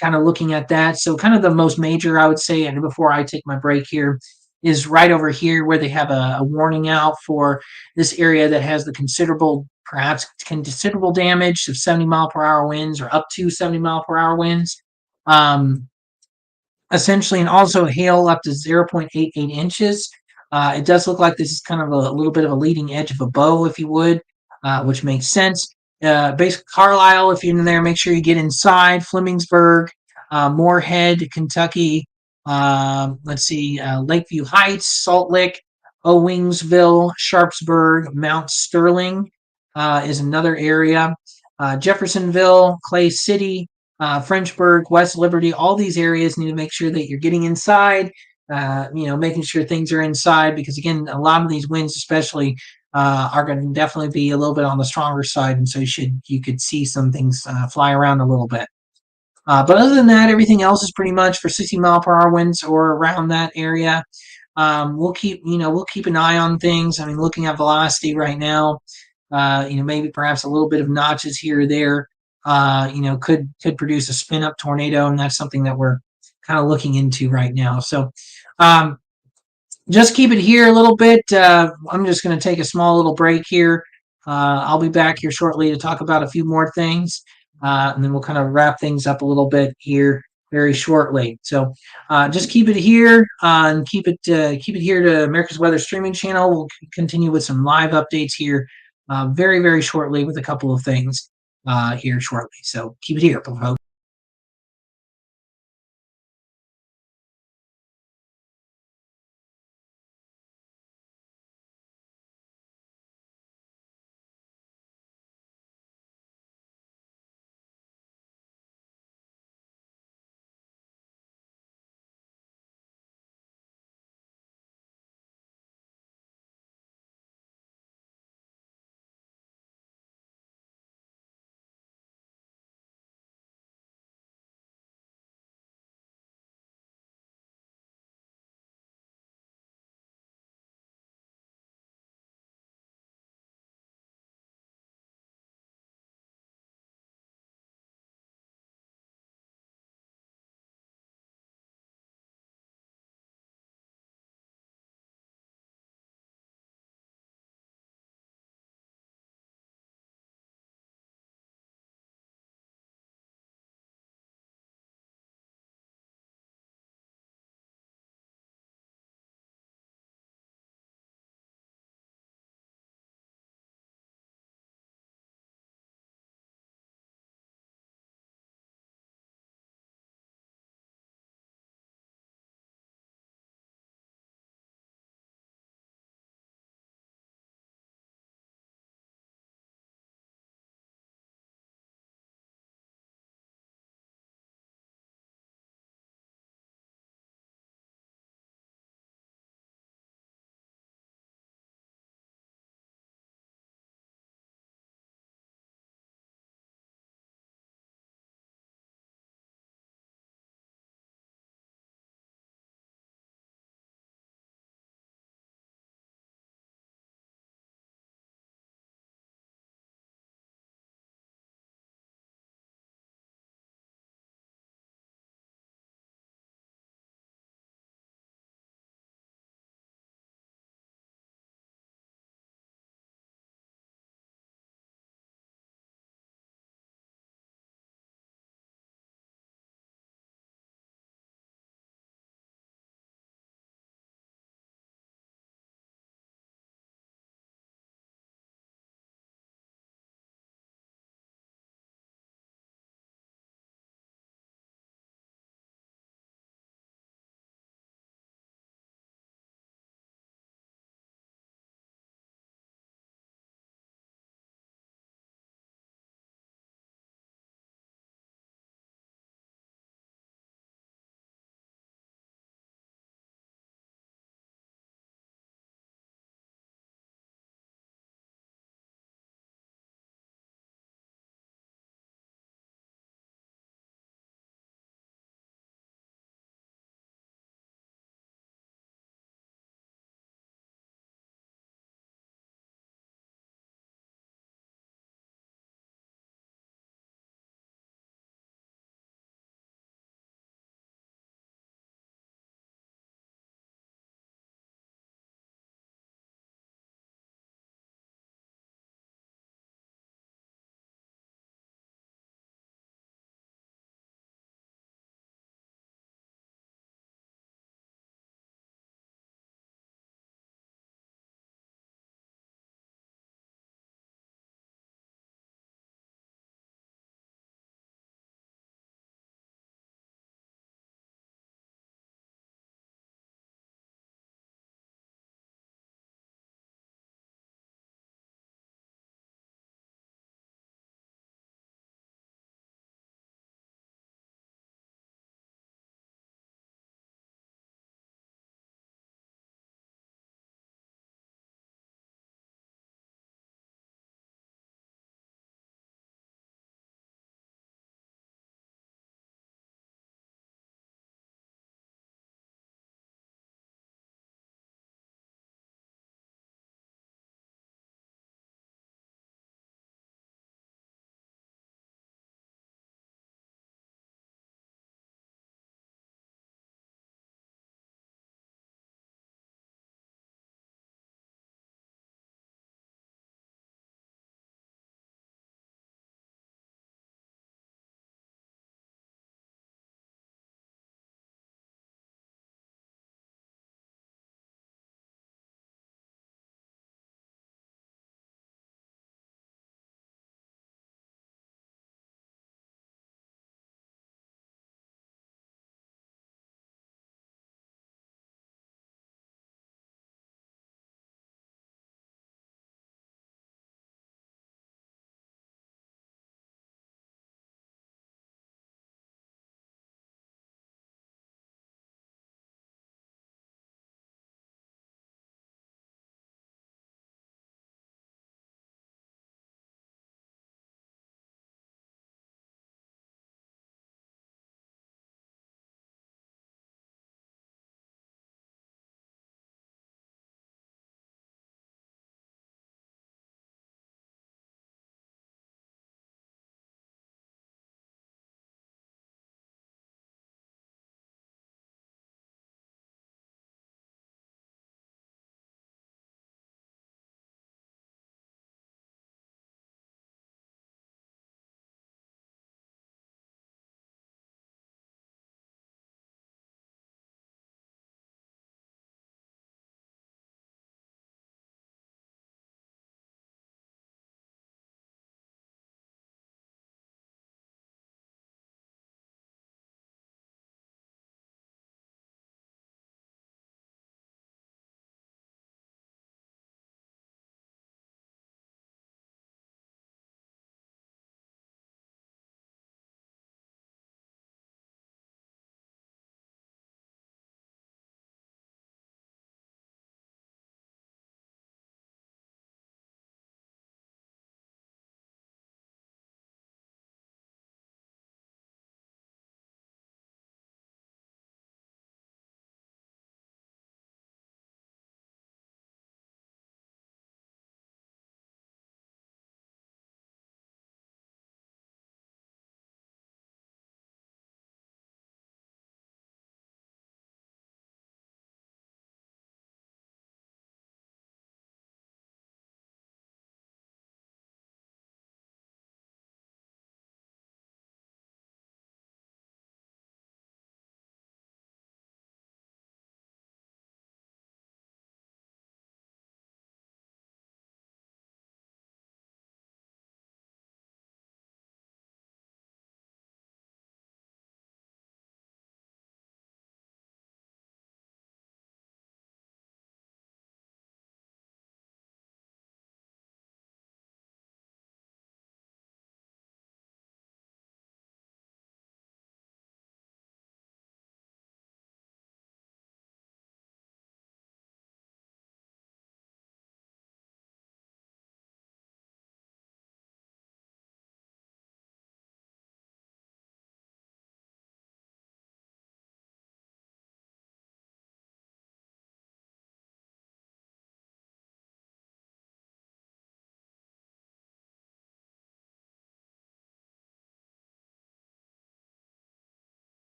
kind of looking at that. So kind of the most major, I would say, and before I take my break here, is right over here where they have a warning out for this area that has the perhaps considerable damage of 70 mile per hour winds or up to 70 mile per hour winds. Essentially, and also hail up to 0.88 inches. It does look like this is kind of a little bit of a leading edge of a bow, if you would, which makes sense. Basically, Carlisle, if you're in there, make sure you get inside. Flemingsburg, Moorhead, Kentucky. Let's see, Lakeview Heights, Salt Lick, Owingsville, Sharpsburg, Mount Sterling is another area. Jeffersonville, Clay City, Frenchburg, West Liberty, all these areas need to make sure that you're getting inside, making sure things are inside because, again, a lot of these winds especially are going to definitely be a little bit on the stronger side, and so you could see some things fly around a little bit. But other than that, everything else is pretty much for 60 mile per hour winds or around that area. We'll keep an eye on things. I mean, looking at velocity right now, maybe perhaps a little bit of notches here or there, could produce a spin up tornado, and that's something that we're kind of looking into right now. So, just keep it here a little bit. I'm just going to take a small little break here. I'll be back here shortly to talk about a few more things, and then we'll kind of wrap things up a little bit here very shortly. So just keep it here and keep it here to America's Weather streaming channel. We'll continue with some live updates here very, very shortly with a couple of things here shortly. So keep it here, folks.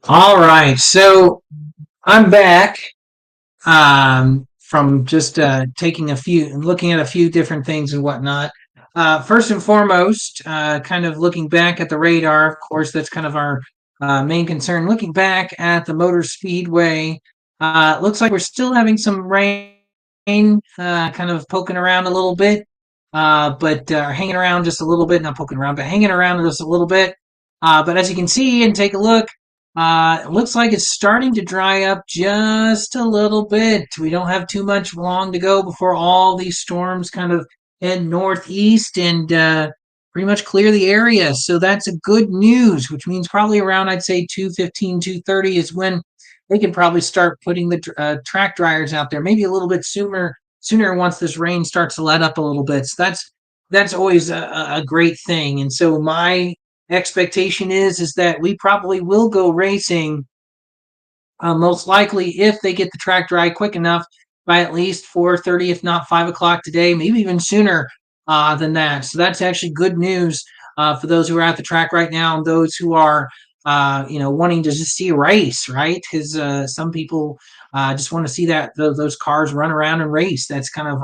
All right, so I'm back from just taking a few, looking at a few different things and whatnot. First and foremost, kind of looking back at the radar. Of course, that's kind of our main concern. Looking back at the Motor Speedway, looks like we're still having some rain, kind of poking around a little bit, but hanging around just a little bit. Not poking around, but hanging around just a little bit. But as you can see and take a look, it looks like it's starting to dry up just a little bit. We don't have too much long to go before all these storms kind of head northeast and pretty much clear the area. So that's a good news, which means probably around, I'd say 2:15, 2:30 is when they can probably start putting the track dryers out there. Maybe a little bit sooner once this rain starts to let up a little bit. So that's always a great thing. And so my expectation is that we probably will go racing most likely if they get the track dry quick enough by at least 4:30, if not 5 o'clock today, maybe even sooner than that. So that's actually good news for those who are at the track right now and those who are wanting to just see a race, right? Because some people just want to see that those cars run around and race. That's kind of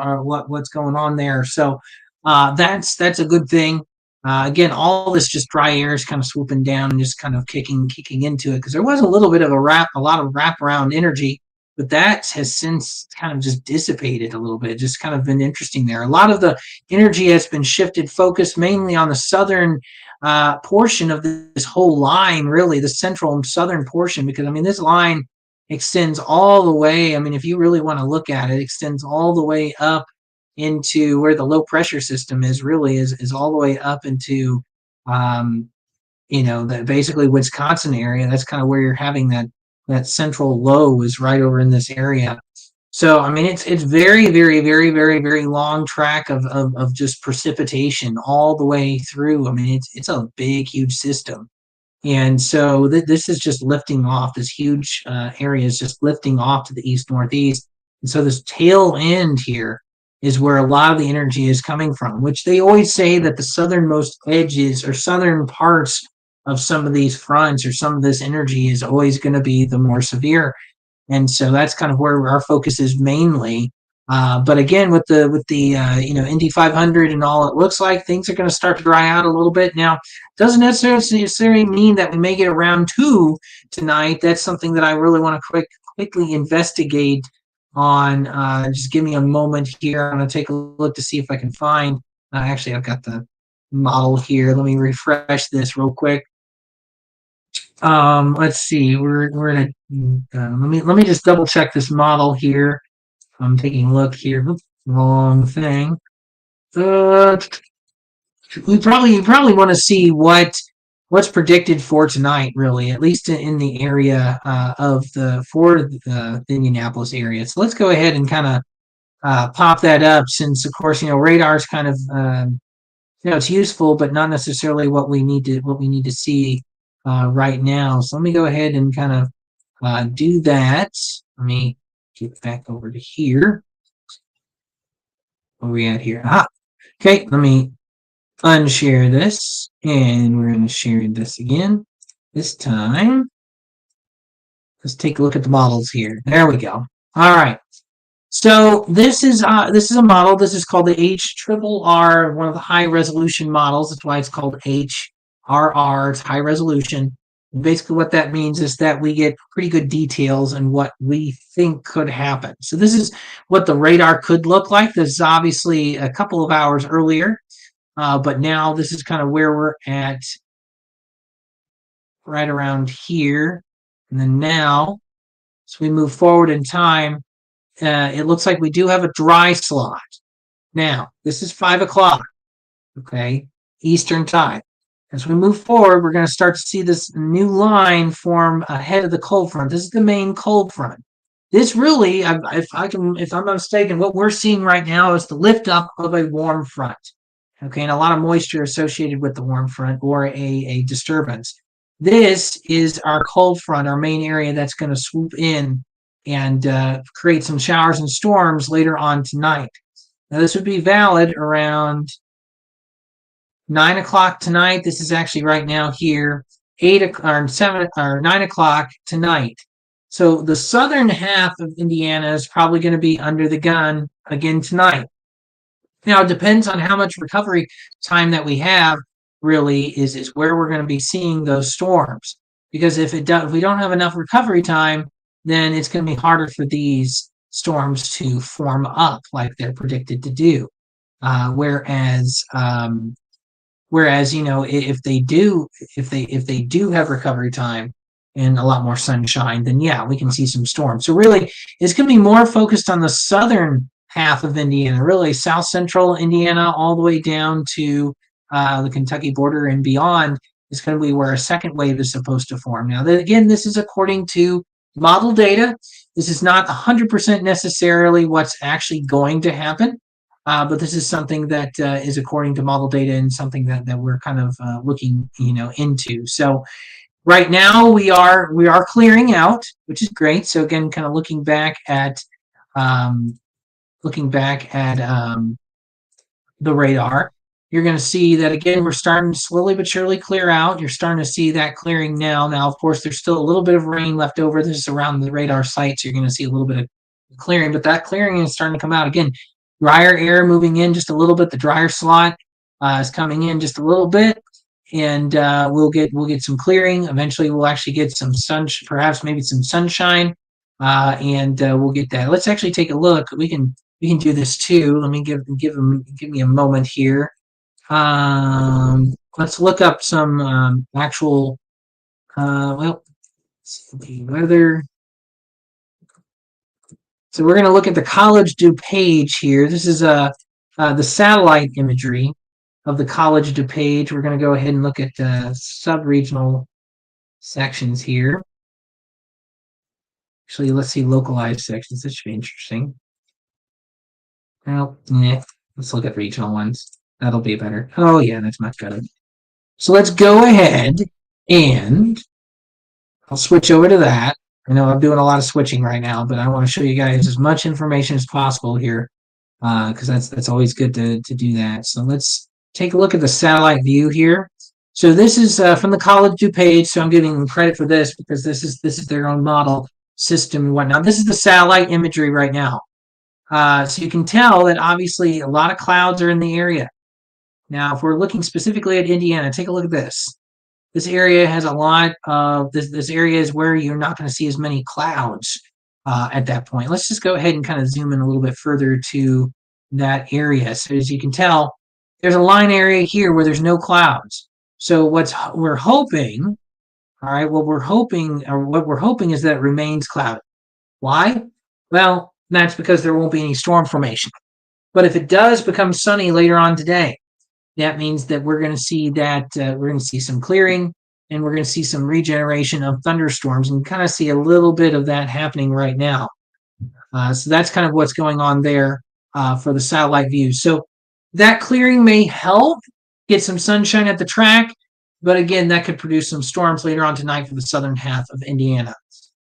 what's going on there. So that's a good thing. Again, all this just dry air is kind of swooping down and just kind of kicking into it because there was a little bit of a lot of wraparound energy, but that has since kind of just dissipated a little bit. Just kind of been interesting there. A lot of the energy has been shifted, focused mainly on the southern portion of this whole line, really the central and southern portion, because I mean this line extends all the way. I mean, if you really want to look at it, extends all the way up into where the low pressure system is really is all the way up into um, that basically Wisconsin area. That's kind of where you're having that central low is right over in this area. So I mean it's very very very very very long track of just precipitation all the way through. I mean it's a big huge system. And so this is just lifting off. This huge area is just lifting off to the east northeast. And so this tail end here is where a lot of the energy is coming from, which they always say that the southernmost edges or southern parts of some of these fronts or some of this energy is always going to be the more severe. And so that's kind of where our focus is mainly. But again, with the Indy 500 and all, it looks like things are going to start to dry out a little bit now. Doesn't necessarily mean that we may get a round two tonight. That's something that I really want to quickly investigate on. Just give me a moment here. I'm going to take a look to see if I can find. Actually, I've got the model here. Let me refresh this real quick. Let's see. We're in a. Let me just double check this model here. I'm taking a look here. Oops, wrong thing. Uh, you probably want to see what's predicted for tonight, really, at least in the area of the Indianapolis area. So let's go ahead and kind of pop that up, since of course radar's kind of it's useful, but not necessarily what we need to see right now. So let me go ahead and kind of do that. Let me get back over to here. Where are we at here? Aha. Okay, let me unshare this, and we're going to share this again. This time, let's take a look at the models here. There we go. All right. So this is a model. This is called the HRR, one of the high resolution models. That's why it's called HRR. It's high resolution. And basically, what that means is that we get pretty good details on what we think could happen. So this is what the radar could look like. This is obviously a couple of hours earlier, but now this is kind of where we're at, right around here. And then now, as we move forward in time, it looks like we do have a dry slot. Now, this is 5 o'clock, okay, Eastern time. As we move forward, we're going to start to see this new line form ahead of the cold front. This is the main cold front. This really, if I'm not mistaken, what we're seeing right now is the lift up of a warm front. Okay, and a lot of moisture associated with the warm front or a disturbance. This is our cold front, our main area that's going to swoop in and create some showers and storms later on tonight. Now, this would be valid around 9 o'clock tonight. This is actually right now here. or 7 or 9 o'clock tonight. So the southern half of Indiana is probably going to be under the gun again tonight. Now it depends on how much recovery time that we have. Really, is where we're going to be seeing those storms. Because if we don't have enough recovery time, then it's going to be harder for these storms to form up like they're predicted to do. Whereas if they do have recovery time and a lot more sunshine, then yeah, we can see some storms. So really, it's going to be more focused on the southern half of Indiana, really south central Indiana, all the way down to the Kentucky border and beyond. Is going to be where a second wave is supposed to form. Now, again, this is according to model data. This is not 100% necessarily what's actually going to happen. But this is something that is according to model data and something that we're kind of looking into. So right now we are clearing out, which is great. So again, kind of looking back at the radar, you're going to see that again we're starting to slowly but surely clear out. You're starting to see that clearing now. Now, of course, there's still a little bit of rain left over. This is around the radar site, so you're going to see a little bit of clearing, but that clearing is starting to come out again. Drier air moving in just a little bit. The drier slot is coming in just a little bit, and we'll get some clearing. Eventually, we'll actually get some sun, perhaps maybe some sunshine, and we'll get that. Let's actually take a look. We can do this too. Let me give me a moment here. Let's look up some actual the weather. So we're going to look at the College DuPage here. This is the satellite imagery of the College DuPage. We're going to go ahead and look at sub-regional sections here. Actually, let's see localized sections. This should be interesting. Well, let's look at regional ones. That'll be better. Oh, yeah, that's much better. So let's go ahead and I'll switch over to that. I know I'm doing a lot of switching right now, but I want to show you guys as much information as possible here because that's always good to do that. So let's take a look at the satellite view here. So this is from the College DuPage, so I'm giving them credit for this because this is their own model system and whatnot. This is the satellite imagery right now. So you can tell that obviously a lot of clouds are in the area. Now, if we're looking specifically at Indiana, take a look at this. This area has a lot of, this area is where you're not going to see as many clouds at that point. Let's just go ahead and kind of zoom in a little bit further to that area. So as you can tell, there's a line area here where there's no clouds. So we're hoping, all right, what we're hoping is that it remains cloudy. Why? Well, that's because there won't be any storm formation. But if it does become sunny later on today, that means that we're going to see some clearing and we're going to see some regeneration of thunderstorms and kind of see a little bit of that happening right now. So that's kind of what's going on there for the satellite view. So that clearing may help get some sunshine at the track, but again, that could produce some storms later on tonight for the southern half of Indiana.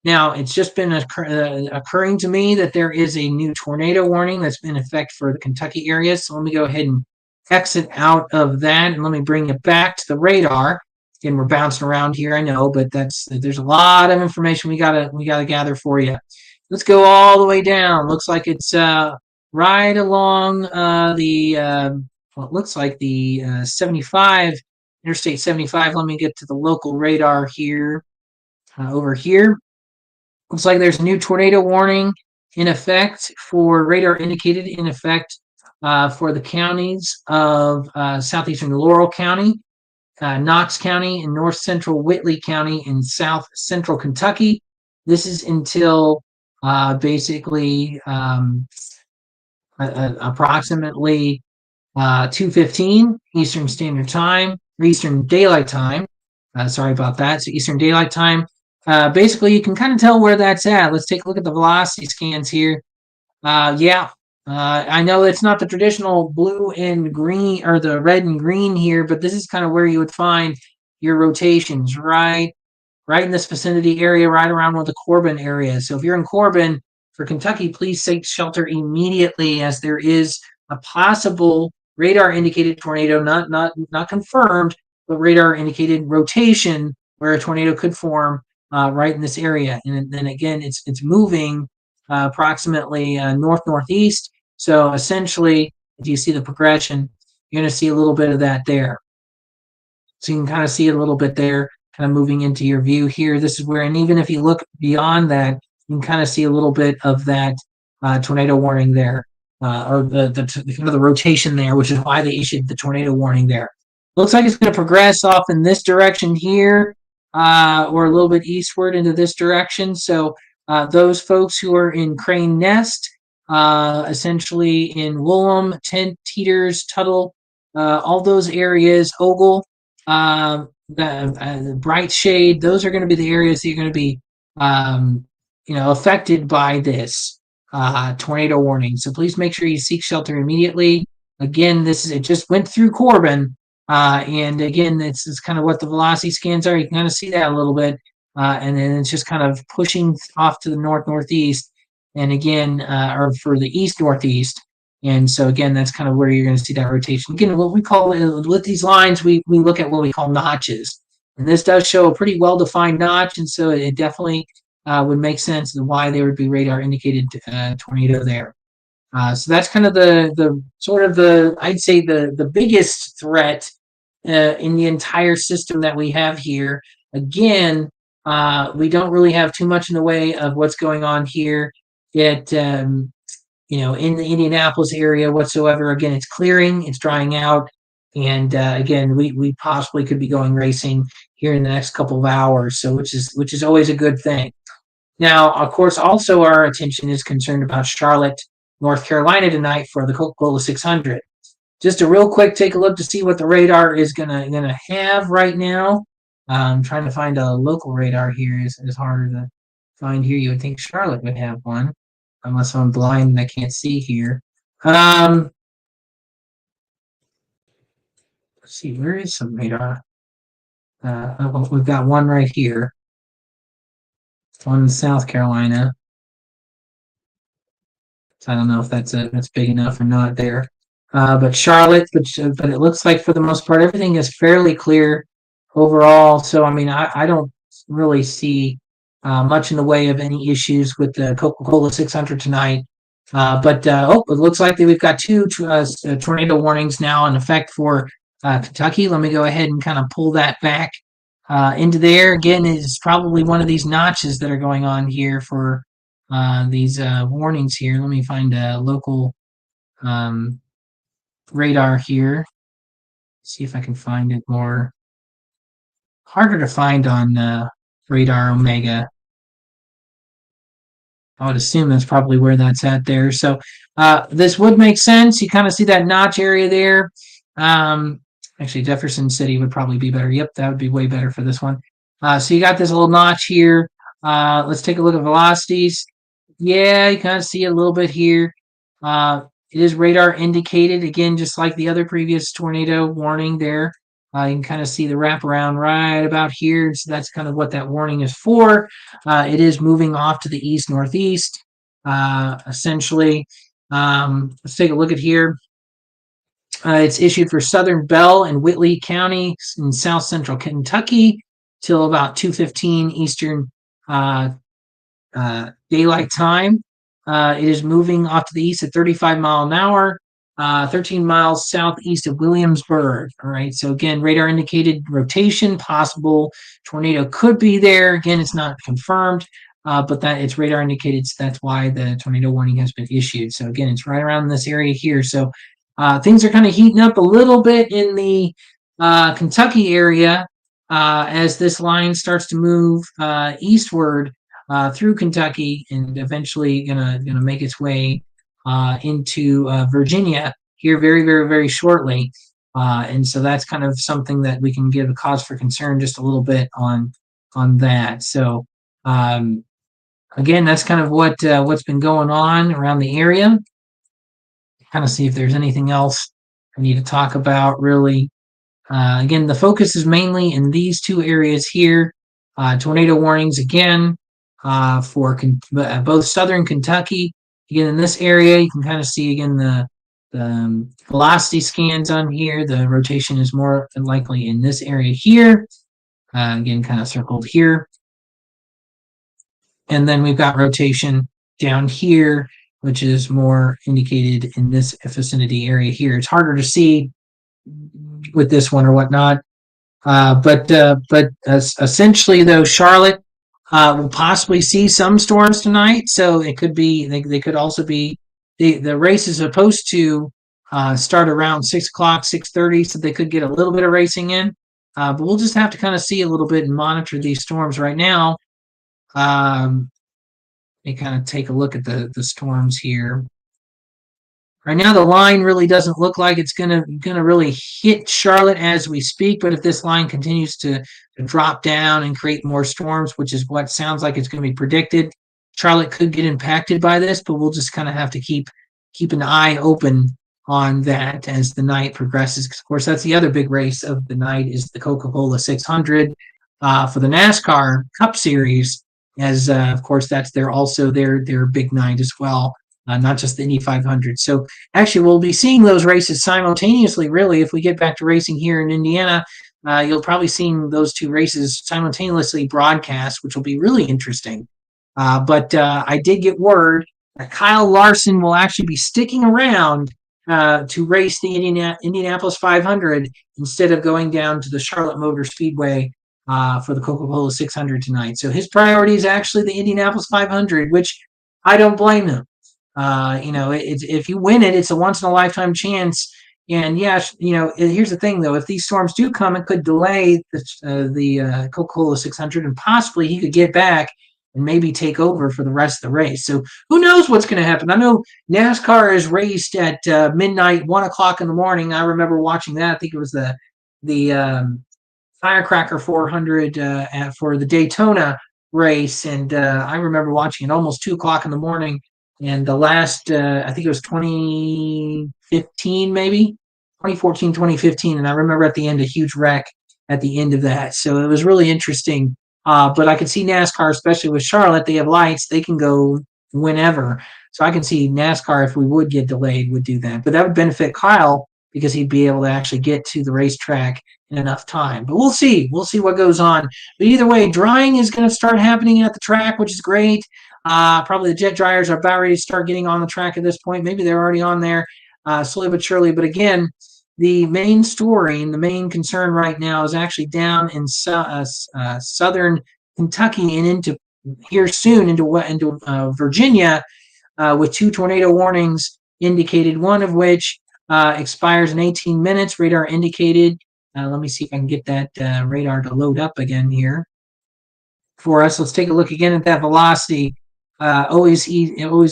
Now, it's just been occurring to me that there is a new tornado warning that's been in effect for the Kentucky area. So let me go ahead and exit out of that and let me bring it back to the radar. Again, we're bouncing around here, I know, but there's a lot of information we gotta gather for you. Let's go all the way down. Looks like it's right along it looks like the 75, Interstate 75. Let me get to the local radar here. Over here, looks like there's a new tornado warning in effect for radar indicated in effect for the counties of southeastern Laurel County, Knox County, and north central Whitley County in south central Kentucky. This is until basically approximately 2:15 Eastern Standard Time, or Eastern Daylight Time. Sorry about that. So Eastern Daylight Time. Basically, you can kind of tell where that's at. Let's take a look at the velocity scans here. I know it's not the traditional blue and green or the red and green here, but this is kind of where you would find your rotations, right in this vicinity area, right around where the Corbin area is. So if you're in Corbin for Kentucky, please take shelter immediately as there is a possible radar indicated tornado, not confirmed, but radar indicated rotation where a tornado could form right in this area. And then again, it's moving approximately north-northeast. So essentially, if you see the progression, you're going to see a little bit of that there. So you can kind of see it a little bit there, kind of moving into your view here. This is where, and even if you look beyond that, you can kind of see a little bit of that tornado warning there, or the kind of the rotation there, which is why they issued the tornado warning there. Looks like it's going to progress off in this direction here, or a little bit eastward into this direction. So those folks who are in Crane Nest, essentially in Woolham, Teeters, Tuttle, all those areas, Ogle, the bright shade, those are going to be the areas that you're going to be, affected by this tornado warning. So please make sure you seek shelter immediately. Again, it just went through Corbin, and again, it's kind of what the velocity scans are. You can kind of see that a little bit, and then it's just kind of pushing off to the north-northeast, and again, or for the east-northeast. And so again, that's kind of where you're going to see that rotation. Again, what we call with these lines, we look at what we call notches. And this does show a pretty well-defined notch, and so it definitely would make sense of why there would be radar indicated tornado there. So that's kind of the sort of I'd say the biggest threat in the entire system that we have here. Again, we don't really have too much in the way of what's going on here yet. In the Indianapolis area whatsoever. Again, it's clearing, it's drying out, and again, we possibly could be going racing here in the next couple of hours. So, which is always a good thing. Now, of course, also our attention is concerned about Charlotte, North Carolina tonight for the Coca-Cola 600. Just a real quick take a look to see what the radar is gonna have right now. Trying to find a local radar here is harder to find here. You would think Charlotte would have one, unless I'm blind and I can't see here. Let's see, where is some radar? We've got one right here. One in South Carolina. So I don't know if that's big enough or not there. But Charlotte, but it looks like for the most part everything is fairly clear overall. So I mean, I don't really see much in the way of any issues with the Coca-Cola 600 tonight. But it looks like we've got two tornado warnings now in effect for Kentucky. Let me go ahead and kind of pull that back into there. Again, is probably one of these notches that are going on here for these warnings here. Let me find a local radar here. See if I can find it more. Harder to find on Radar Omega. I would assume that's probably where that's at there. So this would make sense. You kind of see that notch area there. Actually, Jefferson City would probably be better. Yep, that would be way better for this one. So you got this little notch here. Let's take a look at velocities. Yeah, you kind of see it a little bit here. It is radar indicated, again, just like the other previous tornado warning there. You can kind of see the wraparound right about here. So that's kind of what that warning is for. It is moving off to the east-northeast, essentially. Let's take a look at here. It's issued for Southern Bell and Whitley County in south central Kentucky till about 2:15 Eastern daylight time. It is moving off to the east at 35 miles an hour, 13 miles southeast of Williamsburg. All right. So again, radar indicated rotation, possible tornado could be there. Again, it's not confirmed, but that it's radar indicated. So that's why the tornado warning has been issued. So again, it's right around this area here. So things are kind of heating up a little bit in the Kentucky area as this line starts to move eastward through Kentucky and eventually gonna make its way into Virginia here very, very, very shortly. And so that's kind of something that we can give a cause for concern just a little bit on that. So again, that's kind of what's been going on around the area. Kind of see if there's anything else I need to talk about really. Again, the focus is mainly in these two areas here. Tornado warnings again for both southern Kentucky. Again, in this area, you can kind of see again the velocity scans on here. The rotation is more than likely in this area here. again, kind of circled here. And then we've got rotation down here, which is more indicated in this vicinity area here. It's harder to see with this one or whatnot. But essentially, though, Charlotte will possibly see some storms tonight. So it could be they could also be the race is supposed to start around 6 o'clock, 6:30, so they could get a little bit of racing in. But we'll just have to kind of see a little bit and monitor these storms right now. Let me kind of take a look at the storms here. Right now, the line really doesn't look like it's gonna really hit Charlotte as we speak. But if this line continues to drop down and create more storms, which is what sounds like it's going to be predicted, Charlotte could get impacted by this. But we'll just kind of have to keep an eye open on that as the night progresses. Of course, that's the other big race of the night is the Coca-Cola 600 for the NASCAR Cup Series. As of course, that's also their big night as well. Not just the Indy 500. So actually, we'll be seeing those races simultaneously. Really, if we get back to racing here in Indiana, you'll probably see those two races simultaneously broadcast, which will be really interesting. But I did get word that Kyle Larson will actually be sticking around to race the Indianapolis 500 instead of going down to the Charlotte Motor Speedway for the Coca-Cola 600 tonight. So his priority is actually the Indianapolis 500, which I don't blame him. If you win it, it's a once in a lifetime chance. And yes, here's the thing though: if these storms do come, it could delay the Coca-Cola 600, and possibly he could get back and maybe take over for the rest of the race. So who knows what's going to happen? I know NASCAR is raced at midnight, 1 o'clock in the morning. I remember watching that. I think it was the Firecracker 400 for the Daytona race, and I remember watching it almost 2 o'clock in the morning. And the last, I think it was 2015, maybe 2014, 2015. And I remember at the end, a huge wreck at the end of that. So it was really interesting. But I could see NASCAR, especially with Charlotte, they have lights. They can go whenever. So I can see NASCAR, if we would get delayed, would do that. But that would benefit Kyle because he'd be able to actually get to the racetrack in enough time. But we'll see. We'll see what goes on. But either way, drying is going to start happening at the track, which is great. Probably the jet dryers are about ready to start getting on the track at this point. Maybe they're already on there slowly but surely. But again, the main story and the main concern right now is actually down in southern Kentucky and into here soon into Virginia with 2 tornado warnings indicated, one of which expires in 18 minutes. Radar indicated. Let me see if I can get that radar to load up again here for us. Let's take a look again at that velocity. Always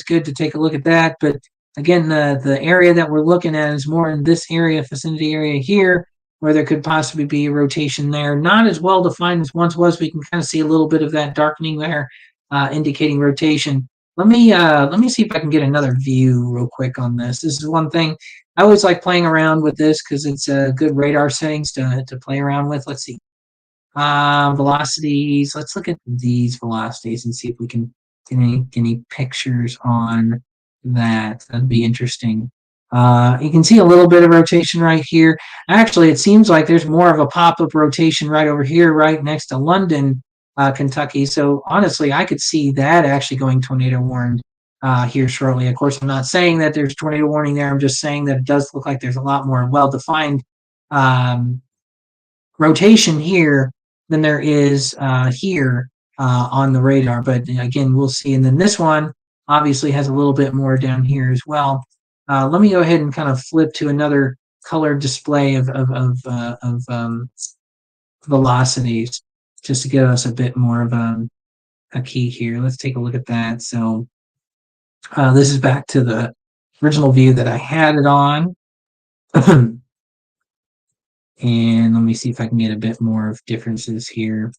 good to take a look at that. But again, the area that we're looking at is more in this area, vicinity area here, where there could possibly be a rotation there. Not as well defined as once was. We can kind of see a little bit of that darkening there, indicating rotation. Let me see if I can get another view real quick on this. This is one thing I always like playing around with this because it's good radar settings to play around with. Let's see. Velocities. Let's look at these velocities and see if we can get any pictures on that. That'd be interesting. You can see a little bit of rotation right here. Actually, it seems like there's more of a pop-up rotation right over here, right next to London, Kentucky. So honestly, I could see that actually going tornado warned here shortly. Of course, I'm not saying that there's tornado warning there. I'm just saying that it does look like there's a lot more well-defined rotation here than there is here on the radar. But again, we'll see. And then this one obviously has a little bit more down here as well. Let me go ahead and kind of flip to another color display of velocities just to give us a bit more of a key here. Let's take a look at that. So this is back to the original view that I had it on. And let me see if I can get a bit more of differences here.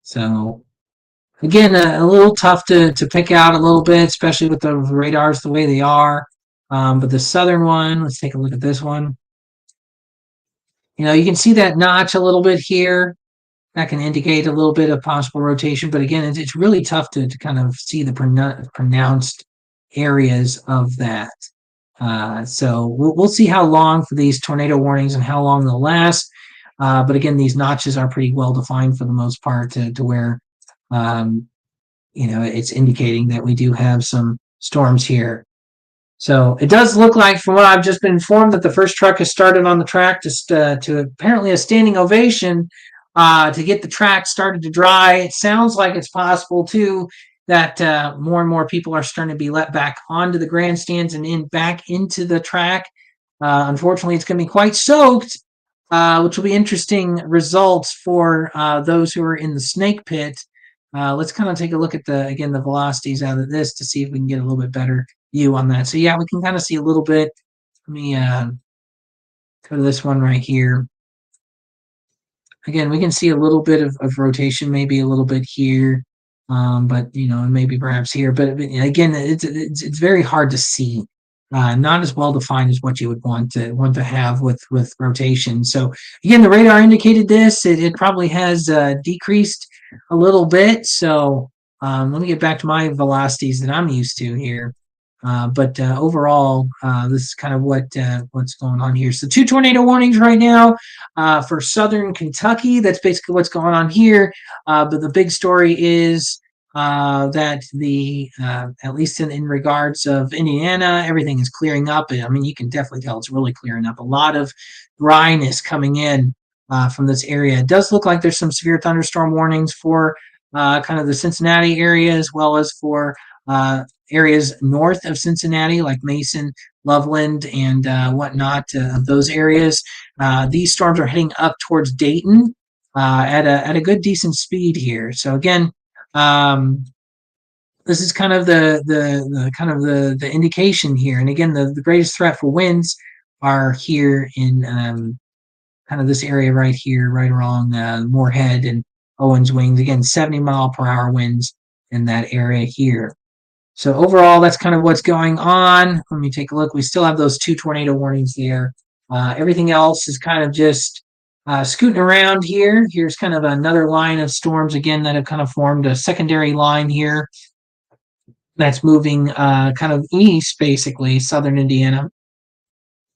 So again, a little tough to pick out a little bit, especially with the radars the way they are. But the southern one, let's take a look at this one. You can see that notch a little bit here. That can indicate a little bit of possible rotation. But again, it's really tough to kind of see the pronounced areas of that. So we'll see how long for these tornado warnings and how long they'll last. But again, these notches are pretty well defined for the most part to where, it's indicating that we do have some storms here. So it does look like, from what I've just been informed, that the first truck has started on the track to apparently a standing ovation to get the track started to dry. It sounds like it's possible, too, that more and more people are starting to be let back onto the grandstands and back into the track. Unfortunately, it's going to be quite soaked, which will be interesting results for those who are in the snake pit. Let's kind of take a look at the velocities out of this to see if we can get a little bit better view on that. So yeah, we can kind of see a little bit. Let me go to this one right here. Again, we can see a little bit of rotation, maybe a little bit here, but maybe perhaps here. But again, it's very hard to see. Not as well defined as what you would want to have with rotation. So again, the radar indicated this. It probably has decreased a little bit. So let me get back to my velocities that I'm used to here. But overall, this is kind of what's going on here. So 2 tornado warnings right now for southern Kentucky. That's basically what's going on here. But the big story is that at least in regards of Indiana, everything is clearing up. I mean, you can definitely tell it's really clearing up. A lot of dryness coming in from this area. It does look like there's some severe thunderstorm warnings for kind of the Cincinnati area, as well as for areas north of Cincinnati, like Mason, Loveland, and whatnot, those areas. These storms are heading up towards Dayton at a good, decent speed here. So again, this is kind of the indication here. And again, the greatest threat for winds are here in kind of this area right here, right along Moorhead and Owens Wings. Again, 70-mile-per-hour winds in that area here. So overall, that's kind of what's going on. Let me take a look. We still have those 2 tornado warnings there. Everything else is kind of just scooting around here. Here's kind of another line of storms, again, that have kind of formed a secondary line here that's moving kind of east, basically, southern Indiana.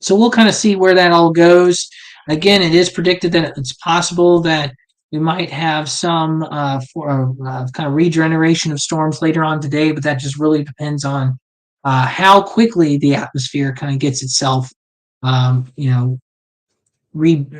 So we'll kind of see where that all goes. Again, it is predicted that it's possible that we might have some kind of regeneration of storms later on today, but that just really depends on how quickly the atmosphere kind of gets itself,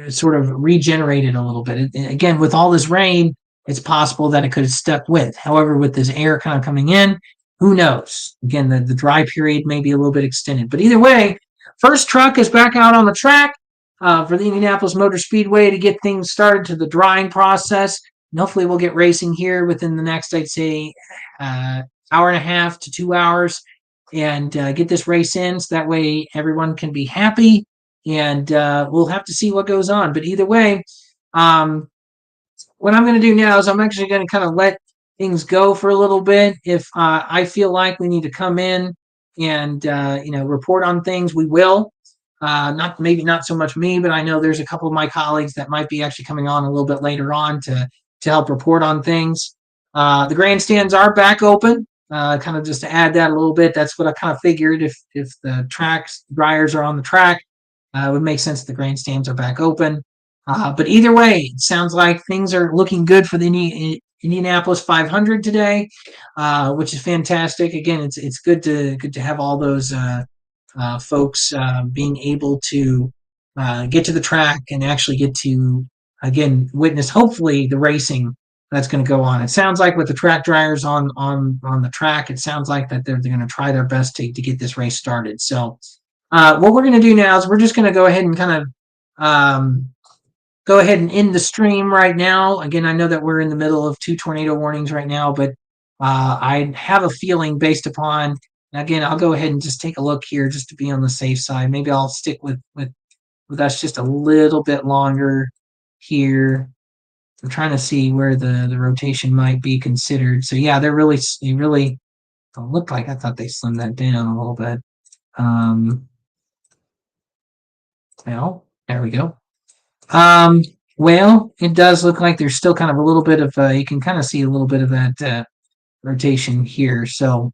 sort of regenerated a little bit. And again, with all this rain, it's possible that it could have stuck with. However, with this air kind of coming in, who knows? Again, the dry period may be a little bit extended. But either way, first truck is back out on the track for the Indianapolis Motor Speedway to get things started to the drying process. And hopefully we'll get racing here within the next, I'd say, hour and a half to 2 hours and get this race in so that way everyone can be happy. And we'll have to see what goes on. But either way, what I'm going to do now is I'm actually going to kind of let things go for a little bit. If I feel like we need to come in and report on things, we will. Not so much me, but I know there's a couple of my colleagues that might be actually coming on a little bit later on to help report on things. The grandstands are back open. Kind of just to add that a little bit. That's what I kind of figured. If the tracks dryers are on the track, it would make sense that the grandstands are back open. But either way, it sounds like things are looking good for the Indianapolis 500 today, which is fantastic. Again, it's good to have all those folks being able to get to the track and actually get to, again, witness hopefully the racing that's going to go on. It sounds like with the track dryers on the track, it sounds like that they're going to try their best to get this race started. So what we're going to do now is we're just going to go ahead and kind of go ahead and end the stream right now. Again, I know that we're in the middle of 2 tornado warnings right now, but I have a feeling based upon, again, I'll go ahead and just take a look here just to be on the safe side. Maybe I'll stick with us just a little bit longer here. I'm trying to see where the rotation might be considered. So yeah, they really don't look like, I thought they slimmed that down a little bit. Well, there we go. Well, it does look like there's still kind of a little bit of, you can kind of see a little bit of that rotation here. So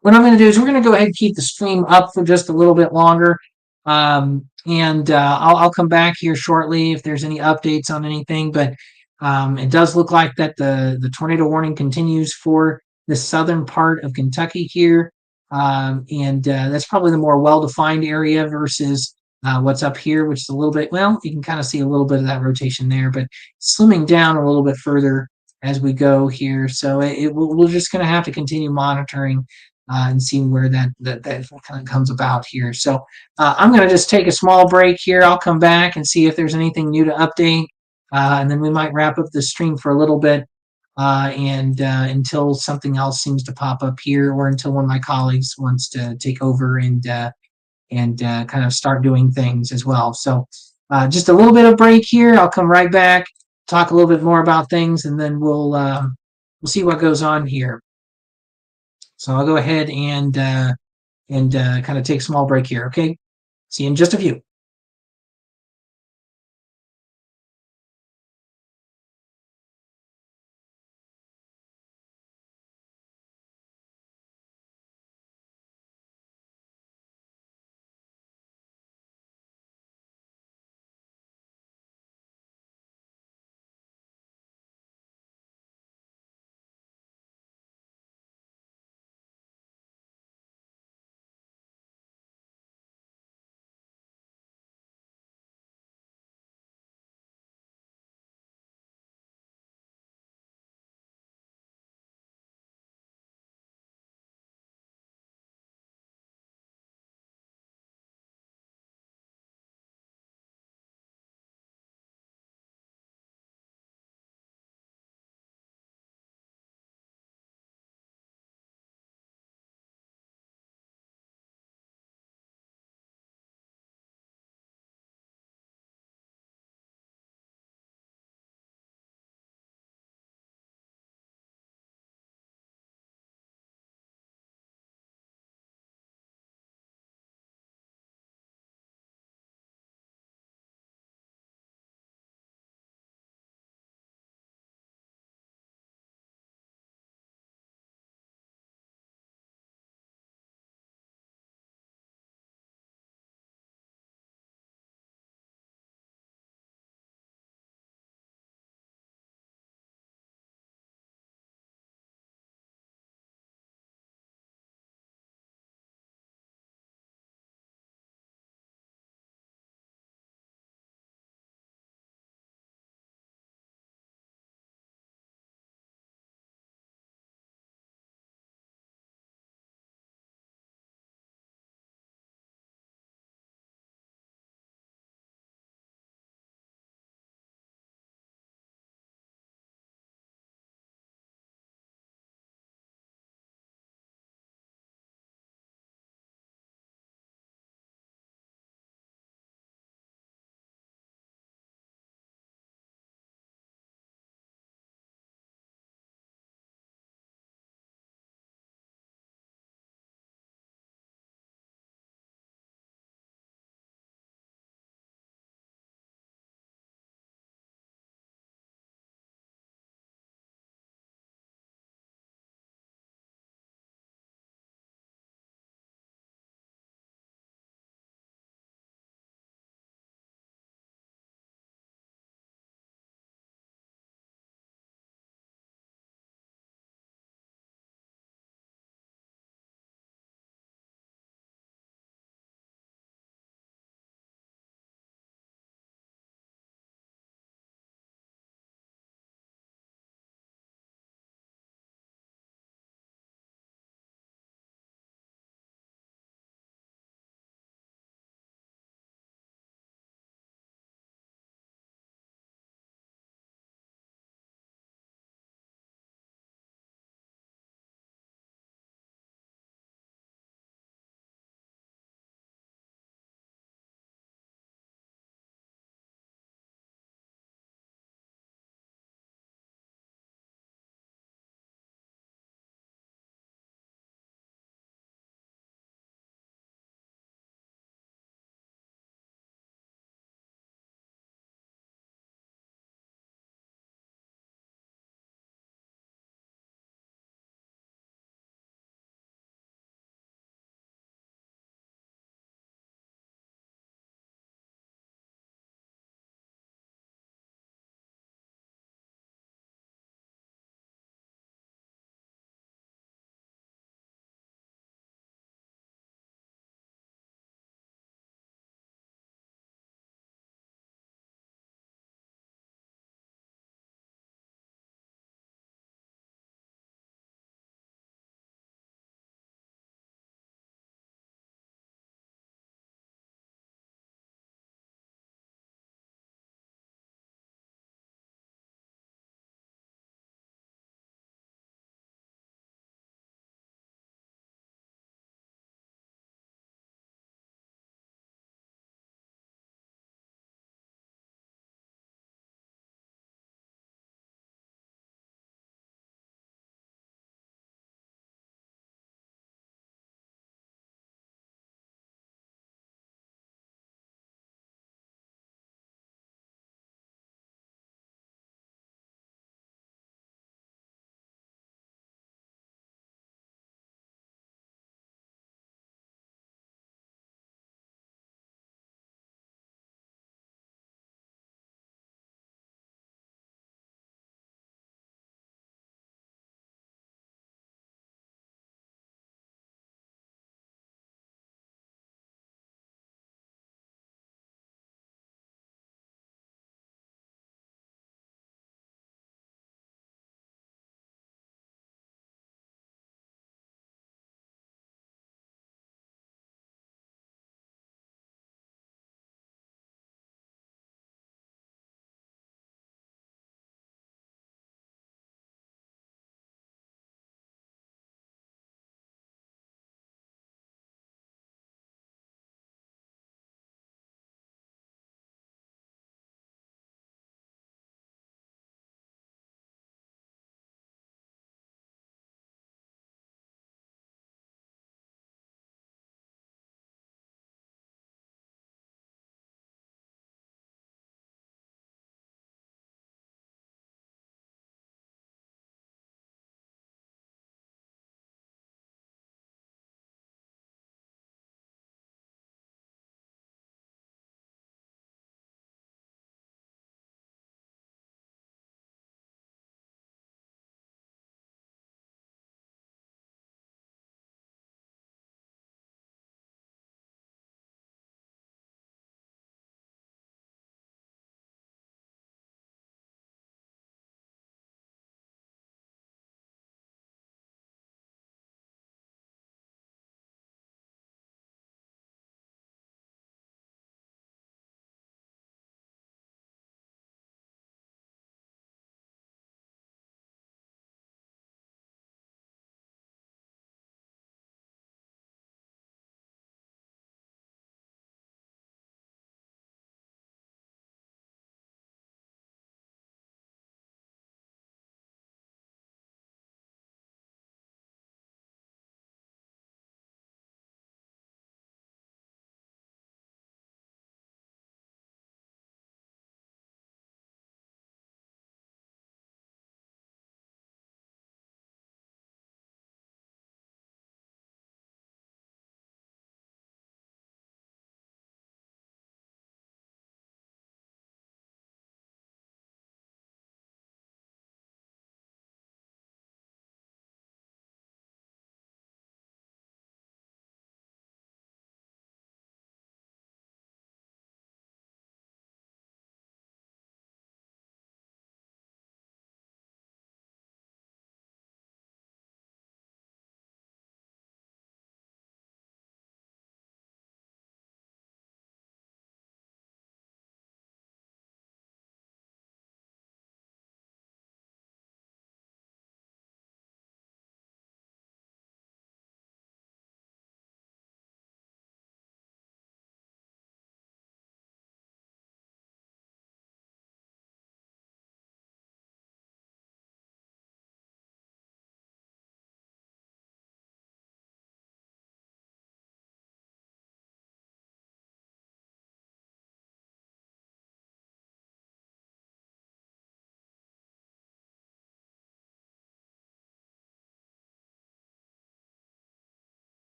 what I'm going to do is we're going to go ahead and keep the stream up for just a little bit longer. And I'll come back here shortly if there's any updates on anything. But it does look like that the tornado warning continues for the southern part of Kentucky here, and that's probably the more well-defined area versus what's up here, which is a little bit, well, you can kind of see a little bit of that rotation there, but slimming down a little bit further as we go here. So we're just going to have to continue monitoring and seeing where that kind of comes about here. So I'm going to just take a small break here. I'll come back and see if there's anything new to update, and then we might wrap up the stream for a little bit, and until something else seems to pop up here, or until one of my colleagues wants to take over and kind of start doing things as well. So just a little bit of break here. I'll come right back, talk a little bit more about things, and then we'll see what goes on here. So I'll go ahead and kind of take a small break here. Okay. See you in just a few.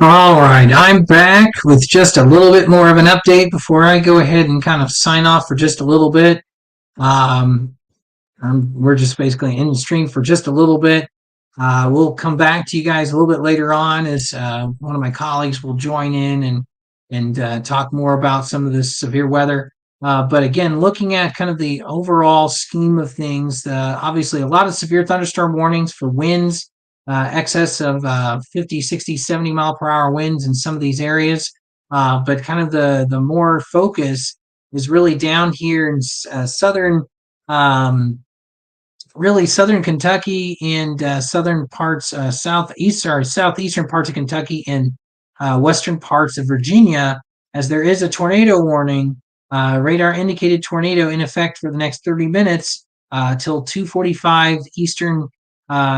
All right, I'm back with just a little bit more of an update before I go ahead and kind of sign off for just a little bit. Um, we're just basically in the stream for just a little bit. We'll come back to you guys a little bit later on as one of my colleagues will join in and talk more about some of this severe weather. But again, looking at kind of the overall scheme of things, obviously a lot of severe thunderstorm warnings for winds, excess of 50, 60, 70 mile per hour winds in some of these areas. But kind of the more focus is really down here in southern um, really southern Kentucky and southern parts, southeastern parts of Kentucky and western parts of Virginia, as there is a tornado warning, radar indicated tornado in effect for the next 30 minutes till 2:45 Eastern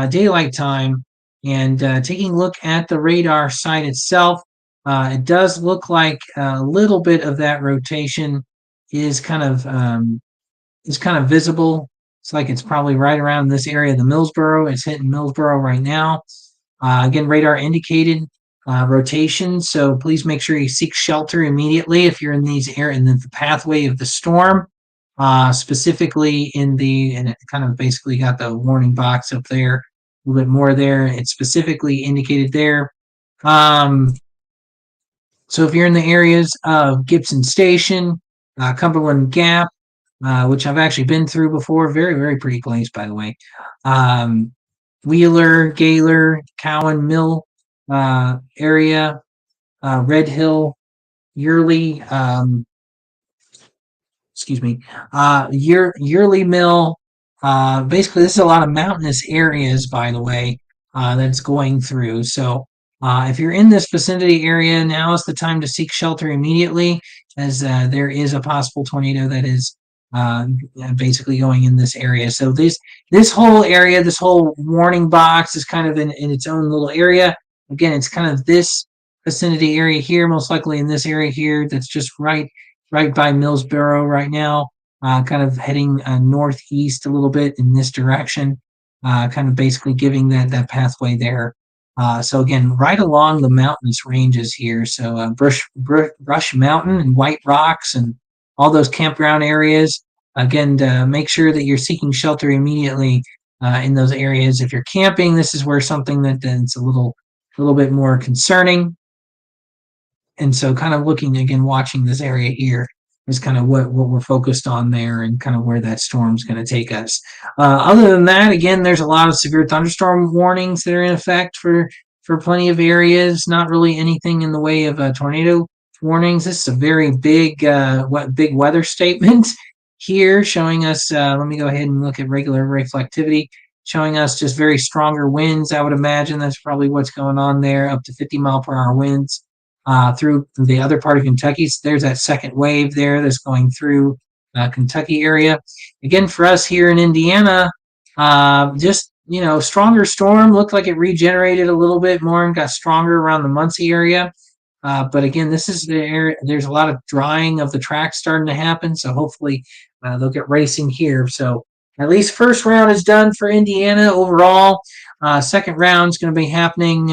daylight time. And taking a look at the radar site itself, it does look like a little bit of that rotation is kind of visible. It's like it's probably right around this area of the Millsboro. It's hitting Millsboro right now. Again, radar indicated rotation, so please make sure you seek shelter immediately if you're in these areas in the pathway of the storm. Specifically and it kind of basically got the warning box up there, a little bit more there. It's specifically indicated there. So if you're in the areas of Gibson Station, Cumberland Gap, which I've actually been through before. Very, very pretty place, by the way. Wheeler, Gaylor, Cowan Mill area, Red Hill, Yearly, Yearly Mill. Basically, this is a lot of mountainous areas, by the way, that's going through. So if you're in this vicinity area, now is the time to seek shelter immediately, as there is a possible tornado that is basically going in this area. So this whole area, this whole warning box is kind of in its own little area. Again, it's kind of this vicinity area here, most likely in this area here, that's just right by Millsboro right now, kind of heading northeast a little bit in this direction, kind of basically giving that pathway there. So again, right along the mountainous ranges here. So Brush Mountain and White Rocks and all those campground areas. Again, make sure that you're seeking shelter immediately in those areas. If you're camping, this is where something that's a little bit more concerning. And so kind of looking again, watching this area here is kind of what we're focused on there and kind of where that storm's going to take us. Other than that, again, there's a lot of severe thunderstorm warnings that are in effect for plenty of areas. Not really anything in the way of tornado warnings. This is a very big weather statement here, showing us. Let me go ahead and look at regular reflectivity, showing us just very stronger winds. I would imagine that's probably what's going on there, up to 50 mile per hour winds. Through the other part of Kentucky. So there's that second wave there that's going through Kentucky area. Again, for us here in Indiana, just, stronger storm. Looked like it regenerated a little bit more and got stronger around the Muncie area. But again, this is the area. There's a lot of drying of the tracks starting to happen. So hopefully they'll get racing here. So at least first round is done for Indiana overall. Second round is going to be happening,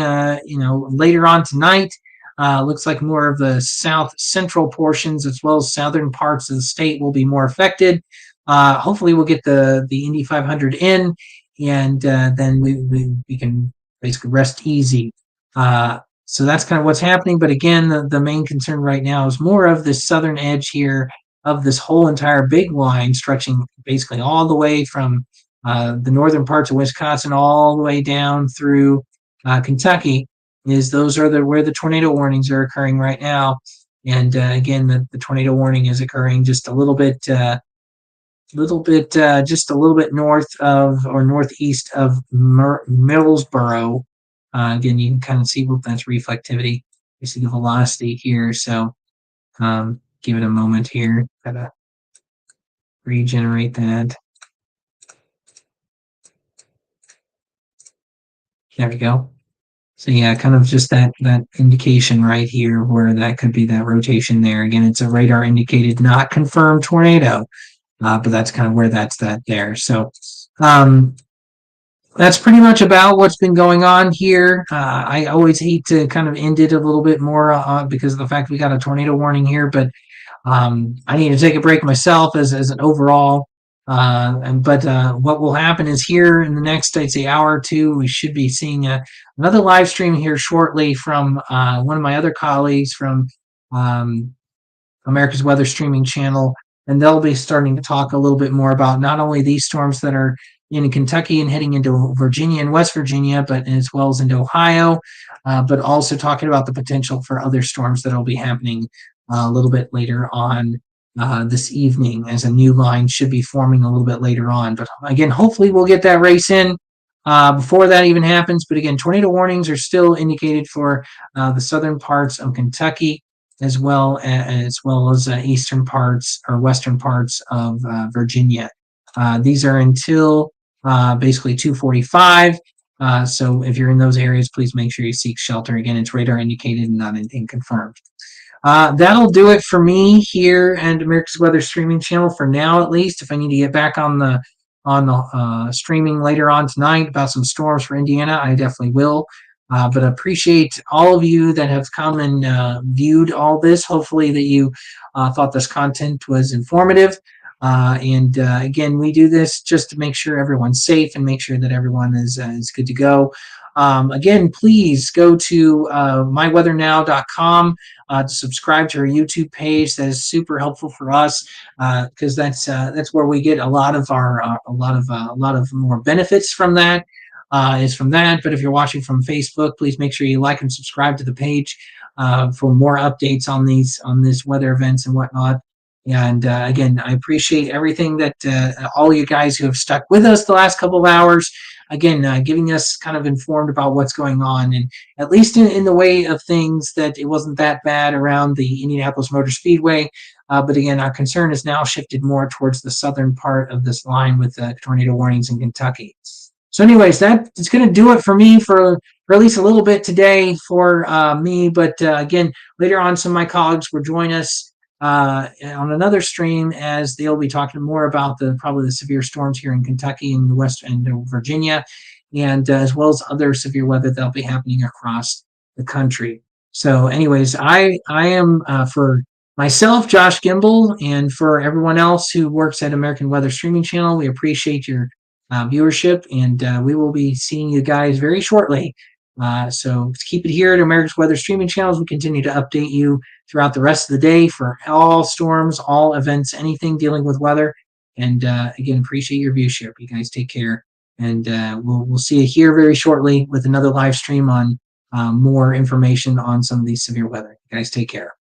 later on tonight. Looks like more of the south central portions as well as southern parts of the state will be more affected. Hopefully we'll get the Indy 500 in, and then we can basically rest easy. So that's kind of what's happening. But again, the main concern right now is more of this southern edge here of this whole entire big line stretching basically all the way from the northern parts of Wisconsin all the way down through Kentucky. Those are where the tornado warnings are occurring right now. And again, the tornado warning is occurring just a little bit north of or northeast of Millsboro. Again, you can kind of see what that's reflectivity. You see the velocity here. So give it a moment here. Gotta regenerate that. There we go. So yeah, kind of just that indication right here where that could be that rotation there. Again, it's a radar indicated, not confirmed tornado, but that's kind of where that's there. So that's pretty much about what's been going on here. I always hate to kind of end it a little bit more because of the fact we got a tornado warning here, but I need to take a break myself as an overall. But what will happen is here in the next, I'd say, hour or two, we should be seeing another live stream here shortly from one of my other colleagues from um, America's Weather Streaming Channel, and they'll be starting to talk a little bit more about not only these storms that are in Kentucky and heading into Virginia and West Virginia, but as well as into Ohio, but also talking about the potential for other storms that will be happening a little bit later on this evening, as a new line should be forming a little bit later on. But again, hopefully we'll get that race in before that even happens. But again, tornado warnings are still indicated for the southern parts of Kentucky, as well as eastern parts or western parts of Virginia. These are until basically 2:45. So if you're in those areas, please make sure you seek shelter. Again, it's radar indicated and not anything confirmed. That'll do it for me here at America's Weather Streaming Channel for now, at least. If I need to get back on the streaming later on tonight about some storms for Indiana, I definitely will. But I appreciate all of you that have come and viewed all this. Hopefully that you thought this content was informative. And again, we do this just to make sure everyone's safe and make sure that everyone is good to go. Again, please go to myweathernow.com to subscribe to our YouTube page. That is super helpful for us because that's where we get a lot of more benefits from that. Is from that. But if you're watching from Facebook, please make sure you like and subscribe to the page for more updates on this weather events and whatnot. And again, I appreciate everything that all you guys who have stuck with us the last couple of hours. Again, giving us kind of informed about what's going on, and at least in the way of things that it wasn't that bad around the Indianapolis Motor Speedway. But again, our concern has now shifted more towards the southern part of this line with tornado warnings in Kentucky. So anyways, that's going to do it for me for at least a little bit today for me. But again, later on, some of my colleagues will join us on another stream as they'll be talking more about probably the severe storms here in Kentucky and the West and Virginia, and as well as other severe weather that'll be happening across the country. So anyways, I am for myself, Josh Gimbel, and for everyone else who works at American Weather Streaming Channel, we appreciate your viewership, and we will be seeing you guys very shortly. So keep it here at America's Weather Streaming Channels. We continue to update you throughout the rest of the day for all storms, all events, anything dealing with weather. And again, appreciate your viewership. You guys take care, and we'll see you here very shortly with another live stream on more information on some of these severe weather. You guys take care.